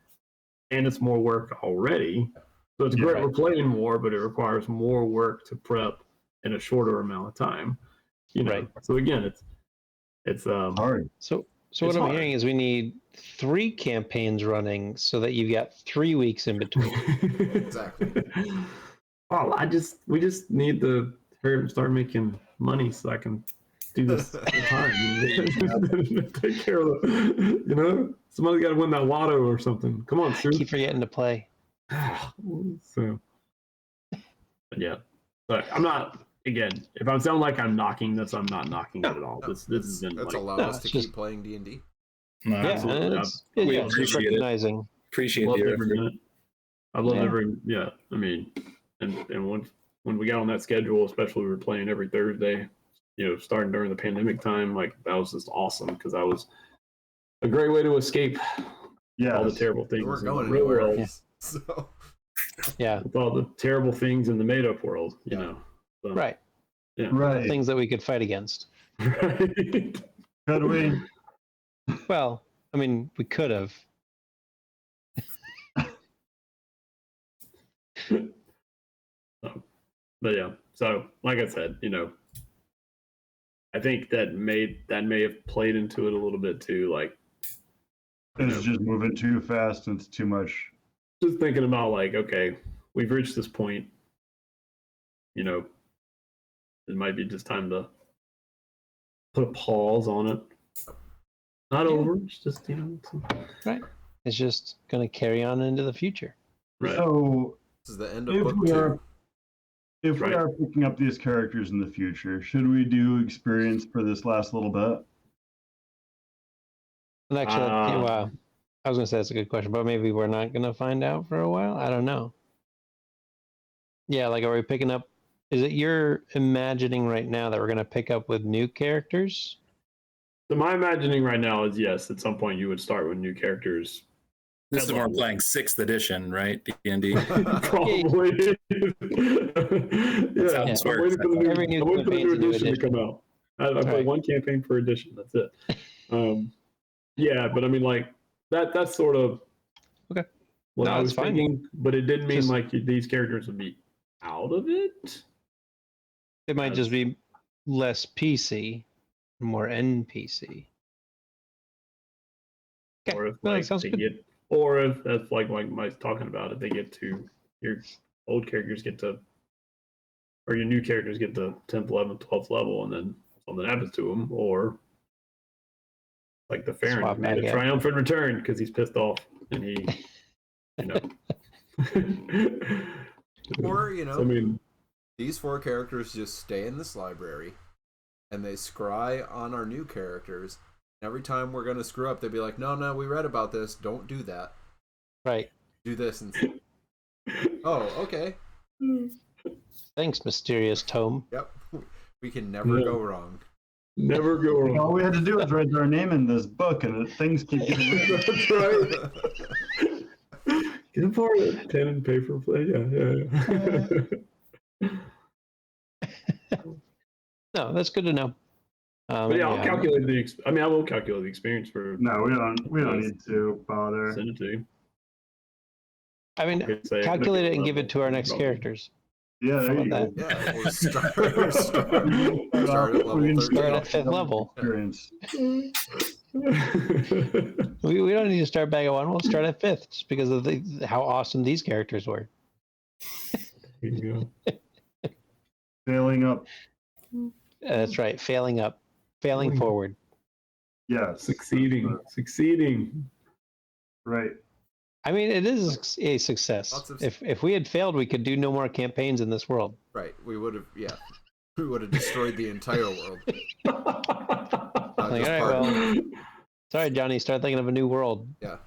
and it's more work already. So it's great we're playing more, but it requires more work to prep in a shorter amount of time. So again, it's Hard. So It's what I'm hard. hearing is we need 3 campaigns running so that you've got 3 weeks in between. Exactly. Oh, we just need to hurry up and start making money so I can do this full time. Take care of the, somebody's got to win that lotto or something. Come on, Sue. Keep forgetting to play. So, but yeah, but I'm not. Again, if I sound like I'm knocking this, I'm not knocking it at all. This has been That's like, allowed us to just- keep playing D&D. No, Yeah, absolutely. and We just appreciate it. recognizing. appreciate loved the every effort. minute. I loved Yeah. every I mean, and when we got on that schedule, especially we were playing every Thursday, starting during the pandemic time, like that was just awesome because that was a great way to escape all the terrible things We weren't in the going real anywhere. world. Yeah. So Yeah, With all the terrible things in the made up world, you know. So, right. Right. Things that we could fight against. Right. Could we? Well, I mean, we could have. But yeah, so like I said, I think that may have played into it a little bit too. Like, It's just moving too fast and it's too much. just thinking about like, okay, we've reached this point. It might be just time to put a pause on it. Not over. It's just Right. It's just going to carry on into the future. right. So this is the end of if book we 2. are if Right. we are picking up these characters in the future, should we do experience for this last little bit? And actually, well, I was going to say that's a good question, but maybe we're not going to find out for a while. I don't know. Yeah, like, are we picking up? Is it you're imagining right now that we're going to pick up with new characters? So my imagining right now is yes, at some point you would start with new characters. This is when we're playing 6th edition, right? D&D. Probably. That's how this I'm waiting for the Every new I'm waiting for the campaign's a new edition to edition. come out. I play Right. one campaign per edition. That's it. Yeah, but I mean, like that's sort of Okay. what No, I that's was fine. thinking, but it didn't mean Just- like these characters would be out of it. It might just be less PC, more NPC. Okay. Or if No, that like sounds they good. get, or if that's like Mike's talking about, if they get to your old characters get to, or your new characters get to 10th, 11th, 12th level, and then something happens to them, or like the Farron Swap made back a out. triumphant return because he's pissed off and he, Or, I mean, these 4 characters just stay in this library and they scry on our new characters. Every time we're going to screw up, they'd be like, no, we read about this. Don't do that. Right. Do this instead. Oh, okay. Thanks, mysterious tome. Yep. We can never Yeah. go wrong. never go All wrong. we had to do was write our name in this book, and things keep getting. That's right. Get a part of the pen and paper play. Yeah. No, that's good to know. But yeah, I'll calculate I will calculate the experience for. No, we don't need to bother. Send it to you. I mean, calculate it and give it to our next characters. Yeah, there you go. Yeah, we'll start at level 13. Start at 5th level. Experience. We don't need to start back at 1. We'll start at 5th just because of how awesome these characters were. Here you go. Failing up. That's right. Failing up. Failing forward. Yes. Succeeding. Right. I mean, it is a success. If we had failed, we could do no more campaigns in this world. Right. We would have, we would have destroyed the entire world. All right, well, sorry, Johnny. Start thinking of a new world. Yeah.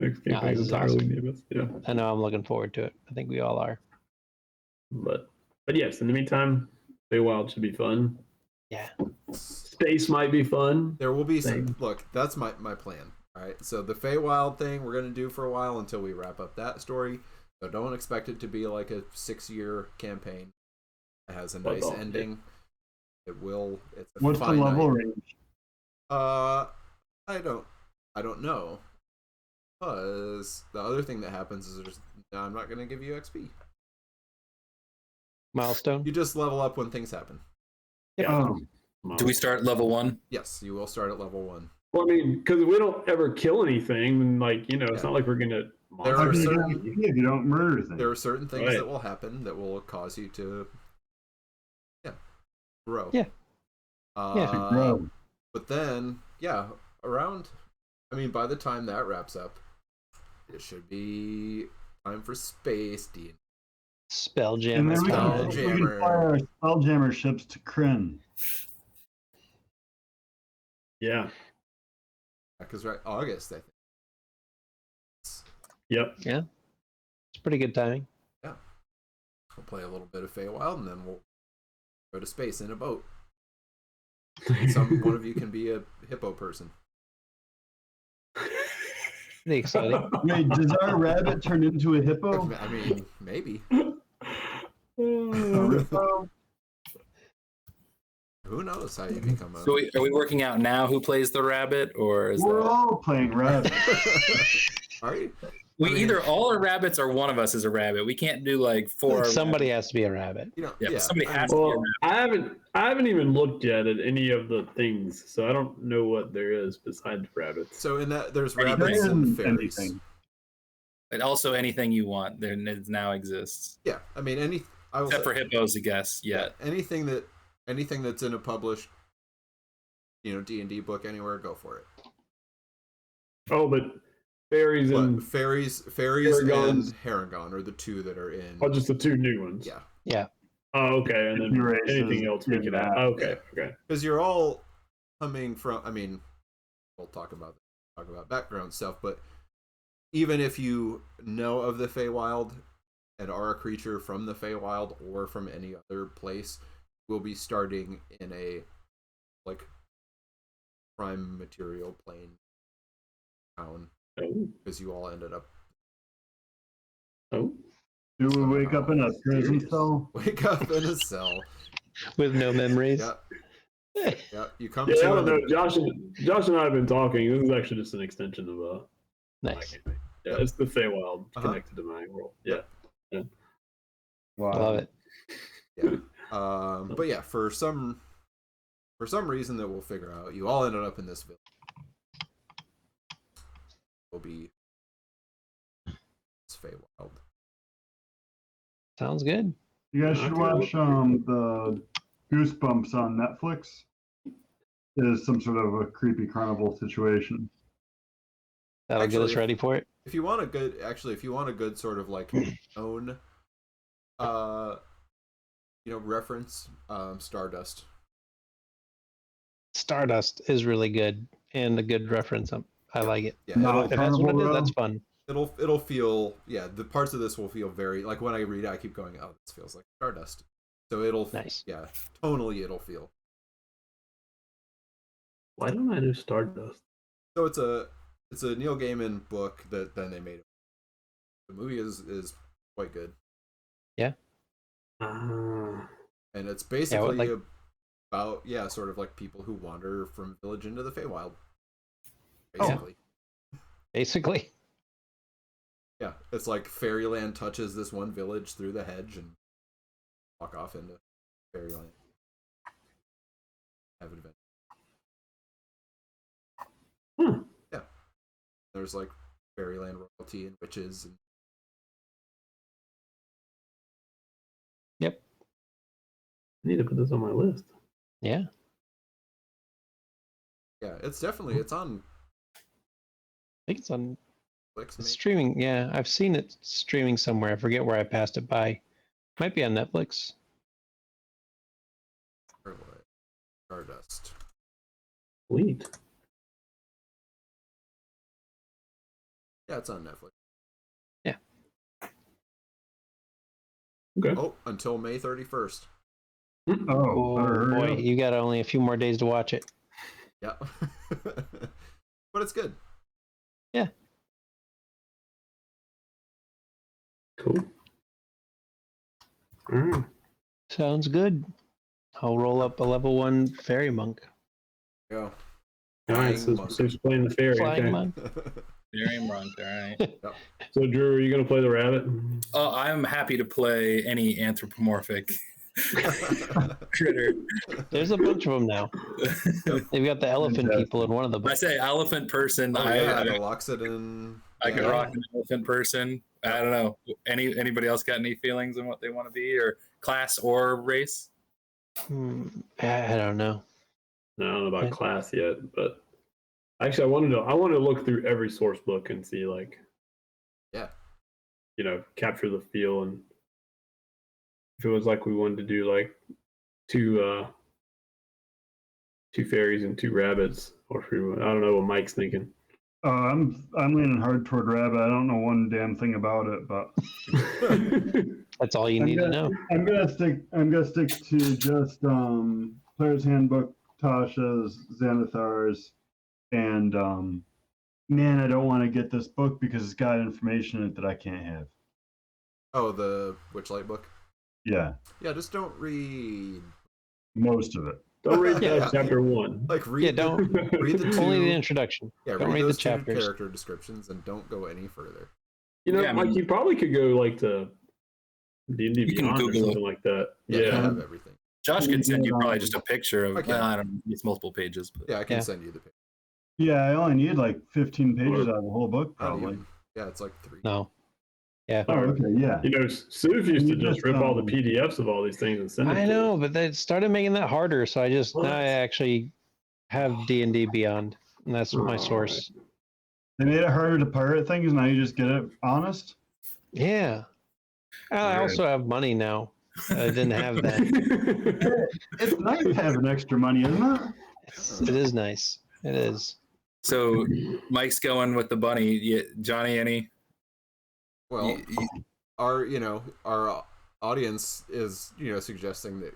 Next campaign is entirely new. Yeah. I know. I'm looking forward to it. I think we all are. But yes, in the meantime, Feywild should be fun. Yeah. Space might be fun. There will be some. Look, that's my plan. All right. So the Feywild thing we're gonna do for a while until we wrap up that story. So don't expect it to be like a 6-year campaign. It has a nice ending. Yeah. It will. It's a What's the level range? I don't know. Because the other thing that happens is I'm not gonna give you XP. Milestone. You just level up when things happen. Yeah. Do we start level 1? Yes, you will start at level 1. Well, I mean, because we don't ever kill anything, and it's not like we're gonna. There are certain if you don't murder things. There are certain things that will happen that will cause you to, grow. Yeah. Grow. But then, around. I mean, by the time that wraps up, it should be time for space D. Spelljammer. And then we can fly our Spelljammer ships to Kryn. Yeah. Because August, I think. Yep. Yeah. It's pretty good timing. Yeah. We'll play a little bit of Feywild, and then we'll go to space in a boat. One of you can be a hippo person. Pretty exciting. Wait, does our rabbit turn into a hippo? I mean, maybe. Who knows how you become a... So are we working out now who plays the rabbit, or is We're all playing rabbit. Are you? Either all are rabbits or one of us is a rabbit. We can't do like 4. Somebody has to be a rabbit. Somebody has to be a rabbit. I haven't even looked yet at any of the things, so I don't know what there is besides rabbits. So in that, there's rabbits and fairies. And also anything you want, there now exists. Yeah, I mean except for hippos, I guess. Yeah. Anything that's in a published, D&D book anywhere, go for it. Oh, but fairies and and Haragon are the 2 that are in. Oh, just the 2 new ones. Yeah. Yeah. Oh, okay, and then anything else we can add. Okay. Because you're all coming from. I mean, we'll talk about background stuff, but even if you know of the Feywild and are a creature from the Feywild or from any other place, we'll be starting in a prime material plane town because you all ended up. Oh. Do we wake up in a prison cell? Wake up in a cell with no memories. Yeah. You come. Yeah, I don't know. Josh and I have been talking. This is actually just an extension of nice. Yeah, it's the Feywild connected to my world. Yeah. Wow. I love it. Yeah. But yeah, for some reason that we'll figure out, you all ended up in this village. Will be Feywild. Sounds good. You guys should watch the Goosebumps on Netflix. It is some sort of a creepy carnival situation. That'll get us ready for it. If you want a good sort of own reference, Stardust. Stardust is really good and a good reference. I like it. Yeah, if that's what it is, that's fun. It'll feel, the parts of this will feel very, when I read it, I keep going, oh, this feels like Stardust. So it'll, nice. Yeah, tonally it'll feel. Why don't I do Stardust? So it's a it's a Neil Gaiman book that then they made. The movie is quite good, Uh, and it's basically like- about sort of like people who wander from village into the Feywild. Oh. Basically, Basically. yeah, it's like Fairyland touches this one village through the hedge and walk off into Fairyland. Have adventure. Yeah, there's like Fairyland royalty and witches and I need to put this on my list. Yeah. yeah, it's on I think it's on Netflix. it's streaming. Yeah, I've seen it streaming somewhere. I forget where I passed it by. Might be on Netflix. Stardust. Sweet. Yeah, it's on Netflix. Okay. Oh, until May 31st. Oh, Oh hurry boy, up. you got only a few more days to watch it. Yeah. But it's good. Cool. All right. Sounds good. I'll roll up a level 1 fairy monk. Yeah. All right. Flying So monk. she's playing the fairy. Flying Okay. monk. Very monk, all right. So Drew, are you gonna play the rabbit? Oh, I'm happy to play any anthropomorphic critter. There's a bunch of them now. They've got the elephant people in one of the I books. say elephant person. Oh yeah, the I Loxodon. could rock an elephant person. I don't know. Anybody else got any feelings on what they want to be, or class or race? I don't know. No, I don't know about class yet, but actually, I wanted to look through every source book and see, like, Yeah. Capture the feel, and if it was like we wanted to do like two fairies and 2 rabbits, or if I don't know what Mike's thinking. I'm leaning hard toward rabbit. I don't know one damn thing about it, but That's all you need to know. I'm gonna stick to just Player's Handbook, Tasha's, Xanathar's, and man, I don't want to get this book because it's got information in it that I can't have. Oh, the Witchlight book. Yeah, Yeah, just don't read. most of it. Don't read Yeah. chapter 1. Like read. Yeah, don't read the two. only the introduction. Yeah, Don't read those the two chapters. character descriptions and don't go any further. Yeah, I Mike, mean- you probably could go like to D&D You can Beyond or Google something like that. Yeah, Yeah. you have everything. Josh could send you probably just a picture of. Okay. I don't know. It's multiple pages, but Yeah, I can Yeah. send you the picture. Yeah, I only need like 15 pages Or- out of the whole book, Not probably. even. Yeah, it's like 3. No. Yeah. Oh, okay, yeah. Sue used to You just just, rip all the PDFs of all these things and send it I to know, us. but they started making that harder, so now I actually have D&D Beyond, and that's my Oh, source. They made it harder to pirate things. Now you just get it honest. Yeah. I Right. also have money now. I didn't have that. It's nice to have an extra money, isn't it? It is nice. It is. so Mike's going with the bunny. Johnny, any? Well, our audience is suggesting that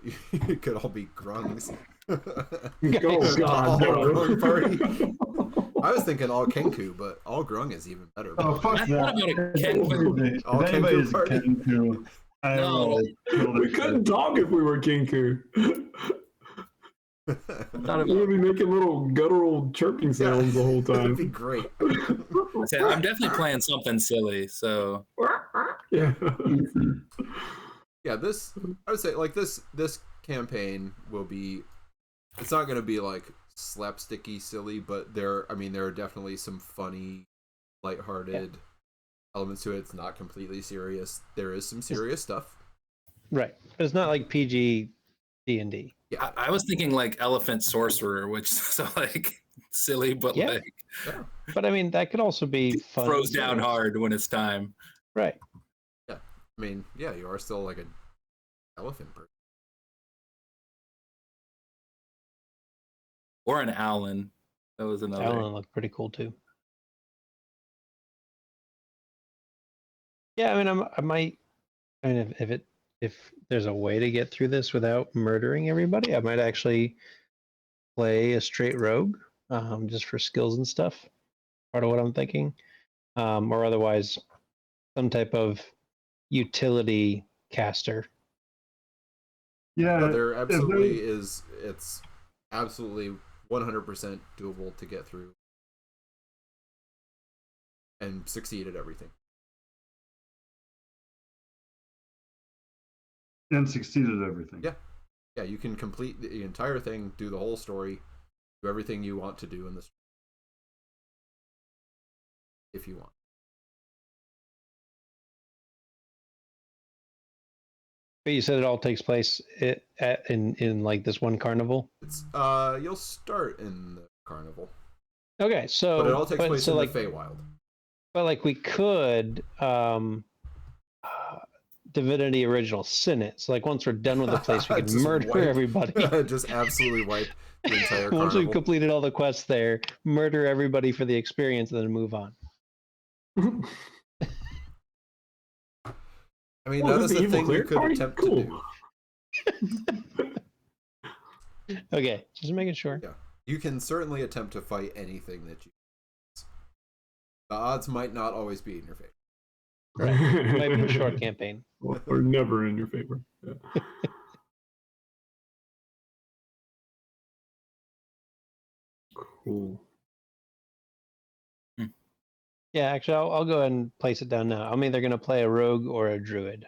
you could all be grungs. Oh, God, All no. grung party. I was thinking all Kenku, but all grung is even better. Oh, fuck I that. thought about a If Kenku. All anybody's Kenku party. Kenku, I don't No. know. We couldn't talk if we were Kinku. Thought We would be making little guttural chirping sounds the whole That'd be time. great. I'm definitely playing something silly. So Yeah. Yeah, I would say like this campaign will be. It's not going to be like slapsticky silly, but there are definitely some funny, lighthearted elements to it. It's not completely serious. There is some serious stuff. Right. It's not like PG D&D. Yeah, I was thinking like elephant sorcerer, which so like silly, but Yeah. like yeah, But I mean, that could also be fun. throws down hard when it's time. Right. I mean, yeah, you are still like an elephant person. Or an Owlin. That was another. Alan looked pretty cool too. Yeah, I mean, if there's a way to get through this without murdering everybody, I might actually play a straight rogue, just for skills and stuff. part of what I'm thinking, or otherwise some type of utility caster. Yeah, No, there if absolutely is. It's absolutely 100% doable to get through and succeed at everything. and succeeded at everything. Yeah. Yeah, you can complete the entire thing, do the whole story, do everything you want to do in this, if you want. But you said it all takes place in like this one carnival. It's you'll start in the carnival, Okay, so but it all takes place so in like, the Feywild. but like we could Divinity Original Sin it. So like once we're done with the place, we could Just murder wipe- everybody. Just absolutely wipe the entire Once carnival. we've completed all the quests there, murder everybody for the experience, and then move on. I mean, Oh, that is is it the a evil thing you cleric could party? attempt Cool. to do. Okay, just making sure. Yeah. You can certainly attempt to fight anything that you. The odds might not always be in your favor. Right. It might be a short campaign. Or never in your favor. Yeah. Cool. Yeah, actually, I'll go ahead and place it down now. I'm either going to play a rogue or a druid.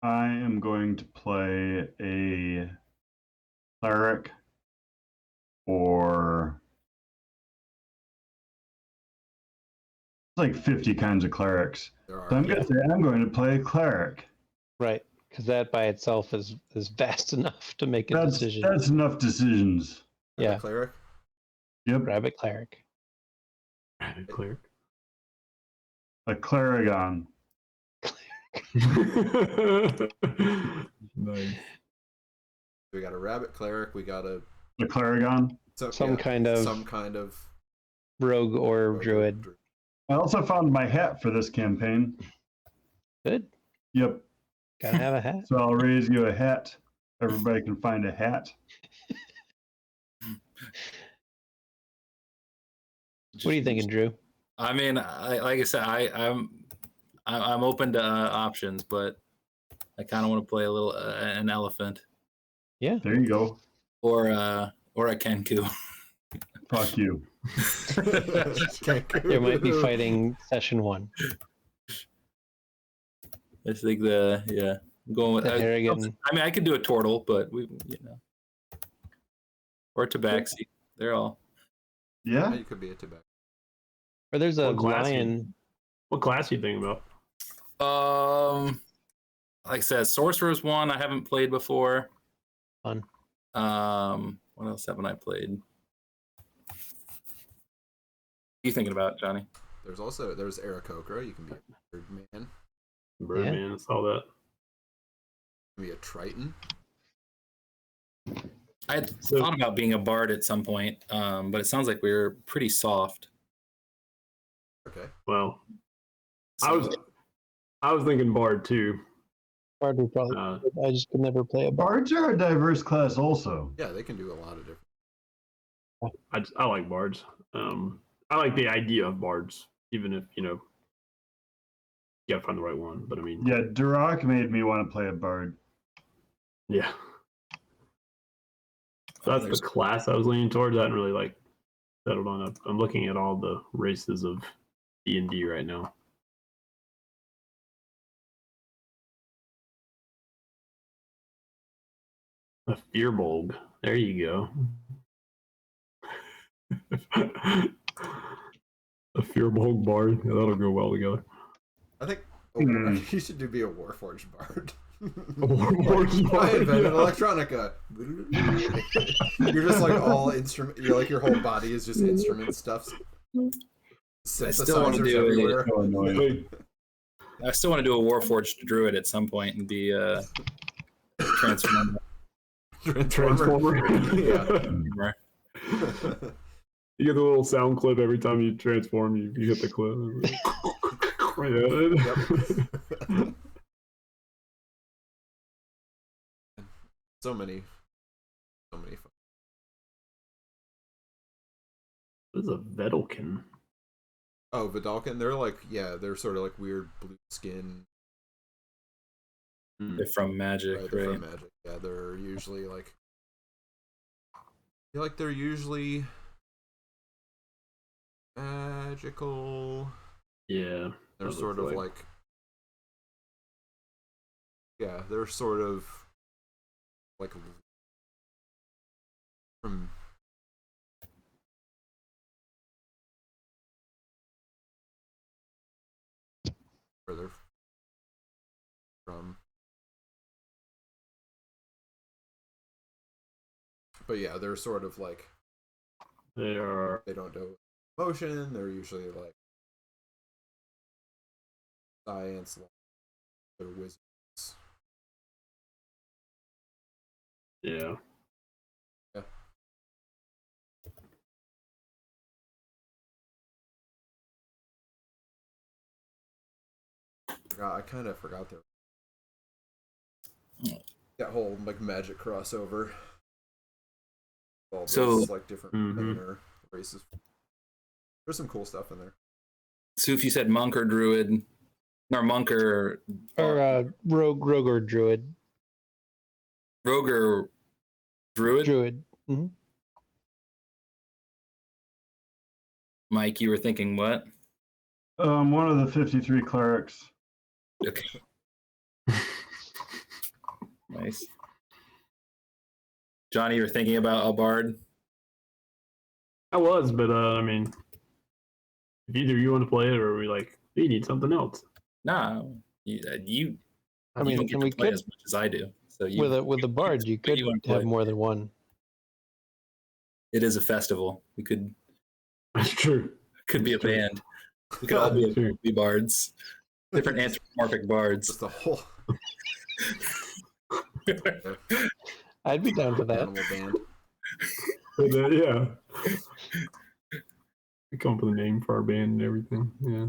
I am going to play a cleric or like 50 kinds of clerics. There are. So I'm going to say I'm going to play a cleric. Right, because that by itself is vast enough to make a decision. That's enough decisions. Yeah. Cleric. Yep. Rabbit cleric. Cleric. A clerigon. Nice. We got a rabbit cleric. We got a clerigon. Some kind of rogue or druid. I also found my hat for this campaign. Good. Yep. Gotta have a hat. So I'll raise you a hat. Everybody can find a hat. What are you thinking, Drew? I mean, like I said, I'm open to options, but I kind of want to play a little an elephant. Yeah. There you go. Or a Kenku. Fuck you. There might be fighting session 1. I think I'm going with. The Harrigan. I mean, I could do a turtle, but or tabaxi. They're all. Yeah. You could be a tobacco. Or there's a What class lion. What class are you thinking about? Like I said, Sorcerer's one I haven't played before. Fun. What else haven't I played? What are you thinking about, Johnny? There's Aarakocra. You can be a Birdman. Birdman, I saw that. You can be a Triton. I had thought about being a bard at some point, but it sounds like we're pretty soft. Okay. Well, So, I was thinking bard too. Bard would probably. I just could never play a bard. Bards are a diverse class also. Yeah, they can do a lot of different. I like bards. I like the idea of bards, even if you gotta find the right one. But I mean, Yeah, Durak made me want to play a bard. yeah. So that's the class I was leaning towards. I hadn't really settled on it. I'm looking at all the races of D&D right now. A Fearbolg. There you go. A Fearbolg bard. Yeah, that'll go well together. I think you should be a Warforged bard. A Warforged I bard. invented Yeah. electronica. You're just like all instrument. You're like your whole body is just instrument stuff. I still want to Synthesizers do everywhere. So annoying. I still want to do a Warforged druid at some point and be transformed. Transformer. Yeah. You get the little sound clip every time you transform. You hit the clip. Yep. So many fun. What is a Vedalken? Oh, Vidalkin, they're like, yeah, they're sort of like weird blue skin. They're from Magic, Right, they're right? from Magic. Yeah, they're usually like, I feel like they're usually magical. Yeah. They're that sort looks of like, yeah, they're sort of like from where they're from. But yeah, they're sort of like, they are. they don't do motion. They're usually like science. They're wizards. Yeah. Yeah. I kind of forgot there. That whole like Magic crossover. All So- those like different Mhm. minor races. There's some cool stuff in there. So if you said monk or druid, or monk or rogue or druid. rogue or druid, Druid. Mike, you were thinking what? One of the 53 clerics. Okay. Nice. Johnny, you were thinking about a bard? I was, but I mean, if either you want to play it or we like, we need something else. Nah, you I you mean, don't get and to we play could as much as I do. So you, with a bard, you could wanna have play. more than one. It is a festival. We could That's true. be a That's true. band. We could all be, True. be bards. Different anthropomorphic bards. Just the whole I'd be down for that. animal band. But, yeah. We come up with a name for our band and everything. Yeah.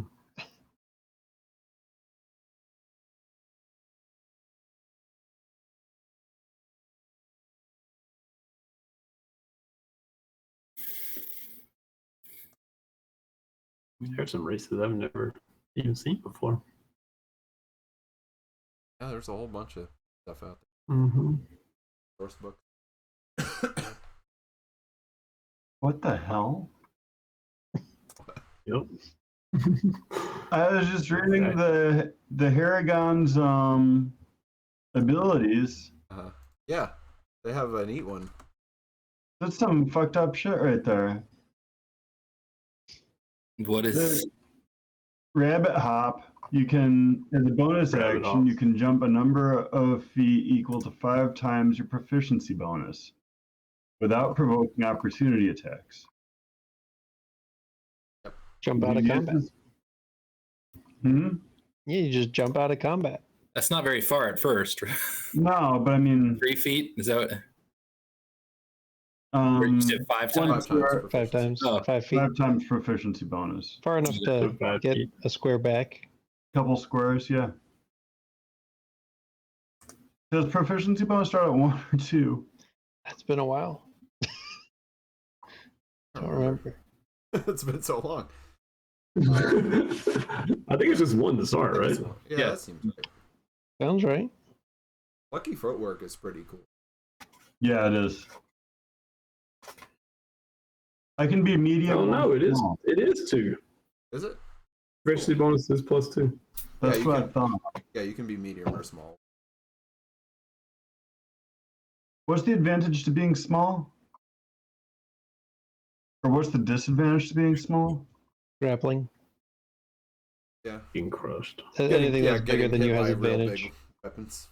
There's some races I've never even seen before. Yeah, there's a whole bunch of stuff out there. Mm-hmm. Source book. What the hell? Yep. I was just reading Okay. the Haragon's abilities. Yeah, they have a neat one. That's some fucked up shit right there. What is The rabbit hop. You can, as a bonus Rabbit action, hop. you can jump a number of feet equal to 5 times your proficiency bonus without provoking opportunity attacks. Jump out of combat. Hmm? Yeah, you just jump out of combat. that's not very far at first. No, but I mean, 3 feet? Is that what, or you said 5 one times? 5 times. square- 5 times. Oh. 5 feet. 5 times proficiency bonus. Far enough to 5 get feet. a square back. Couple squares, yeah. Does proficiency bonus start at 1 or 2? That's been a while. Don't remember. It's been so long. I think it's just one to start, right? Yeah, Yeah. that seems right. Sounds right. Lucky footwork is pretty cool. Yeah, it is. I can be medium. Oh no, or it is. small. It is 2. Is it? Proficiency bonus is +2. That's you what I can- thought. Yeah, you can be medium or small. What's the advantage to being small? Or what's the disadvantage to being small? Grappling. Yeah. Being crushed. Anything that's bigger getting than hit you has by real advantage. big weapons,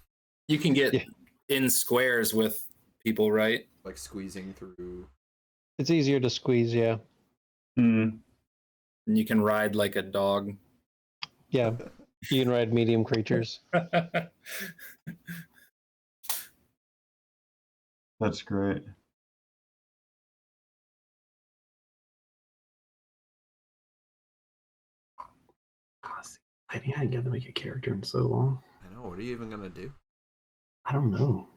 You can get Yeah. in squares with people, right? like squeezing through. It's easier to squeeze, yeah. Hmm. And you can ride like a dog. Yeah. You can ride medium creatures. That's great. I think I got to make a character in so long. I know. What are you even gonna do? I don't know.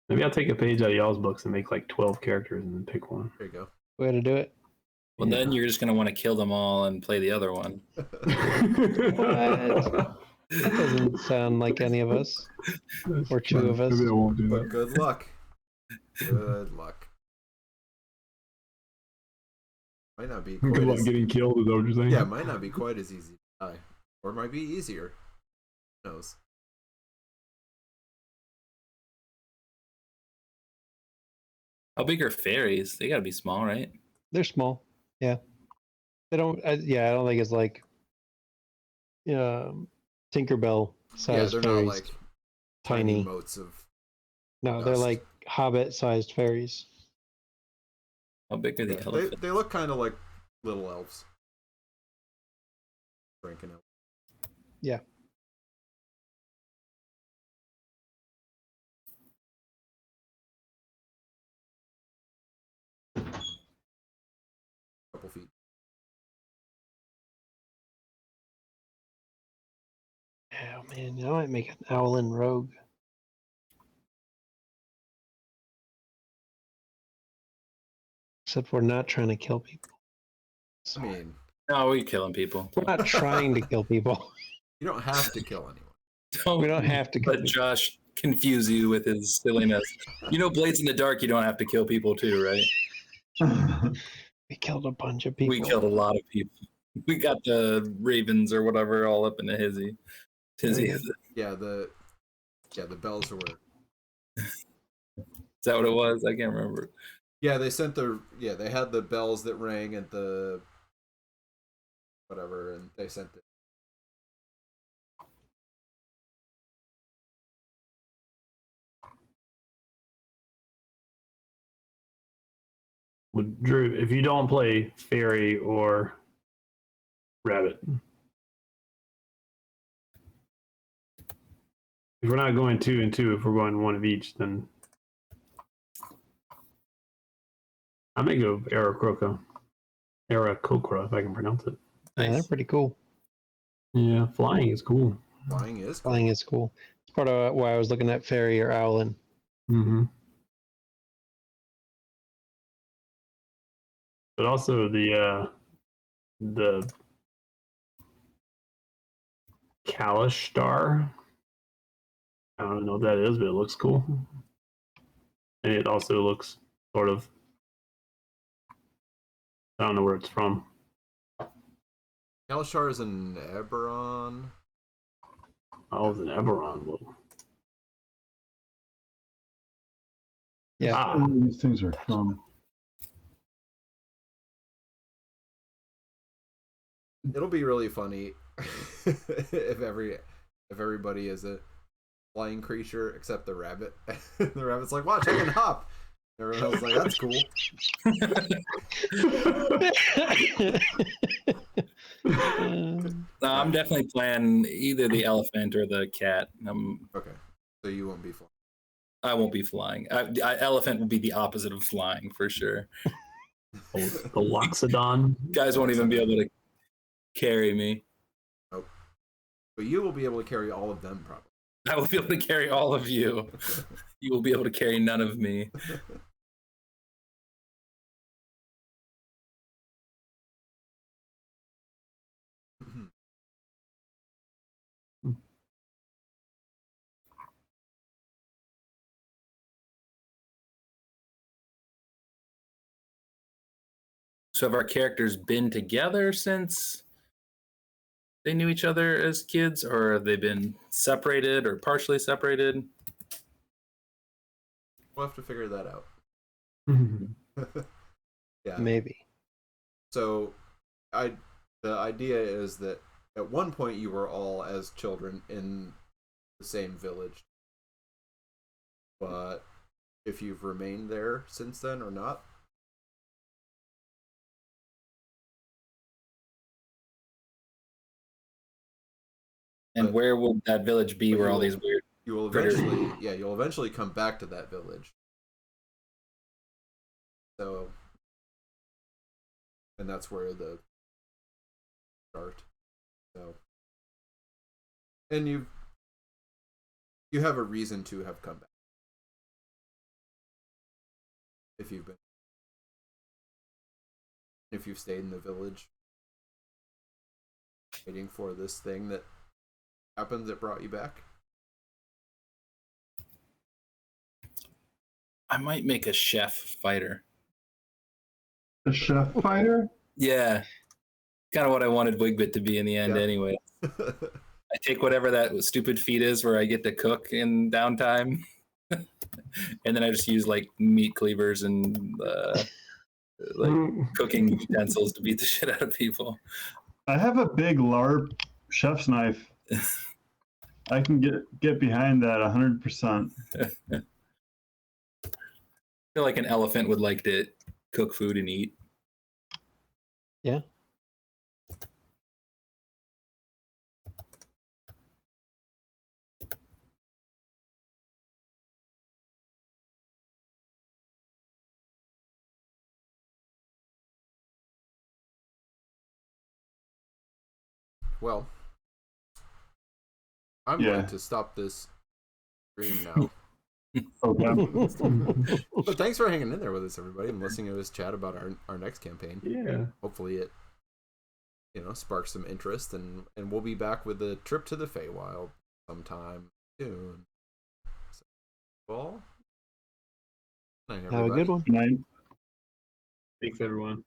Maybe I'll take a page out of y'all's books and make like 12 characters and then pick one. There you go. Way to do it. Well, then Yeah. you're just going to want to kill them all and play the other one. What? That doesn't sound like any of us. Or two of us. Maybe I won't do But that. good luck. Good luck. Might not be Good quite luck as, getting killed, is that what you're saying? yeah, it might not be quite as easy to die. Or it might be easier. Who knows? How big are fairies? They got to be small, right? They're small. Yeah. They don't. I don't think it's like Tinkerbell Yeah, sized they're fairies. not like tiny. motes of No, they're dust. like Hobbit sized fairies. How big are the Yeah, elephants? they look kind of like little elves. Drinking elves. Yeah. Couple feet. Oh man, I might make an Owlin rogue. Except we're not trying to kill people. I mean, No, we're killing people. We're not trying to kill people. you don't have to kill anyone. We don't have to kill let people. Josh confuse you with his silliness. You know, Blades in the Dark, you don't have to kill people too, right? We killed a bunch of people. We killed a lot of people. We got the ravens or whatever all up in the hizzy. Tizzy. Is Yeah, the bells were. that what it was? I can't remember. Yeah, they had the bells that rang at the whatever, and they sent it. Well, Drew, if you don't play fairy or rabbit, if we're not going 2 and 2, if we're going one of each, then I may go Aarakocra, if I can pronounce it. Yeah, they're Nice. pretty cool. Yeah, flying is cool. Flying is cool. Flying is cool. It's part of why I was looking at fairy or Owlin. Mm-hmm. But also the Kalish star. I don't know what that is, but it looks cool. And it also looks sort of. I don't know where it's from. Kalashar is an Eberron. Oh, it's an Eberron. Well, Yeah. ah, These things are from. It'll be really funny if everybody is a flying creature except the rabbit. The rabbit's like, watch, I can hop. Everyone else is like, that's cool. No, I'm definitely playing either the elephant or the cat. Okay, so you won't be flying. I won't be flying. Elephant will be the opposite of flying for sure. the Loxodon. Guys won't even be able to carry me. Nope. But you will be able to carry all of them, probably. I will be able to carry all of you. You will be able to carry none of me. So have our characters been together since they knew each other as kids, or have they been separated or partially separated? We'll have to figure that out. Yeah. Maybe. So, the idea is that at one point you were all as children in the same village, but if you've remained there since then or not. And where will that village be But where you all will- these weird You'll critters- eventually come back to that village. So, and that's where the start. So, and you have a reason to have come back. If you've stayed in the village waiting for this thing that happened that brought you back. I might make a chef fighter. A chef fighter? Yeah. Kind of what I wanted Wigbit to be in the end anyway. I take whatever that stupid feat is where I get to cook in downtime. And then I just use like meat cleavers and like cooking utensils to beat the shit out of people. I have a big LARP chef's knife. I can get behind that 100%. I feel like an elephant would like to cook food and eat. Yeah. Well, I'm going to stop this stream now. Okay. But thanks for hanging in there with us, everybody, and listening to us chat about our next campaign. Yeah. Hopefully it, sparks some interest, and we'll be back with a trip to the Feywild sometime soon. So, well, night, Have a good one. Night. Thanks, everyone.